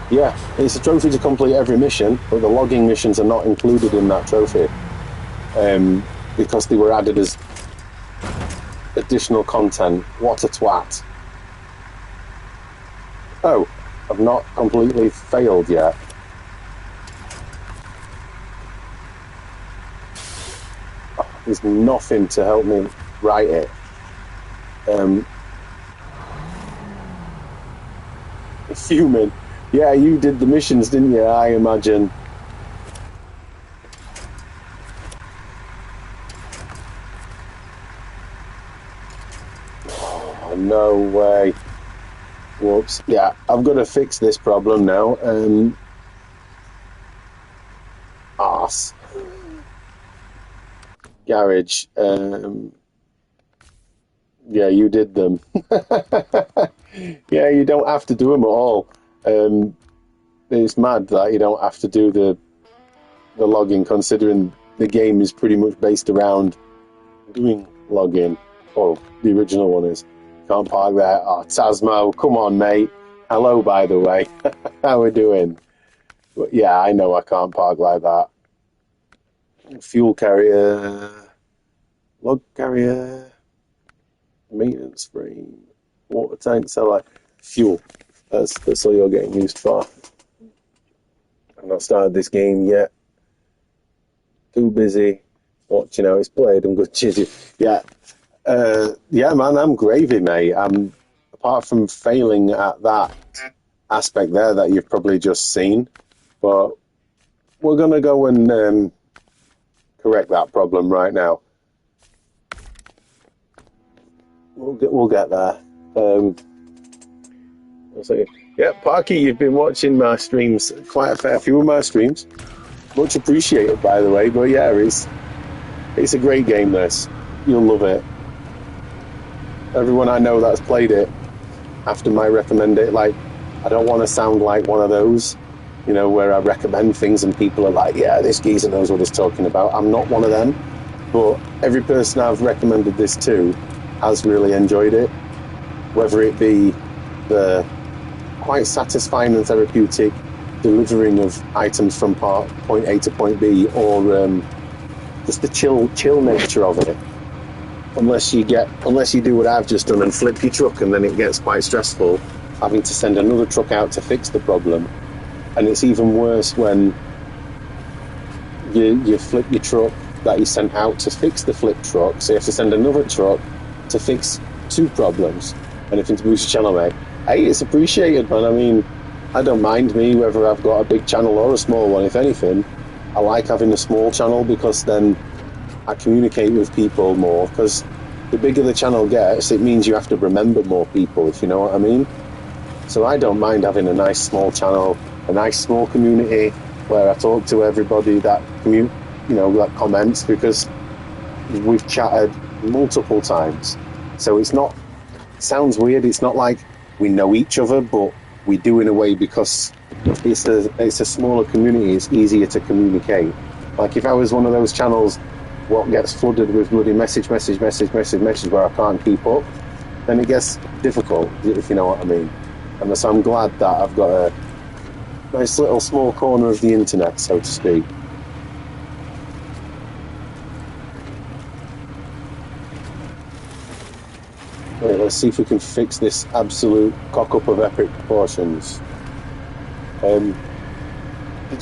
Yeah, it's a trophy to complete every mission, but the logging missions are not included in that trophy. Because they were added as additional content. What a twat. Oh, I've not completely failed yet. Oh, there's nothing to help me write it. Fuming. Yeah, you did the missions, didn't you? I imagine. Oh, no way. Whoops. Yeah, I've got to fix this problem now. Arse. Garage. Yeah, you did them. Yeah, you don't have to do them at all. It's mad that you don't have to do the login, considering the game is pretty much based around doing login. Or the original one is. can't park there. Oh, Tasmo, come on, mate. Hello, by the way. How we doing? But yeah, I know I can't park like that. Fuel carrier, log carrier, maintenance frame, water tanks. I like fuel. That's all you're getting used for. I've not started this game yet. Too busy watching how it's played. I'm good. Yeah, yeah, man. I'm gravy, mate. I'm apart from failing at that aspect there that you've probably just seen, but we're gonna go and correct that problem right now. We'll get there. Yeah, Parky, you've been watching my streams, quite a fair few of my streams. Much appreciated, by the way. But yeah, it's a great game. This, you'll love it. Everyone I know that's played it after my recommend it, like, I don't want to sound like one of those, you know, where I recommend things and people are like, yeah, this geezer knows what he's talking about. I'm not one of them, but every person I've recommended this to has really enjoyed it, whether it be the quite satisfying and therapeutic delivering of items from point A to point B, or just the chill nature of it. Unless you do what I've just done and flip your truck, and then it gets quite stressful, having to send another truck out to fix the problem. And it's even worse when you flip your truck that you sent out to fix the flip truck, so you have to send another truck to fix two problems. Anything to boost your channel, mate. Hey, it's appreciated, man. I mean, I don't mind me whether I've got a big channel or a small one. If anything, I like having a small channel because then I communicate with people more, because the bigger the channel gets, it means you have to remember more people, if you know what I mean. So I don't mind having a nice small channel, a nice small community where I talk to everybody that that comments, because we've chatted multiple times. So it sounds weird, it's not like we know each other, but we do in a way, because it's a smaller community, it's easier to communicate. Like if I was one of those channels what gets flooded with bloody message where I can't keep up, then it gets difficult, if you know what I mean. And so I'm glad that I've got a nice little small corner of the internet, so to speak. Right, let's see if we can fix this absolute cock-up of epic proportions. Did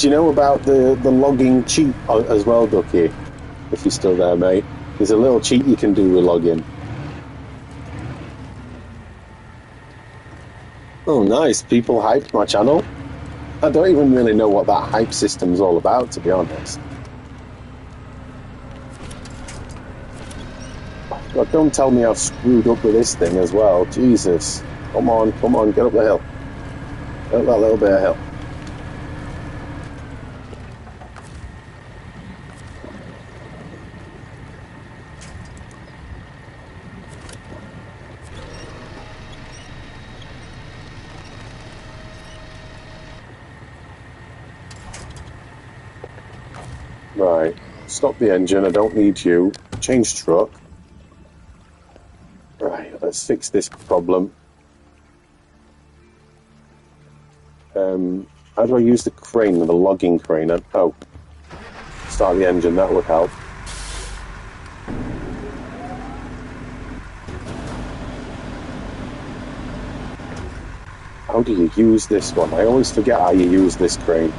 you know about the logging cheat as well, Ducky? If you're still there, mate. There's a little cheat you can do with logging. Oh, nice. People hyped my channel. I don't even really know what that hype system's all about, to be honest. God, don't tell me I've screwed up with this thing as well. Jesus. Come on, get up the hill. Get up that little bit of hill. Right, stop the engine, I don't need you. Change truck. Right, let's fix this problem. How do I use the crane, the logging crane? Oh, start the engine, that would help. How do you use this one? I always forget how you use this crane.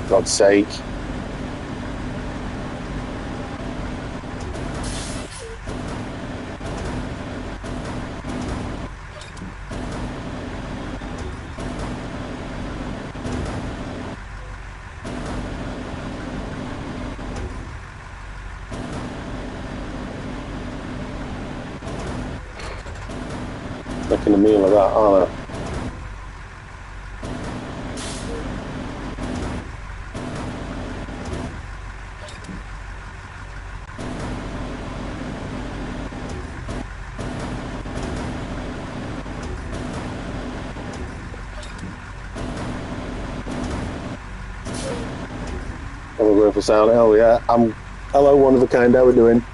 God's sake. Making a meal of that, aren't I? I'm going for Silent Hill, yeah. Hello, one of a kind, how we doing?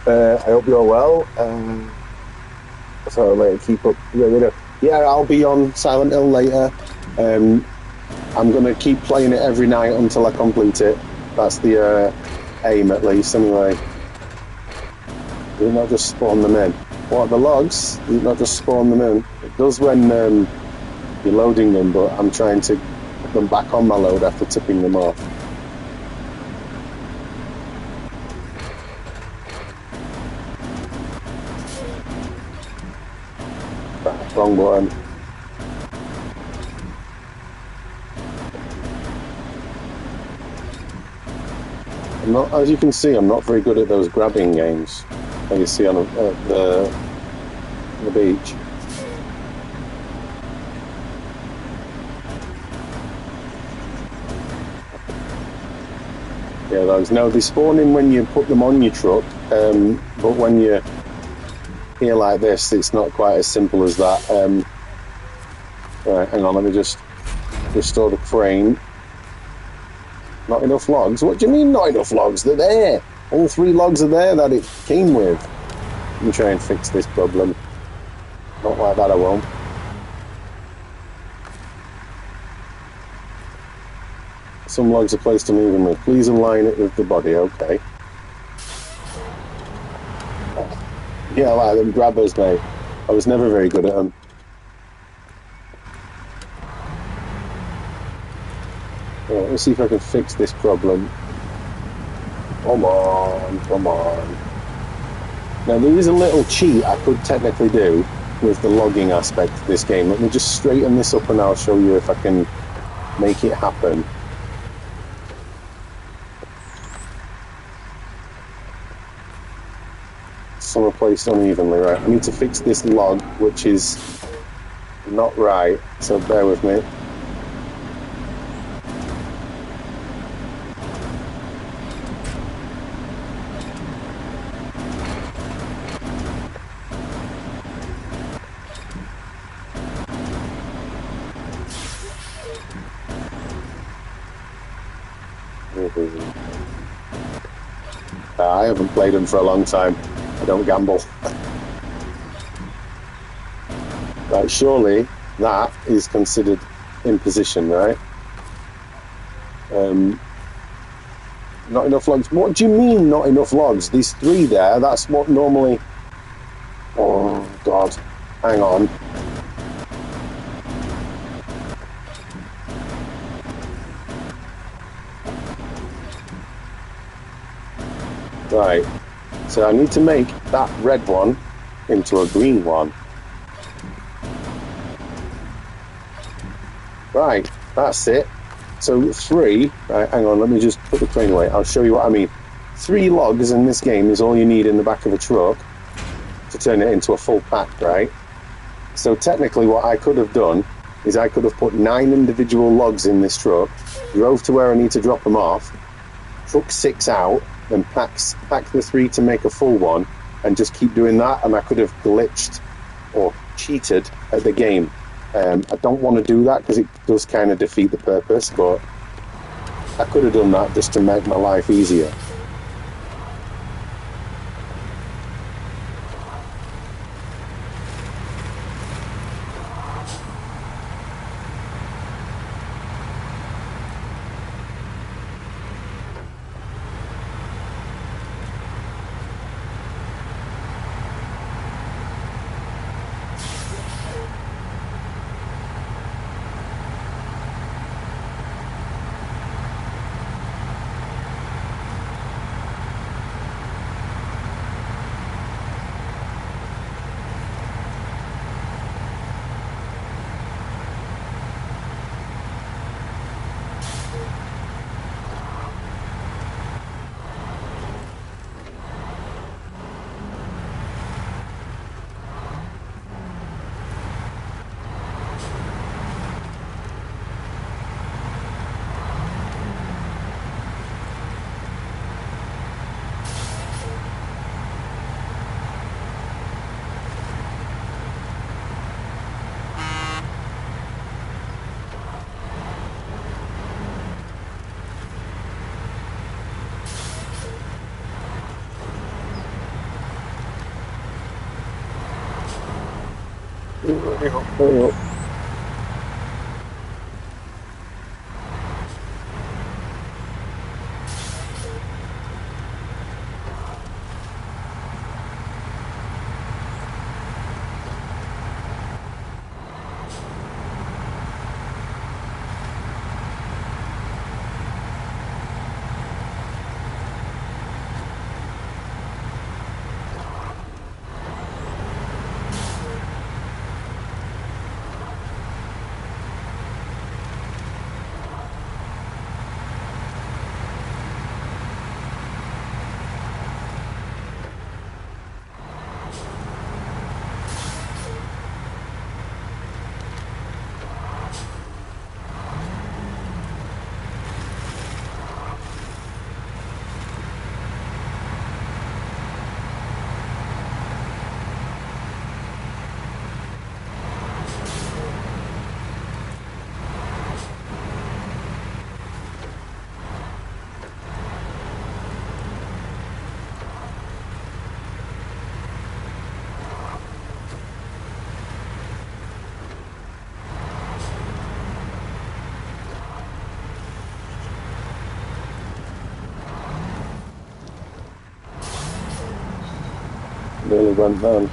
I hope you're well. So later, keep up. Yeah, I'll be on Silent Hill later. I'm going to keep playing it every night until I complete it. That's the aim, at least, anyway. You not just spawn them in. What, the logs? You not just spawn them in. It does when you're loading them, but I'm trying to put them back on my load after tipping them off. Wrong button. I'm not, as you can see, I'm not very good at those grabbing games that you see on the beach. Yeah, those. No, they spawn in when you put them on your truck, but when you're here like this, it's not quite as simple as that. Right, hang on, let me just restore the crane. Not enough logs? What do you mean not enough logs? They're there. All 3 logs are there that it came with. Let me try and fix this problem. Not like that, I won't. Some logs are placed unevenly. Please align it with the body, okay. Yeah, I like them grabbers, mate. I was never very good at them. Right, let's see if I can fix this problem. Come on, come on. Now, there is a little cheat I could technically do with the logging aspect of this game. Let me just straighten this up and I'll show you if I can make it happen. Some are placed unevenly, right? I need to fix this log, which is not right, so bear with me. I haven't played them for a long time. I don't gamble. Right, surely that is considered in position, right? Not enough logs. What do you mean not enough logs? These 3 there, that's what normally... Oh, God. Hang on. Right. So I need to make that red one into a green one. Right, that's it. So 3, right, hang on, let me just put the crane away. I'll show you what I mean. 3 logs in this game is all you need in the back of a truck to turn it into a full pack, right? So technically what I could have done is I could have put 9 individual logs in this truck, drove to where I need to drop them off, took 6 out, then pack the 3 to make a full one, and just keep doing that, and I could have glitched or cheated at the game. I don't want to do that because it does kind of defeat the purpose, but I could have done that just to make my life easier. Hurry up, hurry up. Nearly went down.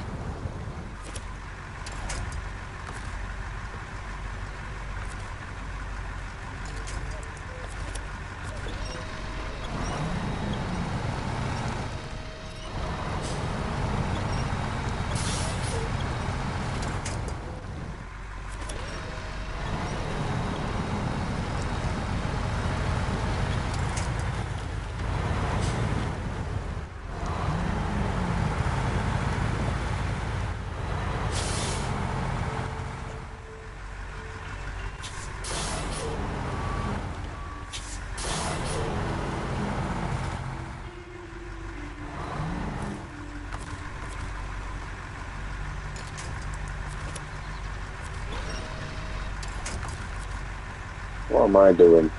What am I doing?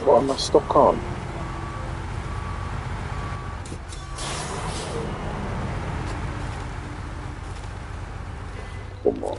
What am I stuck on? Come on.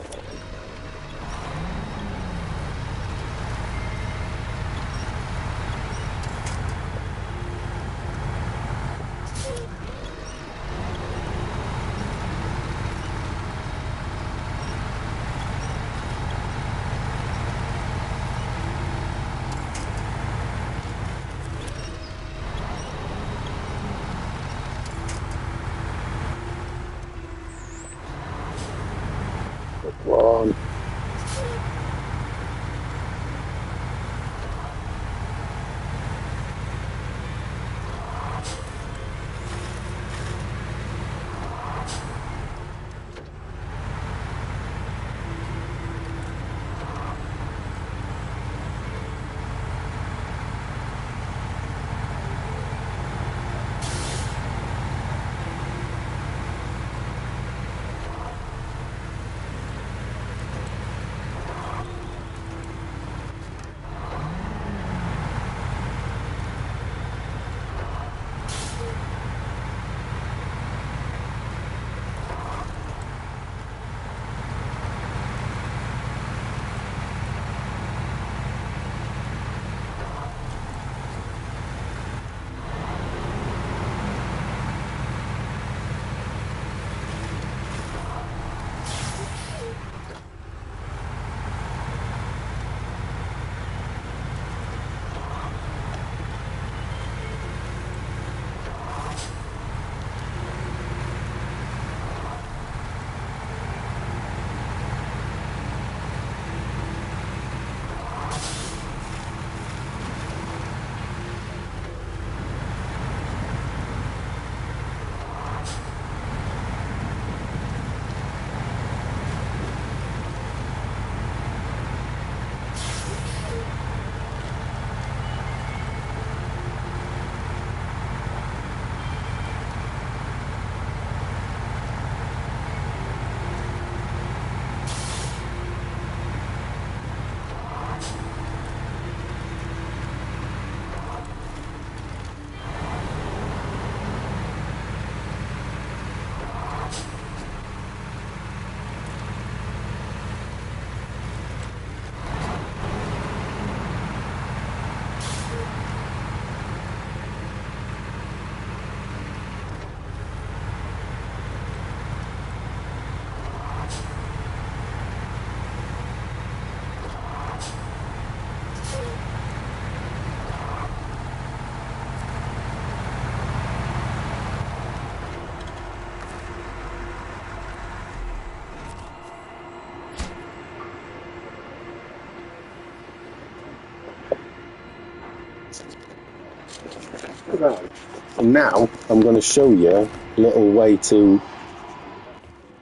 Right. And now I'm going to show you a little way to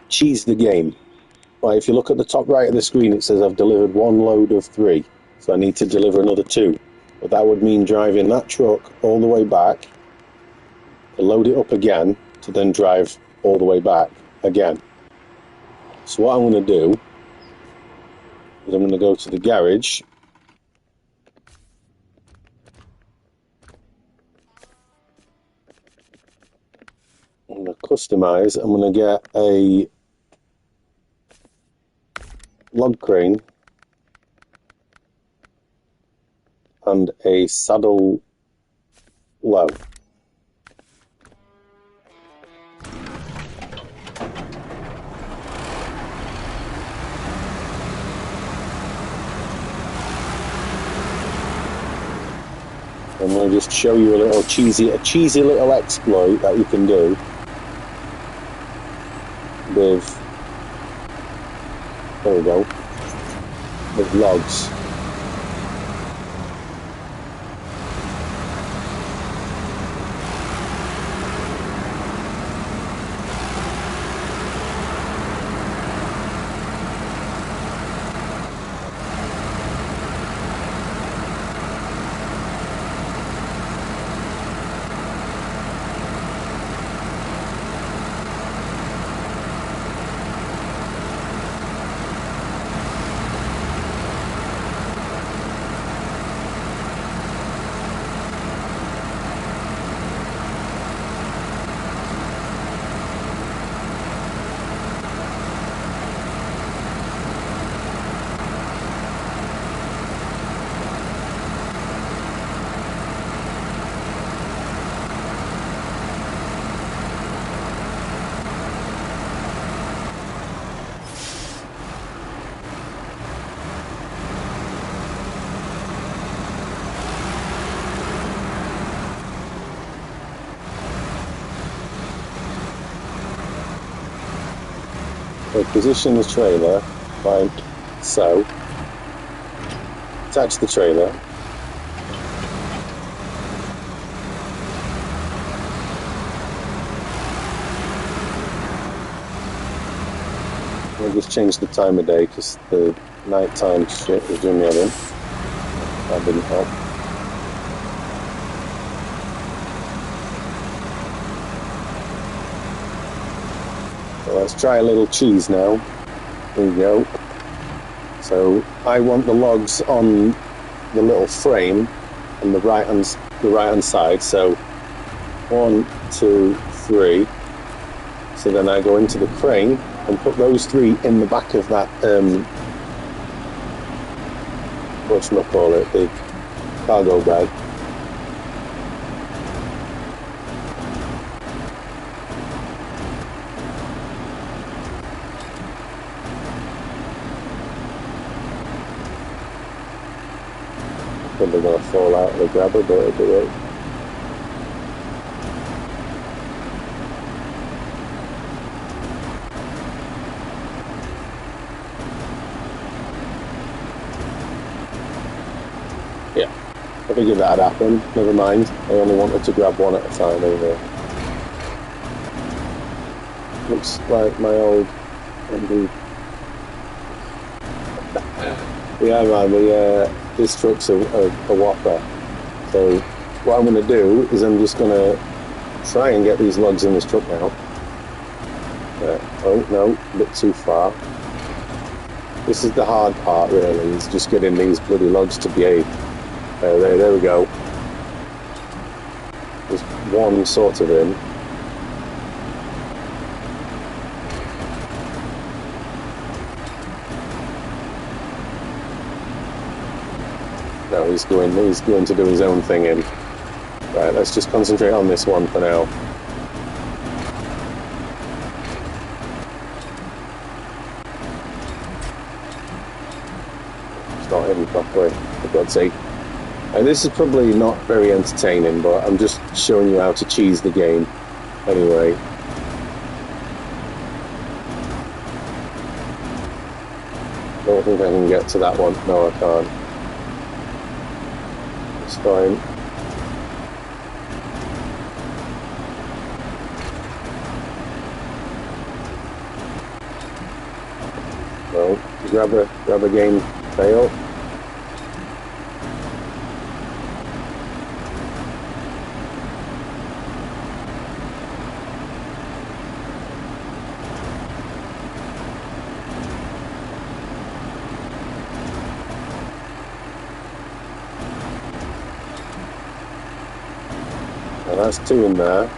cheese the game. Right, if you look at the top right of the screen, it says I've delivered one load of 3. So I need to deliver another 2. But that would mean driving that truck all the way back, to load it up again, to then drive all the way back again. So what I'm going to do is I'm going to go to the garage. I'm going to customize. I'm going to get a log crane and a saddle low. I'm going to just show you a little cheesy little exploit that you can do with, there we go, with logs. So position the trailer like so, attach the trailer, we'll just change the time of day because the nighttime shit was doing me in. That didn't help. So let's try a little cheese now. There we go. So I want the logs on the little frame on the right hand side. So 1, 2, 3. So then I go into the crane and put those 3 in the back of that whatchamacallit, the cargo bag. Probably going to fall out of the grabber, but it'll do it. Yeah, I figured that'd happen. Never mind. I only wanted to grab one at a time anyway. Looks like my old MD. Yeah, man, this truck's a whopper. So what I'm going to do is I'm just going to try and get these logs in this truck now. Oh, no, a bit too far. This is the hard part, really, is just getting these bloody logs to behave. There we go. There's one sort of in. No, he's going to do his own thing in. Right, let's just concentrate on this one for now. It's not hitting properly, for God's sake. And this is probably not very entertaining, but I'm just showing you how to cheese the game. Anyway. Don't think I can get to that one. No, I can't. It's fine. grab a game fail. Well, that's 2 in there.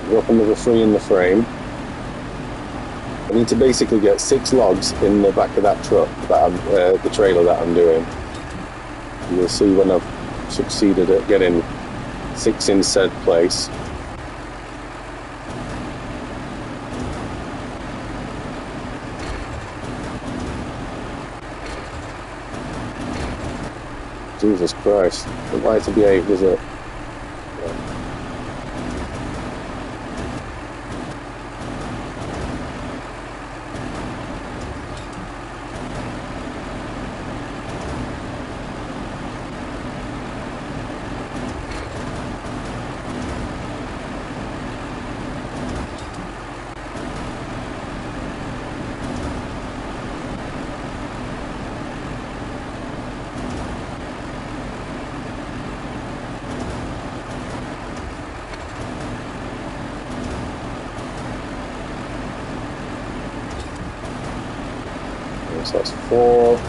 Drop another 3 in the frame. I need to basically get 6 logs in the back of that truck, that the trailer that I'm doing. You'll see when I've succeeded at getting 6 in said place. Jesus Christ, don't like to behave, does it? So that's 4.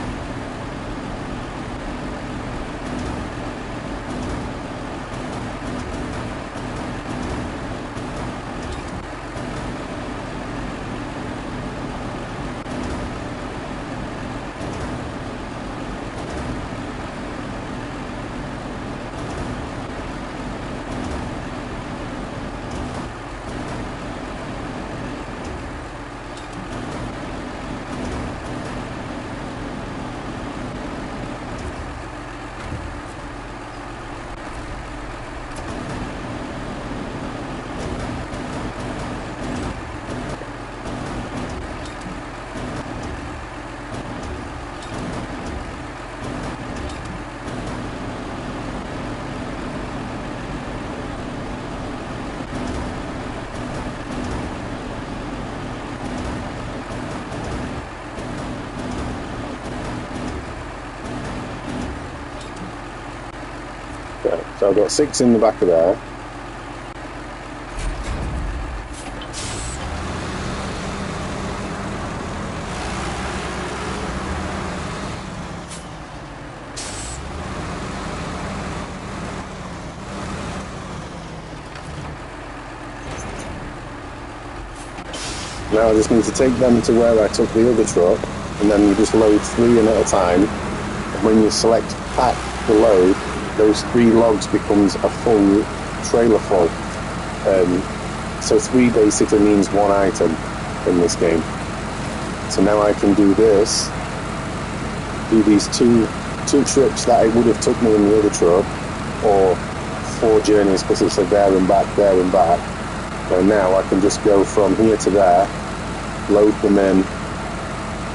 Okay, so I've got 6 in the back of there. Now I just need to take them to where I took the other truck, and then you just load 3 in at a time. And when you select pack the load, those 3 logs becomes a full trailer full. So 3 basically means 1 item in this game. So now I can do this, do these two trips that it would have took me in the other truck, or 4 journeys because it's a there and back, there and back. And now I can just go from here to there, load them in,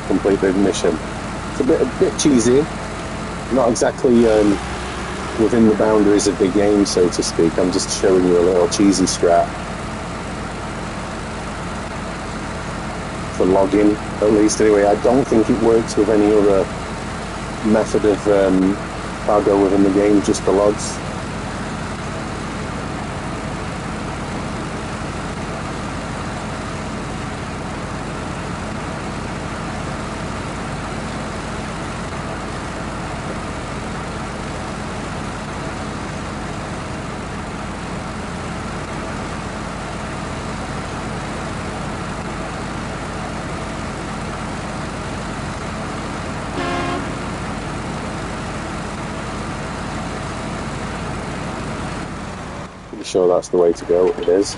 complete the mission. It's a bit cheesy, not exactly within the boundaries of the game, so to speak. I'm just showing you a little cheesy strat for logging, at least. Anyway, I don't think it works with any other method of cargo within the game, just the logs. Sure that's the way to go. It is.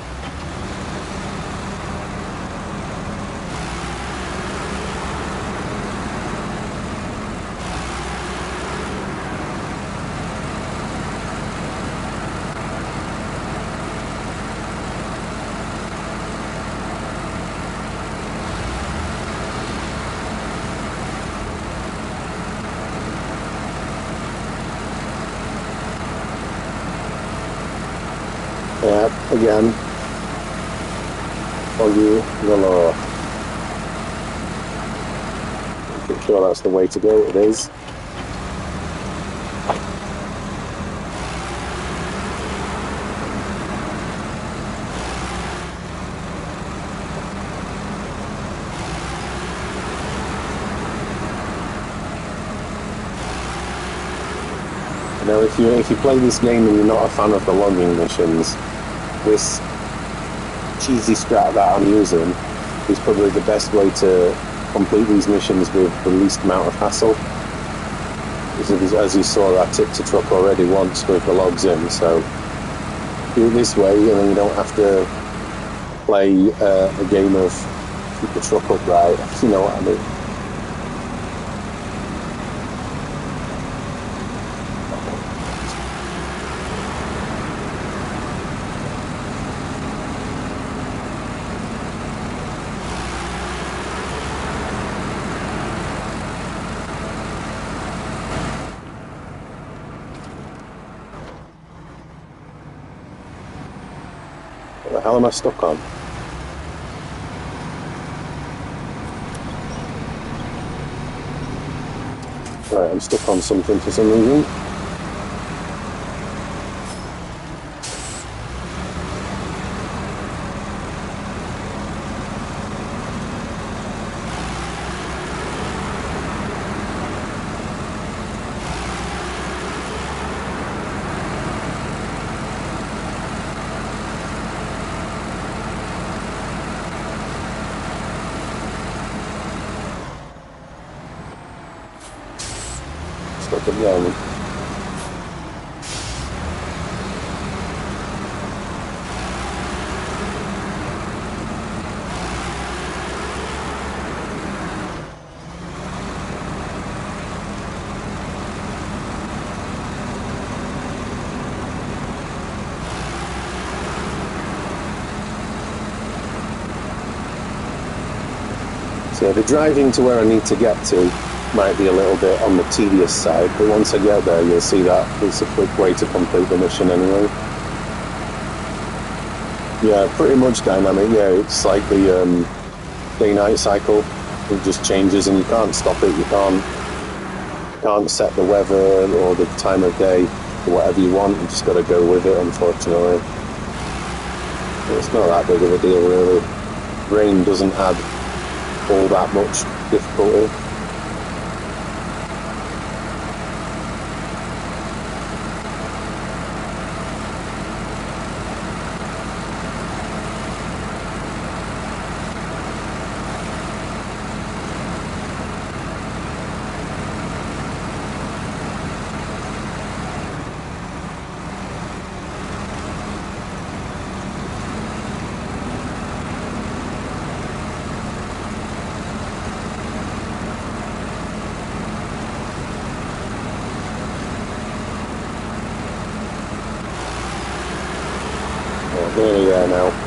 Yeah, again, foggy galore. Pretty sure that's the way to go. It is. Now, if you play this game and you're not a fan of the logging missions, this cheesy strat that I'm using is probably the best way to complete these missions with the least amount of hassle. As you saw, I tipped a truck already once with the logs in, so do it this way and then you don't have to play a game of keep the truck upright, if you know what I mean. What the hell am I stuck on? Right, I'm stuck on something for some reason. Stuck again. So the driving to where I need to get to might be a little bit on the tedious side, but once I get there you'll see that it's a quick way to complete the mission anyway. Yeah, pretty much dynamic. Yeah, it's like the day-night cycle. It just changes and you can't stop it. You can't set the weather or the time of day or whatever you want. You just got to go with it, unfortunately. It's not that big of a deal really. Rain doesn't add all that much difficulty. Nearly there now.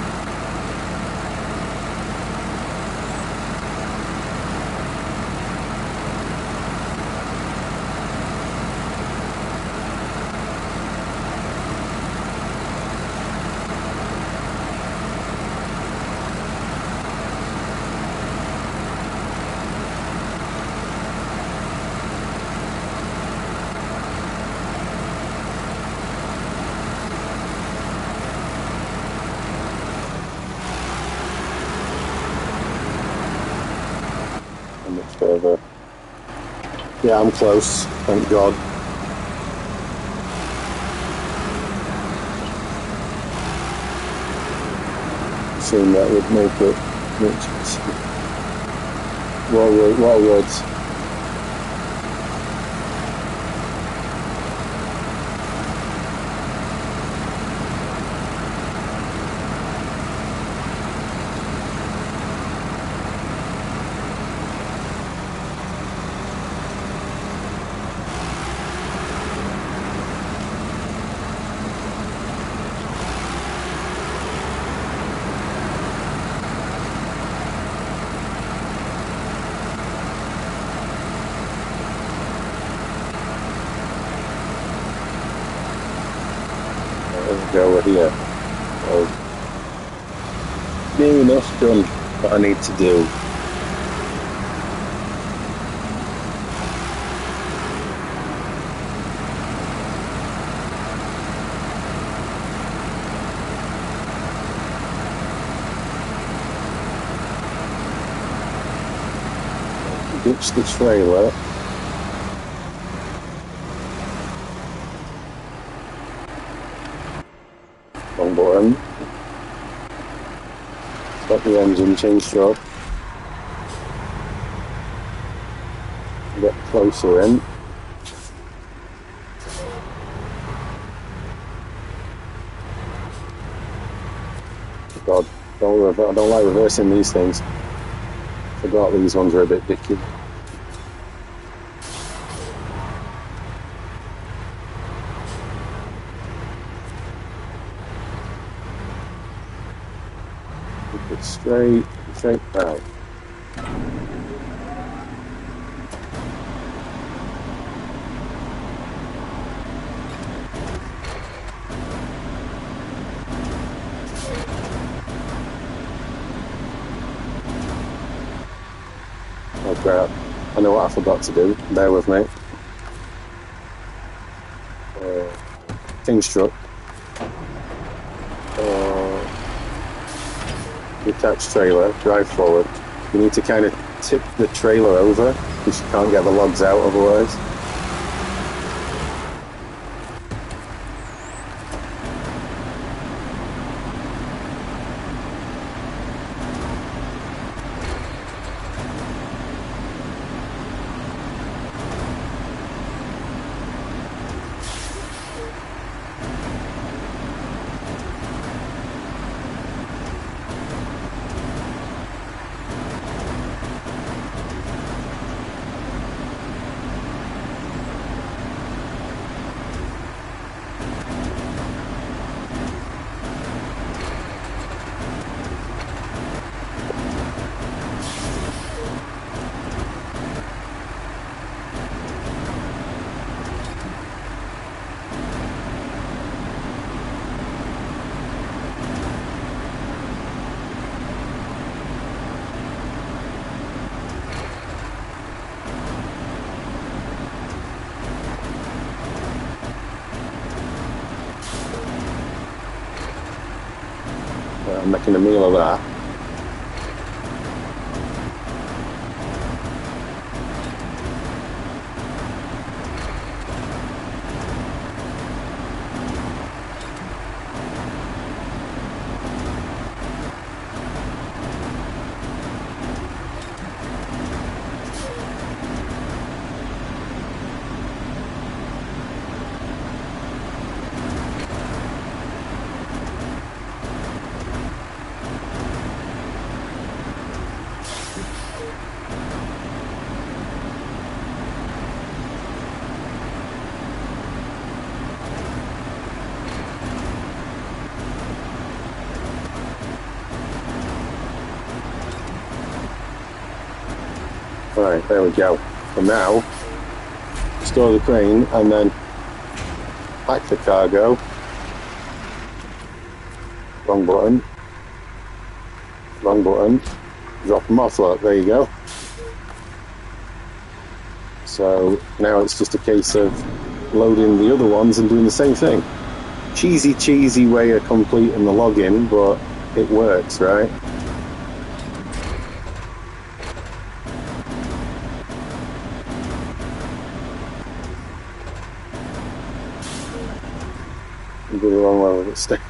Further. Yeah, I'm close, thank God. Assume that would make it what woods. Let's go over here. Well, near enough done what I need to do. ditch the trailer. Wrong button. Stop the engine, change stroke. Get closer in. God, I don't like reversing these things. Forgot these ones are a bit dicky. Keep it straight out. Oh crap, I know what I forgot to do, bear with me. Change truck. Detached trailer, drive forward. You need to kind of tip the trailer over because you can't get the logs out otherwise. I'm making a meal of that. Right, there we go. And now, store the crane and then pack the cargo. Wrong button. Wrong button. Drop them off, look, there you go. So now it's just a case of loading the other ones and doing the same thing. Cheesy way of completing the login, but it works, right? Do the wrong way with it, stick.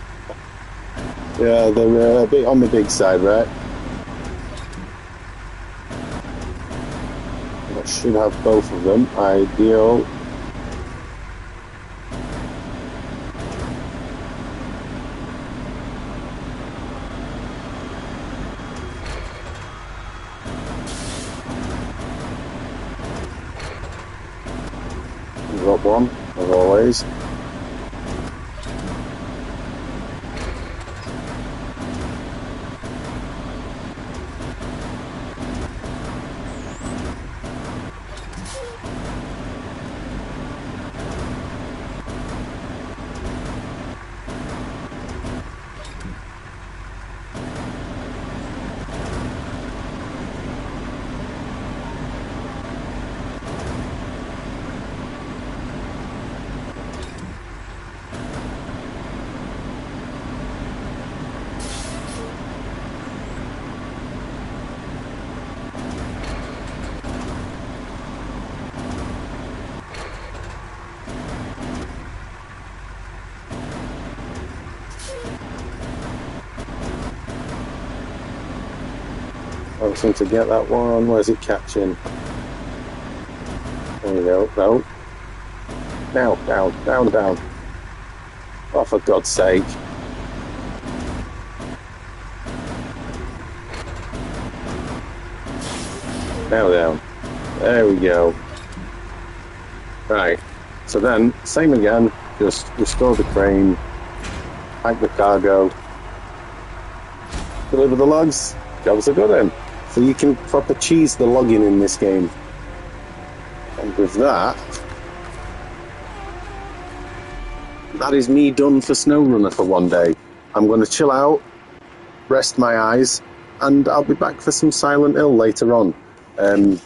Yeah, they're a bit on the big side, right? I should have both of them. Ideal. Drop one, as always. Don't seem to get that one. Where's it catching? There you go. No. Down, down, down, down. Oh, for God's sake. Now down. There we go. Right. So then, same again. Just restore the crane. Pack the cargo. Deliver the logs. Jobs are good then. So you can proper cheese the logging in this game. And with that, that is me done for Snowrunner for one day. I'm going to chill out, rest my eyes, and I'll be back for some Silent Hill later on. I've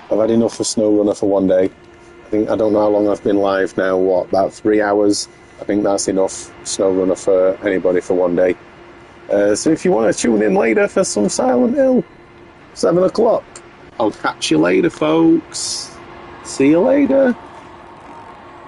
had enough of Snowrunner for one day. I don't know how long I've been live now, about 3 hours? I think that's enough Snowrunner for anybody for one day. So if you want to tune in later for some Silent Hill, 7 o'clock. I'll catch you later, folks. See you later.